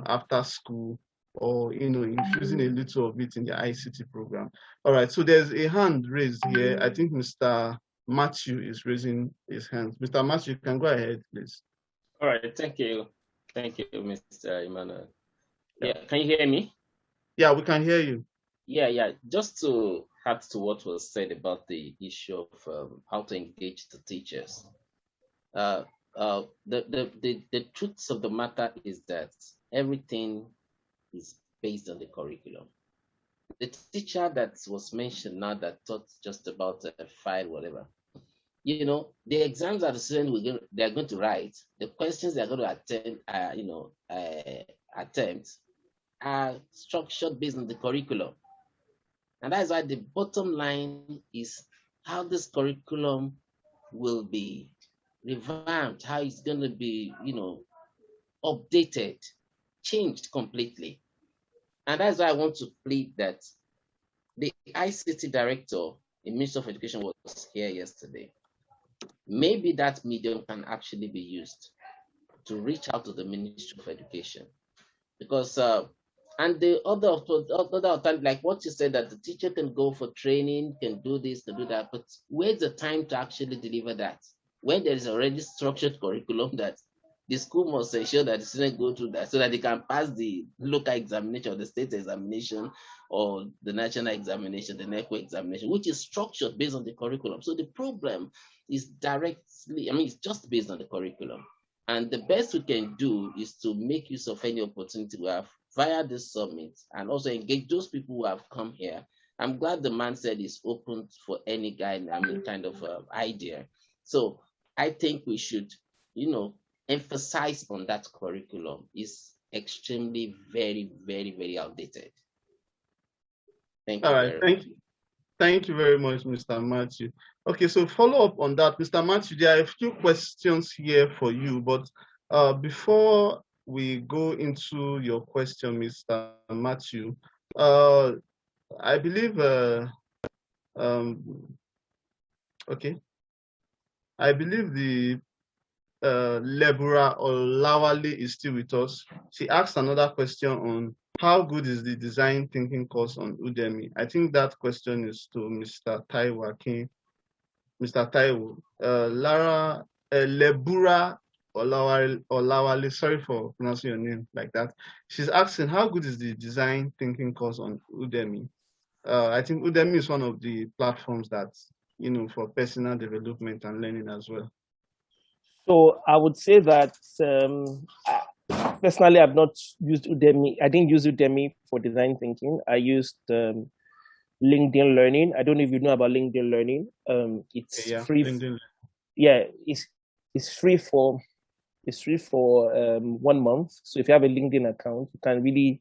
after school, or infusing a little of it in the ICT program. All right, so there's a hand raised here. I think Mr. Matthew is raising his hand. Mr. Matthew, you can go ahead, please. All right, thank you, Mr. Emmanuel. Yeah, can you hear me? Yeah, we can hear you. Yeah. Just to add to what was said about the issue of how to engage the teachers. The truth of the matter is that everything is based on the curriculum. The teacher that was mentioned now that taught just about a file, whatever, the exams that the students they're going to write, the questions they're going to attempt are structured based on the curriculum. And that's why the bottom line is how this curriculum will be revamped, how it's going to be, updated, changed completely. And that's why I want to plead that the ICT director in Ministry of Education was here yesterday. Maybe that medium can actually be used to reach out to the Ministry of Education, because and the other alternative, like what you said, that the teacher can go for training, can do this, can do that, but where's the time to actually deliver that when there is already structured curriculum that the school must ensure that the students go through that so that they can pass the local examination or the state examination or the national examination, the NECO examination, which is structured based on the curriculum. So the problem is directly, it's just based on the curriculum. And the best we can do is to make use of any opportunity we have via this summit and also engage those people who have come here. I'm glad the man said he's open for any kind of idea. So I think we should, emphasize on that curriculum. Is extremely, very, very, very outdated. Thank you. All right, thank you very much, Mr. Matthew. Okay, so follow up on that, Mr. Matthew. There are a few questions here for you, but before we go into your question, Mr. Matthew, I believe I believe the Lebura or Lawali is still with us. She asked another question on how good is the design thinking course on Udemy. I think that question is to Mr. Taiwo Akin. Mr. Taiwo, Lebura Olawale, sorry for pronouncing your name like that. She's asking how good is the design thinking course on Udemy. I think Udemy is one of the platforms that's for personal development and learning as well. So I would say that personally, I've not used Udemy. I didn't use Udemy for design thinking. I used LinkedIn Learning. I don't know if you know about LinkedIn Learning. It's free. LinkedIn. Yeah, it's free for 1 month. So if you have a LinkedIn account, you can really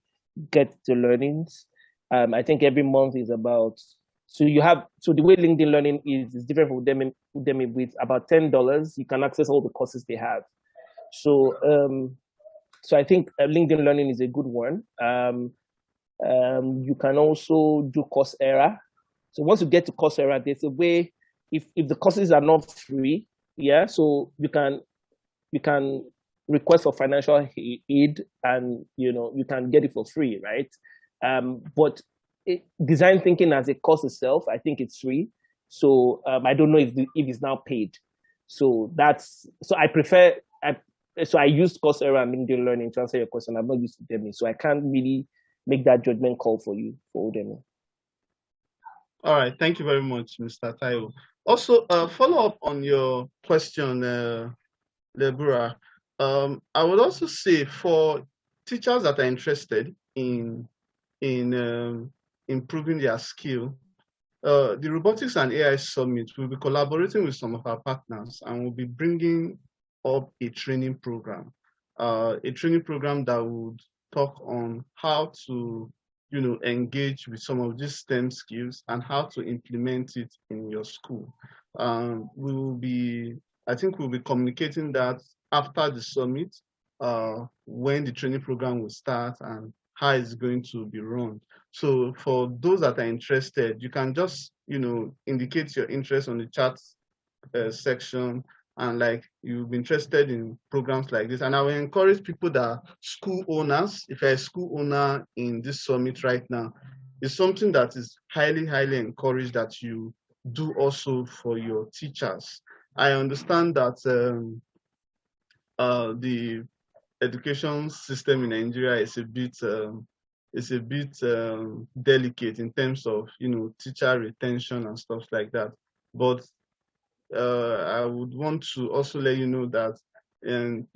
get the learnings. I think every month is about. So the way LinkedIn Learning is different from Udemy. With about $10, you can access all the courses they have. So so I think LinkedIn Learning is a good one. You can also do Coursera. So once you get to Coursera, there's a way, if the courses are not free, yeah, so you can request for financial aid, and you can get it for free, right? But design thinking as a course itself, I think it's free. So I don't know if it's now paid. So I prefer so I used Coursera and LinkedIn Learning to answer your question. I've not used Udemy, so I can't really make that judgment call for you for Udemy. All right, thank you very much, Mr. Taiwo. Also, follow up on your question, Lebura. I would also say for teachers that are interested in improving their skill, the Robotics and AI Summit will be collaborating with some of our partners, and we'll be bringing up a training program that would talk on how to engage with some of these STEM skills and how to implement it in your school. I think we'll be communicating that after the summit, when the training program will start and how it's going to be run. So for those that are interested, you can just indicate your interest on the chat section, and like you'll be interested in programs like this. And I will encourage people that are school owners. If you're a school owner in this summit right now, it's something that is highly encouraged that you do also for your teachers. I understand that the education system in Nigeria is a bit delicate in terms of teacher retention and stuff like that. But I would want to also let you know that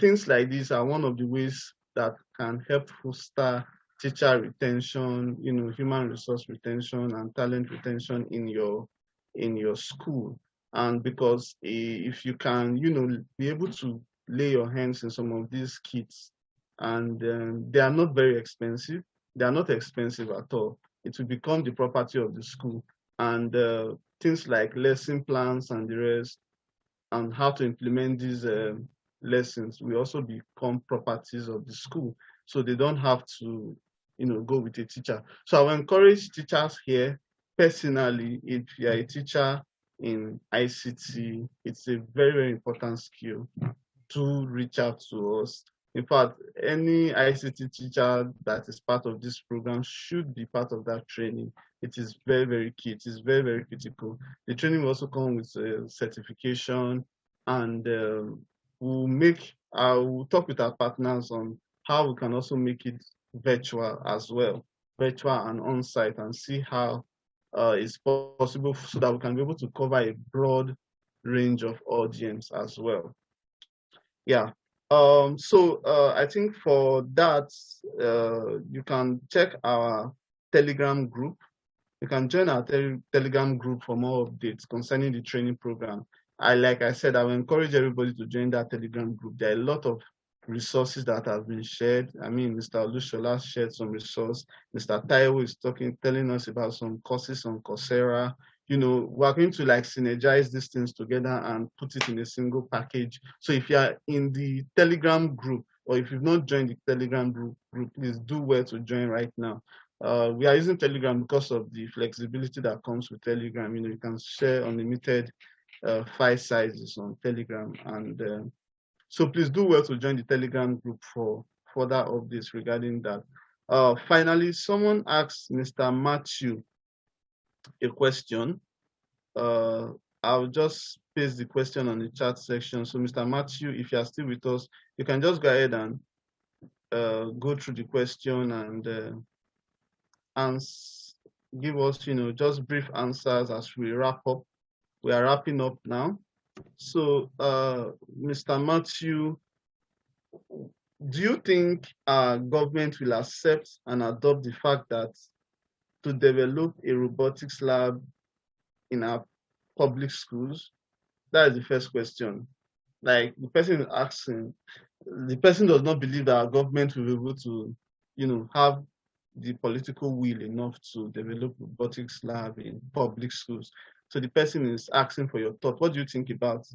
things like this are one of the ways that can help foster teacher retention, human resource retention and talent retention in your school. And because if you can, be able to lay your hands in some of these kits, and they are not very expensive. They are not expensive at all. It will become the property of the school. And things like lesson plans and the rest, and how to implement these lessons will also become properties of the school. So they don't have to, go with a teacher. So I will encourage teachers here, personally, if you are a teacher in ICT, it's a very important skill to reach out to us. In fact, any ICT teacher that is part of this program should be part of that training. It is very key. It is very critical. The training will also come with certification, and we'll talk with our partners on how we can also make it virtual as well, virtual and on-site, and see how it's possible so that we can be able to cover a broad range of audience as well. Yeah. So I think for that, you can check our Telegram group. You can join our Telegram group for more updates concerning the training program. Like I said, I will encourage everybody to join that Telegram group. There are a lot of resources that have been shared. I mean, Mr. Olushola shared some resource. Mr. Taiwo is telling us about some courses on Coursera. We're going to synergize these things together and put it in a single package. So if you are in the Telegram group, or if you've not joined the Telegram group, please do well to join right now. We are using Telegram because of the flexibility that comes with Telegram. You can share unlimited file sizes on Telegram, and so please do well to join the Telegram group for further updates regarding that. Finally, someone asked Mr. Matthew a question. I'll just paste the question on the chat section. So Mr. Matthew, if you are still with us, you can just go ahead and go through the question and give us, just brief answers as we wrap up. We are wrapping up now. So Mr. Matthew, do you think our government will accept and adopt the fact that to develop a robotics lab in our public schools? That is the first question. Like the person is asking, the person does not believe that our government will be able to, have the political will enough to develop robotics lab in public schools. So the person is asking for your thought. What do you think about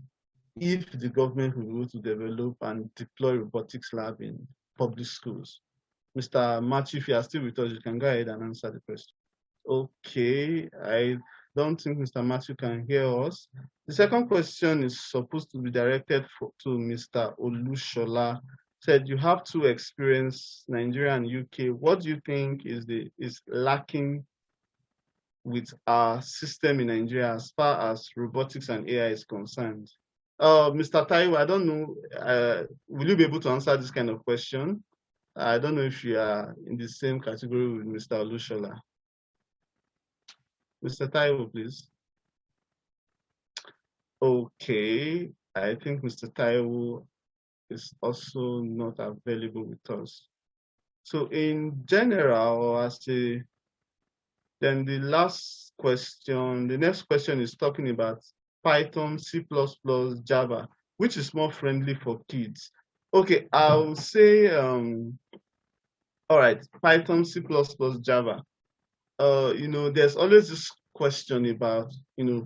if the government will be able to develop and deploy robotics lab in public schools? Mr. Matthew, if you are still with us, you can go ahead and answer the question. Okay, I don't think Mr. Matthew can hear us. The second question is supposed to be directed to Mr. Olushola. Said you have two experience, Nigeria and UK. What do you think is lacking with our system in Nigeria as far as robotics and AI is concerned? Mr. Taiwo, I don't know, will you be able to answer this kind of question? I don't know if you are in the same category with Mr. Olushola. Mr. Taiwo, please. Okay, I think Mr. Taiwo is also not available with us. So in general, then the last question, the next question is talking about Python, C++, Java, which is more friendly for kids. Okay, I'll say, all right, Python, C++, Java. There's always this question about,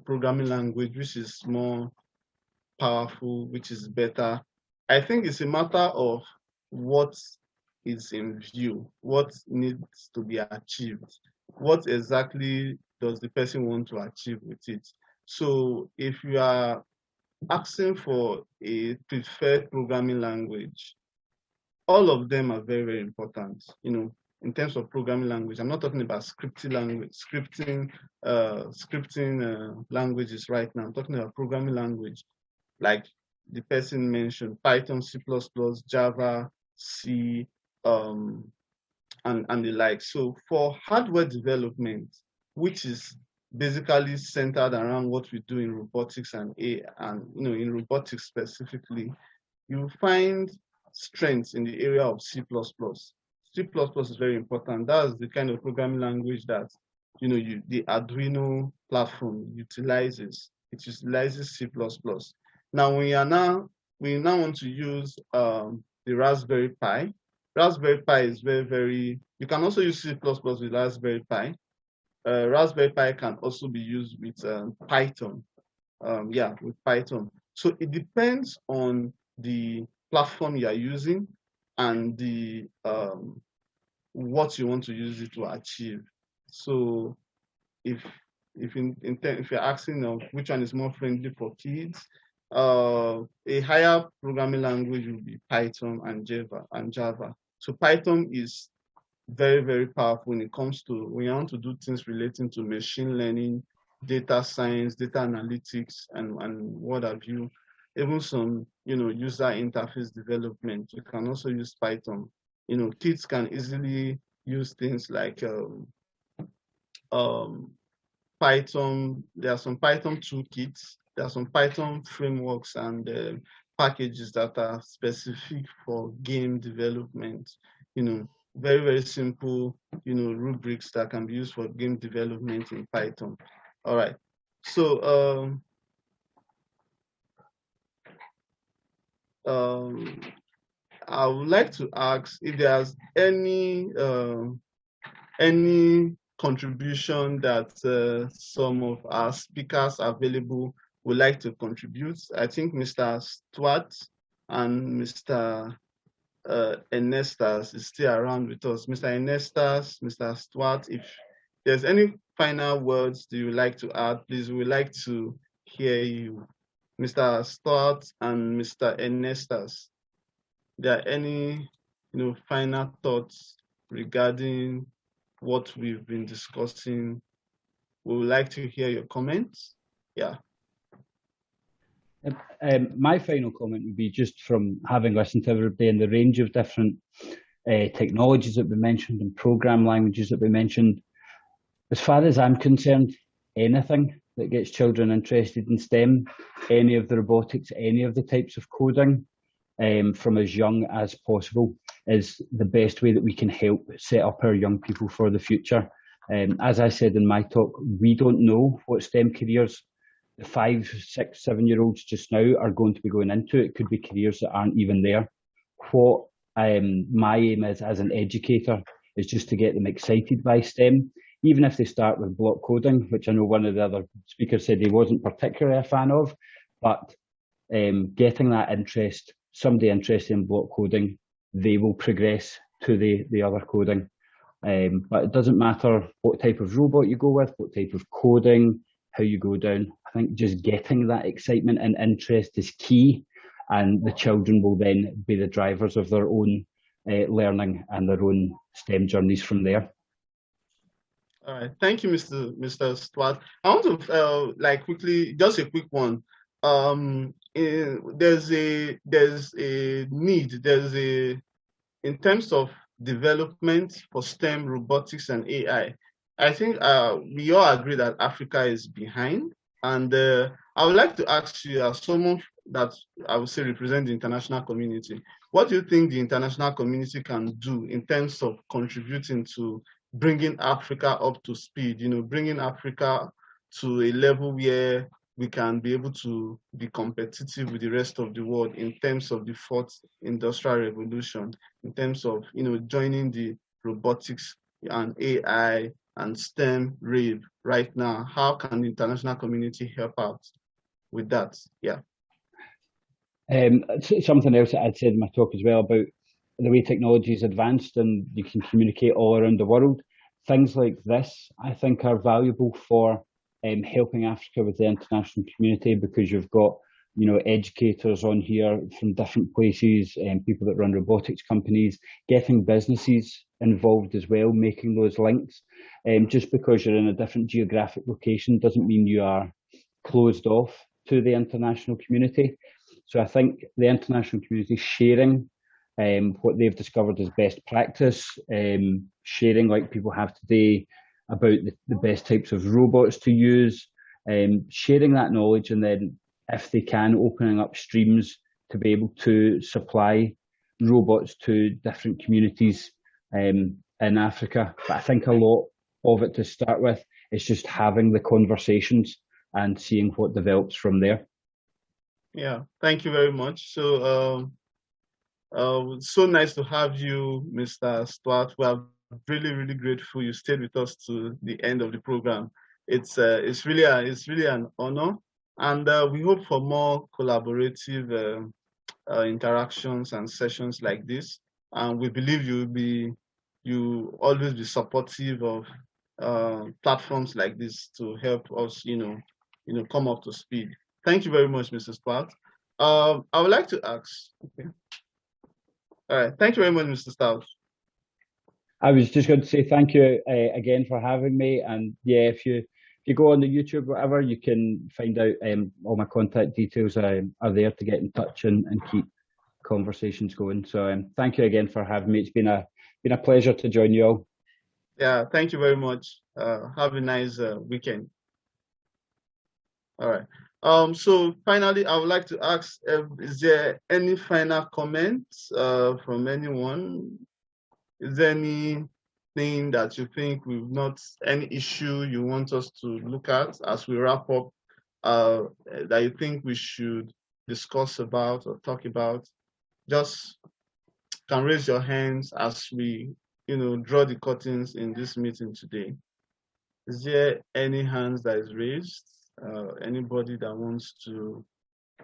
programming language, which is more powerful, which is better. I think it's a matter of what is in view, what needs to be achieved, what exactly does the person want to achieve with it. So if you are asking for a preferred programming language, all of them are very, very important, in terms of programming language. I'm not talking about scripting languages right now. I'm talking about programming language, like the person mentioned, Python, C++, Java, C, and the like. So for hardware development, which is basically centered around what we do in robotics and AI, and in robotics specifically, you find strengths in the area of C++. C++ is very important. That's the kind of programming language that the Arduino platform utilizes. It utilizes C++. Now we now want to use the Raspberry Pi. Raspberry Pi is very, very, you can also use C++ with Raspberry Pi. Raspberry Pi can also be used with Python. With Python. So it depends on the platform you are using and the what you want to use it to achieve. So if you're asking of which one is more friendly for kids, a higher programming language will be Python and Java. So Python is very, very powerful when it comes to when you want to do things relating to machine learning, data science, data analytics, and what have you. Even some user interface development. You can also use Python. Kids can easily use things like Python. There are some Python toolkits. There are some Python frameworks and packages that are specific for game development. Very, very simple, rubrics that can be used for game development in Python. All right. So I would like to ask if there's any contribution that some of our speakers available would like to contribute. I think Mr. Stuart and Mr. Ernestas is still around with us. Mr. Ernestas, Mr. Stuart, if there's any final words that you would like to add, please, we would like to hear you. Mr. Stuart and Mr. Ernestas, there are any final thoughts regarding what we've been discussing? We would like to hear your comments. Yeah. My final comment would be just from having listened to everybody and the range of different technologies that we mentioned and program languages that we mentioned. As far as I'm concerned, anything that gets children interested in STEM, any of the robotics, any of the types of coding, from as young as possible is the best way that we can help set up our young people for the future. As I said in my talk, we don't know what STEM careers the 5, 6, 7-year-olds just now are going to be going into. It could be careers that aren't even there. What my aim is as an educator is just to get them excited by STEM, even if they start with block coding, which I know one of the other speakers said he wasn't particularly a fan of, but getting that interest, somebody interested in block coding, they will progress to the other coding. But it doesn't matter what type of robot you go with, what type of coding, how you go down. I think just getting that excitement and interest is key, and the children will then be the drivers of their own learning and their own STEM journeys from there. All right, thank you, Mr. Stuart. I want to like quickly, just a quick one. There's a need. In terms of development for STEM, robotics, and AI. I think we all agree that Africa is behind, and I would like to ask you, as someone that I would say represent the international community, what do you think the international community can do in terms of contributing to bringing Africa up to speed, bringing Africa to a level where we can be able to be competitive with the rest of the world in terms of the fourth industrial revolution, in terms of, joining the robotics and AI and STEM rave right now? How can the international community help out with that? Yeah. Something else that I'd said in my talk as well about the way technology is advanced and you can communicate all around the world. Things like this, I think, are valuable for helping Africa with the international community, because you've got, educators on here from different places and people that run robotics companies, getting businesses involved as well, making those links. Just because you're in a different geographic location doesn't mean you are closed off to the international community. So I think the international community sharing what they've discovered as best practice, sharing like people have today about the best types of robots to use, sharing that knowledge, and then if they can, opening up streams to be able to supply robots to different communities in Africa. But I think a lot of it to start with is just having the conversations and seeing what develops from there. Yeah, thank you very much. So so nice to have you, Mr. Stuart. We are really, really grateful you stayed with us to the end of the program. It's really an honor, and we hope for more collaborative interactions and sessions like this. And we believe you always be supportive of platforms like this to help us, come up to speed. Thank you very much, Mr. Stuart. I would like to ask. Okay. All right. Thank you very much, Mr. Stout. I was just going to say thank you again for having me. And yeah, if you go on the YouTube, whatever, you can find out all my contact details are there to get in touch and keep conversations going. So thank you again for having me. It's been a pleasure to join you all. Yeah, thank you very much. Have a nice weekend. All right. So finally, I would like to ask, is there any final comments from anyone? Is there anything that you think we've not, any issue you want us to look at as we wrap up that you think we should discuss about or talk about? Just can raise your hands as we, draw the curtains in this meeting today. Is there any hands that is raised? Anybody that wants to,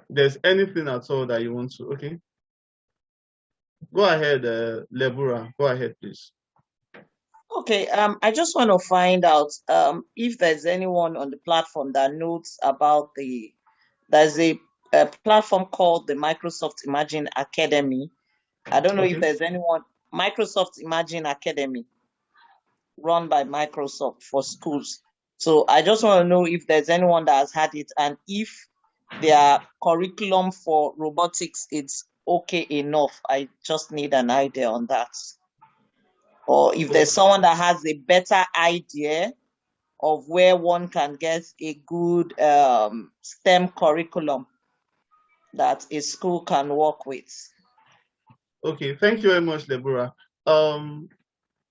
there's anything at all that you want to, okay. Go ahead, Lebura, go ahead, please. Okay, I just want to find out if there's anyone on the platform that knows about there's a platform called the Microsoft Imagine Academy. I don't know if there's anyone, Microsoft Imagine Academy, run by Microsoft for schools. So I just want to know if there's anyone that has had it, and if their curriculum for robotics is okay enough. I just need an idea on that. Or if there's someone that has a better idea of where one can get a good STEM curriculum that a school can work with. Okay, thank you very much, Lebura.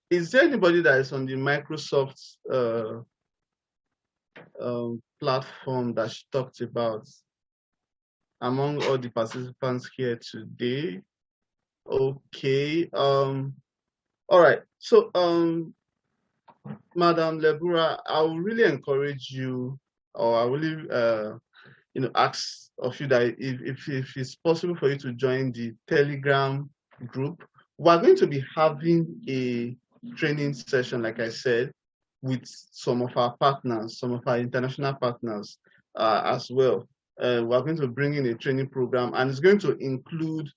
Is there anybody that is on the Microsoft platform that she talked about among all the participants here today? Okay. All right. So, Madam Lebura, I will really encourage you, or I will ask of you that if it's possible for you to join the Telegram group. We're going to be having a training session, like I said, with some of our partners, some of our international partners as well. We're going to bring in a training program, and it's going to include,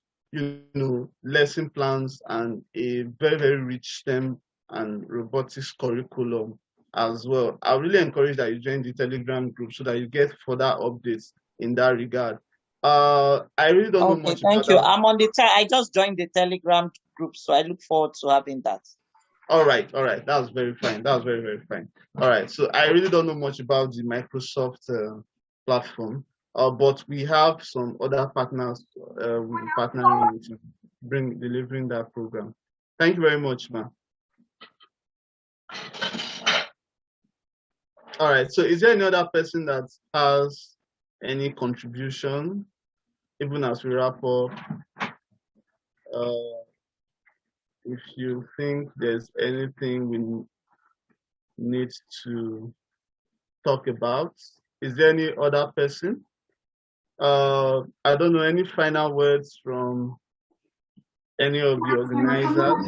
lesson plans and a very, very rich STEM and robotics curriculum as well. I really encourage that you join the Telegram group so that you get further updates in that regard. I really don't know Okay, much thank about you. that. I'm on the I just joined the Telegram group, so I look forward to having that. All right. That's very fine. That's very, very fine. All right. So I really don't know much about the Microsoft platform, but we have some other partners we'll be partnering with to delivering that program. Thank you very much, ma'am. All right. So is there any other person that has any contribution, even as we wrap up? If you think there's anything we need to talk about, is there any other person? I don't know, any final words from any of the organizers?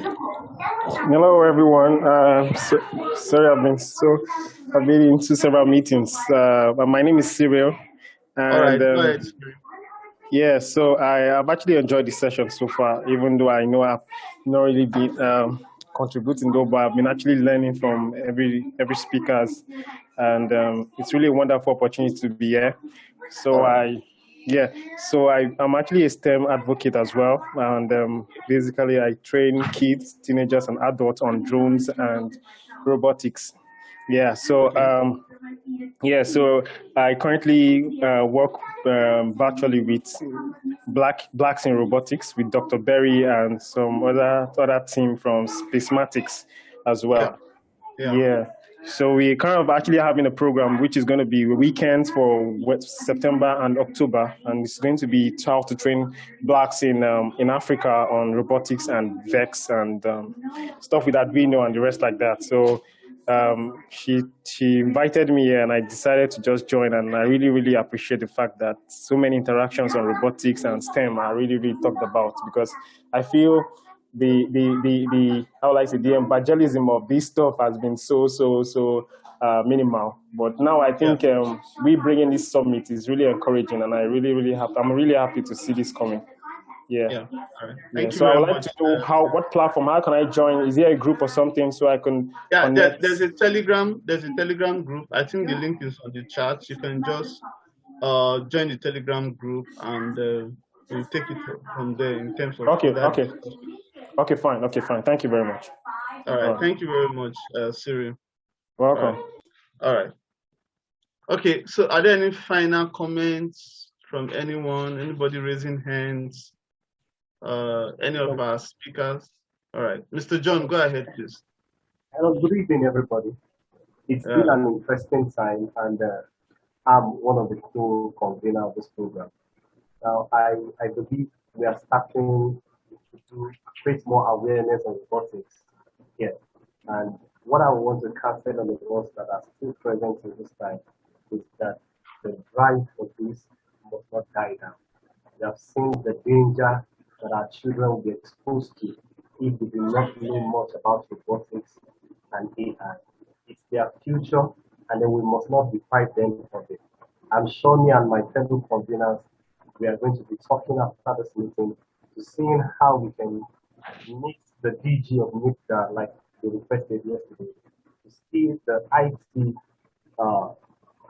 Hello, everyone. Sorry, I've been into several meetings. But my name is Cyril, All right, and go ahead. yeah, so I've actually enjoyed the session so far, even though I know I've not really been contributing, though, but I've been actually learning from every speakers, and it's really a wonderful opportunity to be here. So I'm actually a STEM advocate as well, and basically I train kids, teenagers, and adults on drones and robotics. So I currently work virtually with Blacks in Robotics with Dr. Berry and some other team from Spacematics as well. Yeah. So we kind of actually having a program which is going to be weekends for September and October, and it's going to be how to train Blacks in Africa on robotics and VEX and stuff with Arduino and the rest like that. So she invited me here, and I decided to just join, and I really appreciate the fact that so many interactions on robotics and STEM are really talked about, because I feel the how will I say, the evangelism of this stuff has been so minimal. But now I think we bringing this summit is really encouraging, and I'm really happy to see this coming. All right. Thank you so I very would like much. to know what platform, how can I join? Is there a group or something so I can connect? There's a Telegram group. I think the link is on the chat. You can just join the Telegram group, and we'll take it from there in terms of Okay, fine. Thank you very much. All right. Thank you very much, Cyril. Welcome. All right. Okay, so are there any final comments from anyone? Anybody raising hands? Any of our speakers? All right, Mr. John, go ahead, please. Hello, good evening, everybody. It's been an interesting time, and I'm one of the co-conveners of this program. Now, I believe we are starting to create more awareness of robotics here. And what I want to counsel on the ones that are still present in this time is that the drive for this must not die down. We have seen the danger that our children will be exposed to if they do not know much about robotics and AI. It's their future, and then we must not deprive them of it. I'm sure me and my fellow conveners, we are going to be talking after this meeting to seeing how we can meet the DG of NIPDA, like they requested yesterday, to see the IT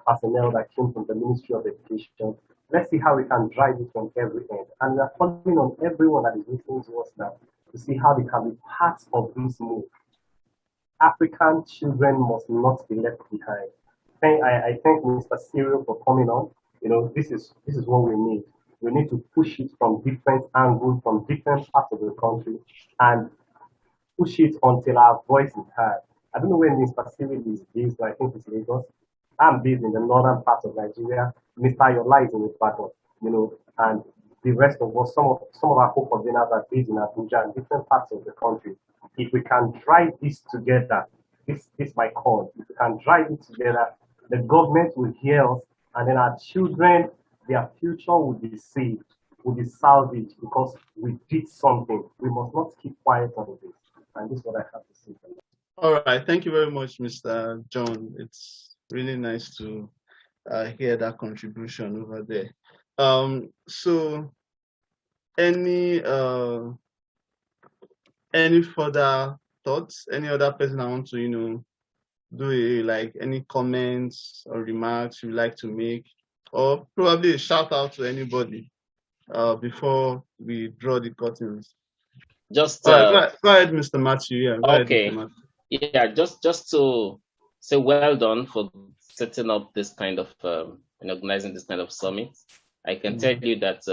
personnel that came from the Ministry of Education. Let's see how we can drive it from every end. And we are calling on everyone that is listening to us now to see how they can be part of this move. African children must not be left behind. I thank Mr. Cyril for coming on. This is what we need. We need to push it from different angles, from different parts of the country, and push it until our voice is heard. I don't know where Mr. Cyril is based, but I think it's Lagos. I'm based in the northern part of Nigeria. Mr. Yola is in Ibadan, and the rest of us, some of our co-conveners are based in Abuja and different parts of the country. If we can drive this together, this my call. If we can drive it together, the government will hear us, and then our children their future will be saved, will be salvaged because we did something. We must not keep quiet on this. And this is what I have to say for now. All right. Thank you very much, Mr. John. It's really nice to hear that contribution over there. So any further thoughts? Any other person I want to, do any comments or remarks you'd like to make, or probably a shout out to anybody before we draw the curtains? Just All right, go ahead, Mr. Matthew. Yeah, go ahead, okay. Mr. Matthew. Yeah, just to say well done for setting up this kind of and organizing this kind of summit. I can tell you that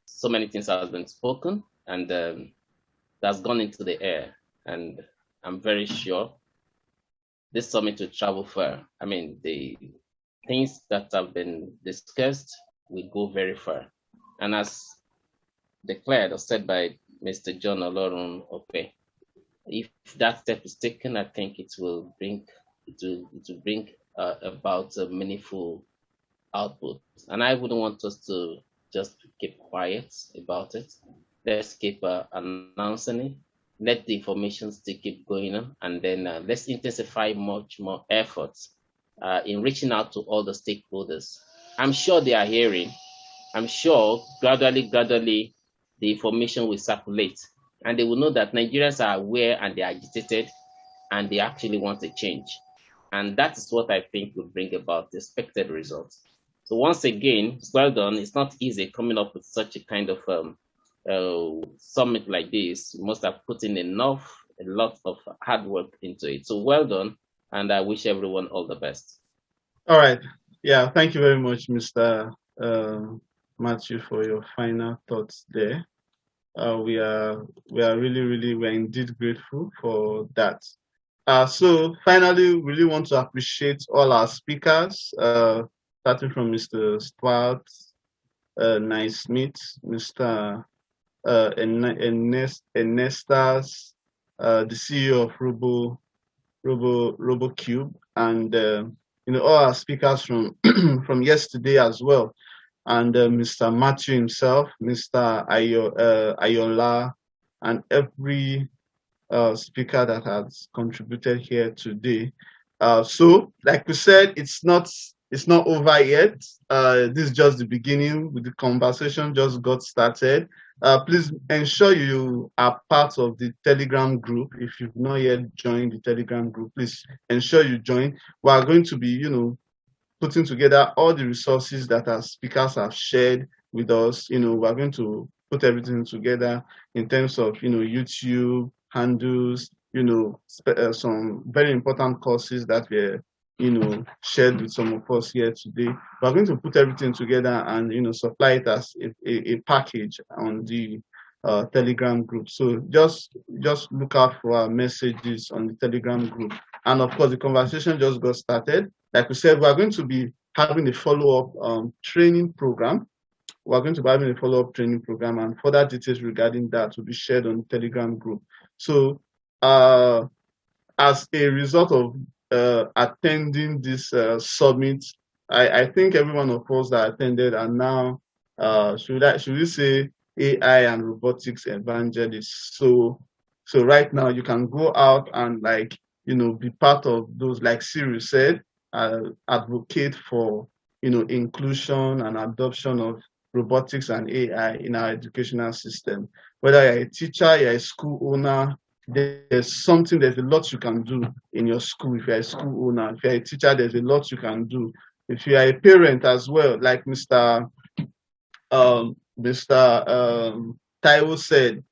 so many things have been spoken and that's gone into the air, and I'm very sure this summit will travel far. I mean, the things that have been discussed will go very far, and as declared or said by Mr. John Olorun Ope, if that step is taken, I think it will bring about a meaningful output. And I wouldn't want us to just keep quiet about it. Let's keep announcing it. Let the information still keep going on, and then let's intensify much more efforts in reaching out to all the stakeholders. I'm sure they are hearing. I'm sure gradually, the information will circulate, and they will know that Nigerians are aware and they are agitated, and they actually want a change. And that is what I think will bring about the expected results. So once again, well done. It's not easy coming up with such a kind of summit like this. You must have put in a lot of hard work into it. So well done, and I wish everyone all the best. All right. Yeah, thank you very much, Mr. Matthew, for your final thoughts there. We are we're indeed grateful for that. So finally, we really want to appreciate all our speakers, starting from Mr. Stuart Naismith, Mr. Ernestas, the CEO of RoboCube, and all our speakers from from yesterday as well, and Mr. Matthew himself, Mr. Ayola, and every speaker that has contributed here today. So, like we said, it's not over yet. This is just the beginning. With the conversation just got started. Please ensure you are part of the Telegram group. If you've not yet joined the Telegram group, please ensure you join. We are going to be, putting together all the resources that our speakers have shared with us. We're going to put everything together in terms of, YouTube handles, some very important courses that were, shared with some of us here today. We're going to put everything together and, supply it as a package on the Telegram group. So just look out for our messages on the Telegram group. And of course, the conversation just got started. Like we said, we're going to be having a follow-up training program. We're going to be having a follow-up training program, and further details regarding that will be shared on the Telegram group. So as a result of attending this summit, I think every one of us that attended are now, should we say, AI and robotics evangelists. So right now you can go out and be part of those, like Cyril said, advocate for inclusion and adoption of robotics and AI in our educational system. Whether you're a teacher, you're a school owner, there's a lot you can do in your school. If you're a school owner, if you're a teacher, there's a lot you can do. If you are a parent as well, like Mr. Taiwo said,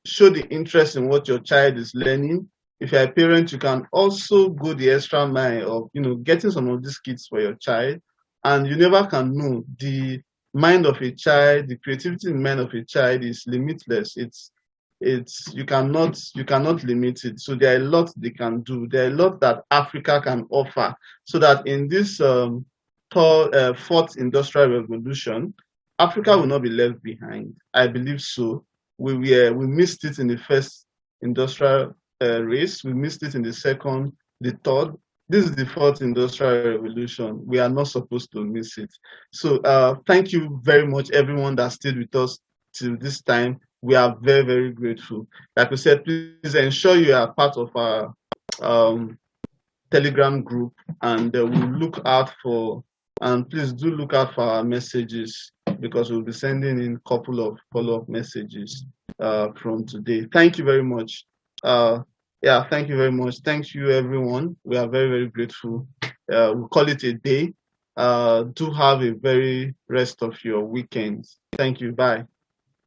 show the interest in what your child is learning. If you're a parent, you can also go the extra mile of, getting some of these kits for your child. And you never can know. The mind of a child, the creativity in the mind of a child is limitless. You cannot limit it. So there are a lot they can do. There are a lot that Africa can offer, so that in this fourth industrial revolution, Africa will not be left behind. I believe so. We missed it in the first industrial race. We missed it in the second, the third. This is the fourth industrial revolution. We are not supposed to miss it. So thank you very much, everyone that stayed with us till this time. We are very, very grateful. Like we said, please ensure you are part of our Telegram group, and we'll look out for, and please do look out for our messages, because we'll be sending in a couple of follow-up messages from today. Thank you very much. Yeah, thank you very much. Thank you, everyone. We are very, very grateful. We'll call it a day. Do have a very rest of your weekends. Thank you. Bye.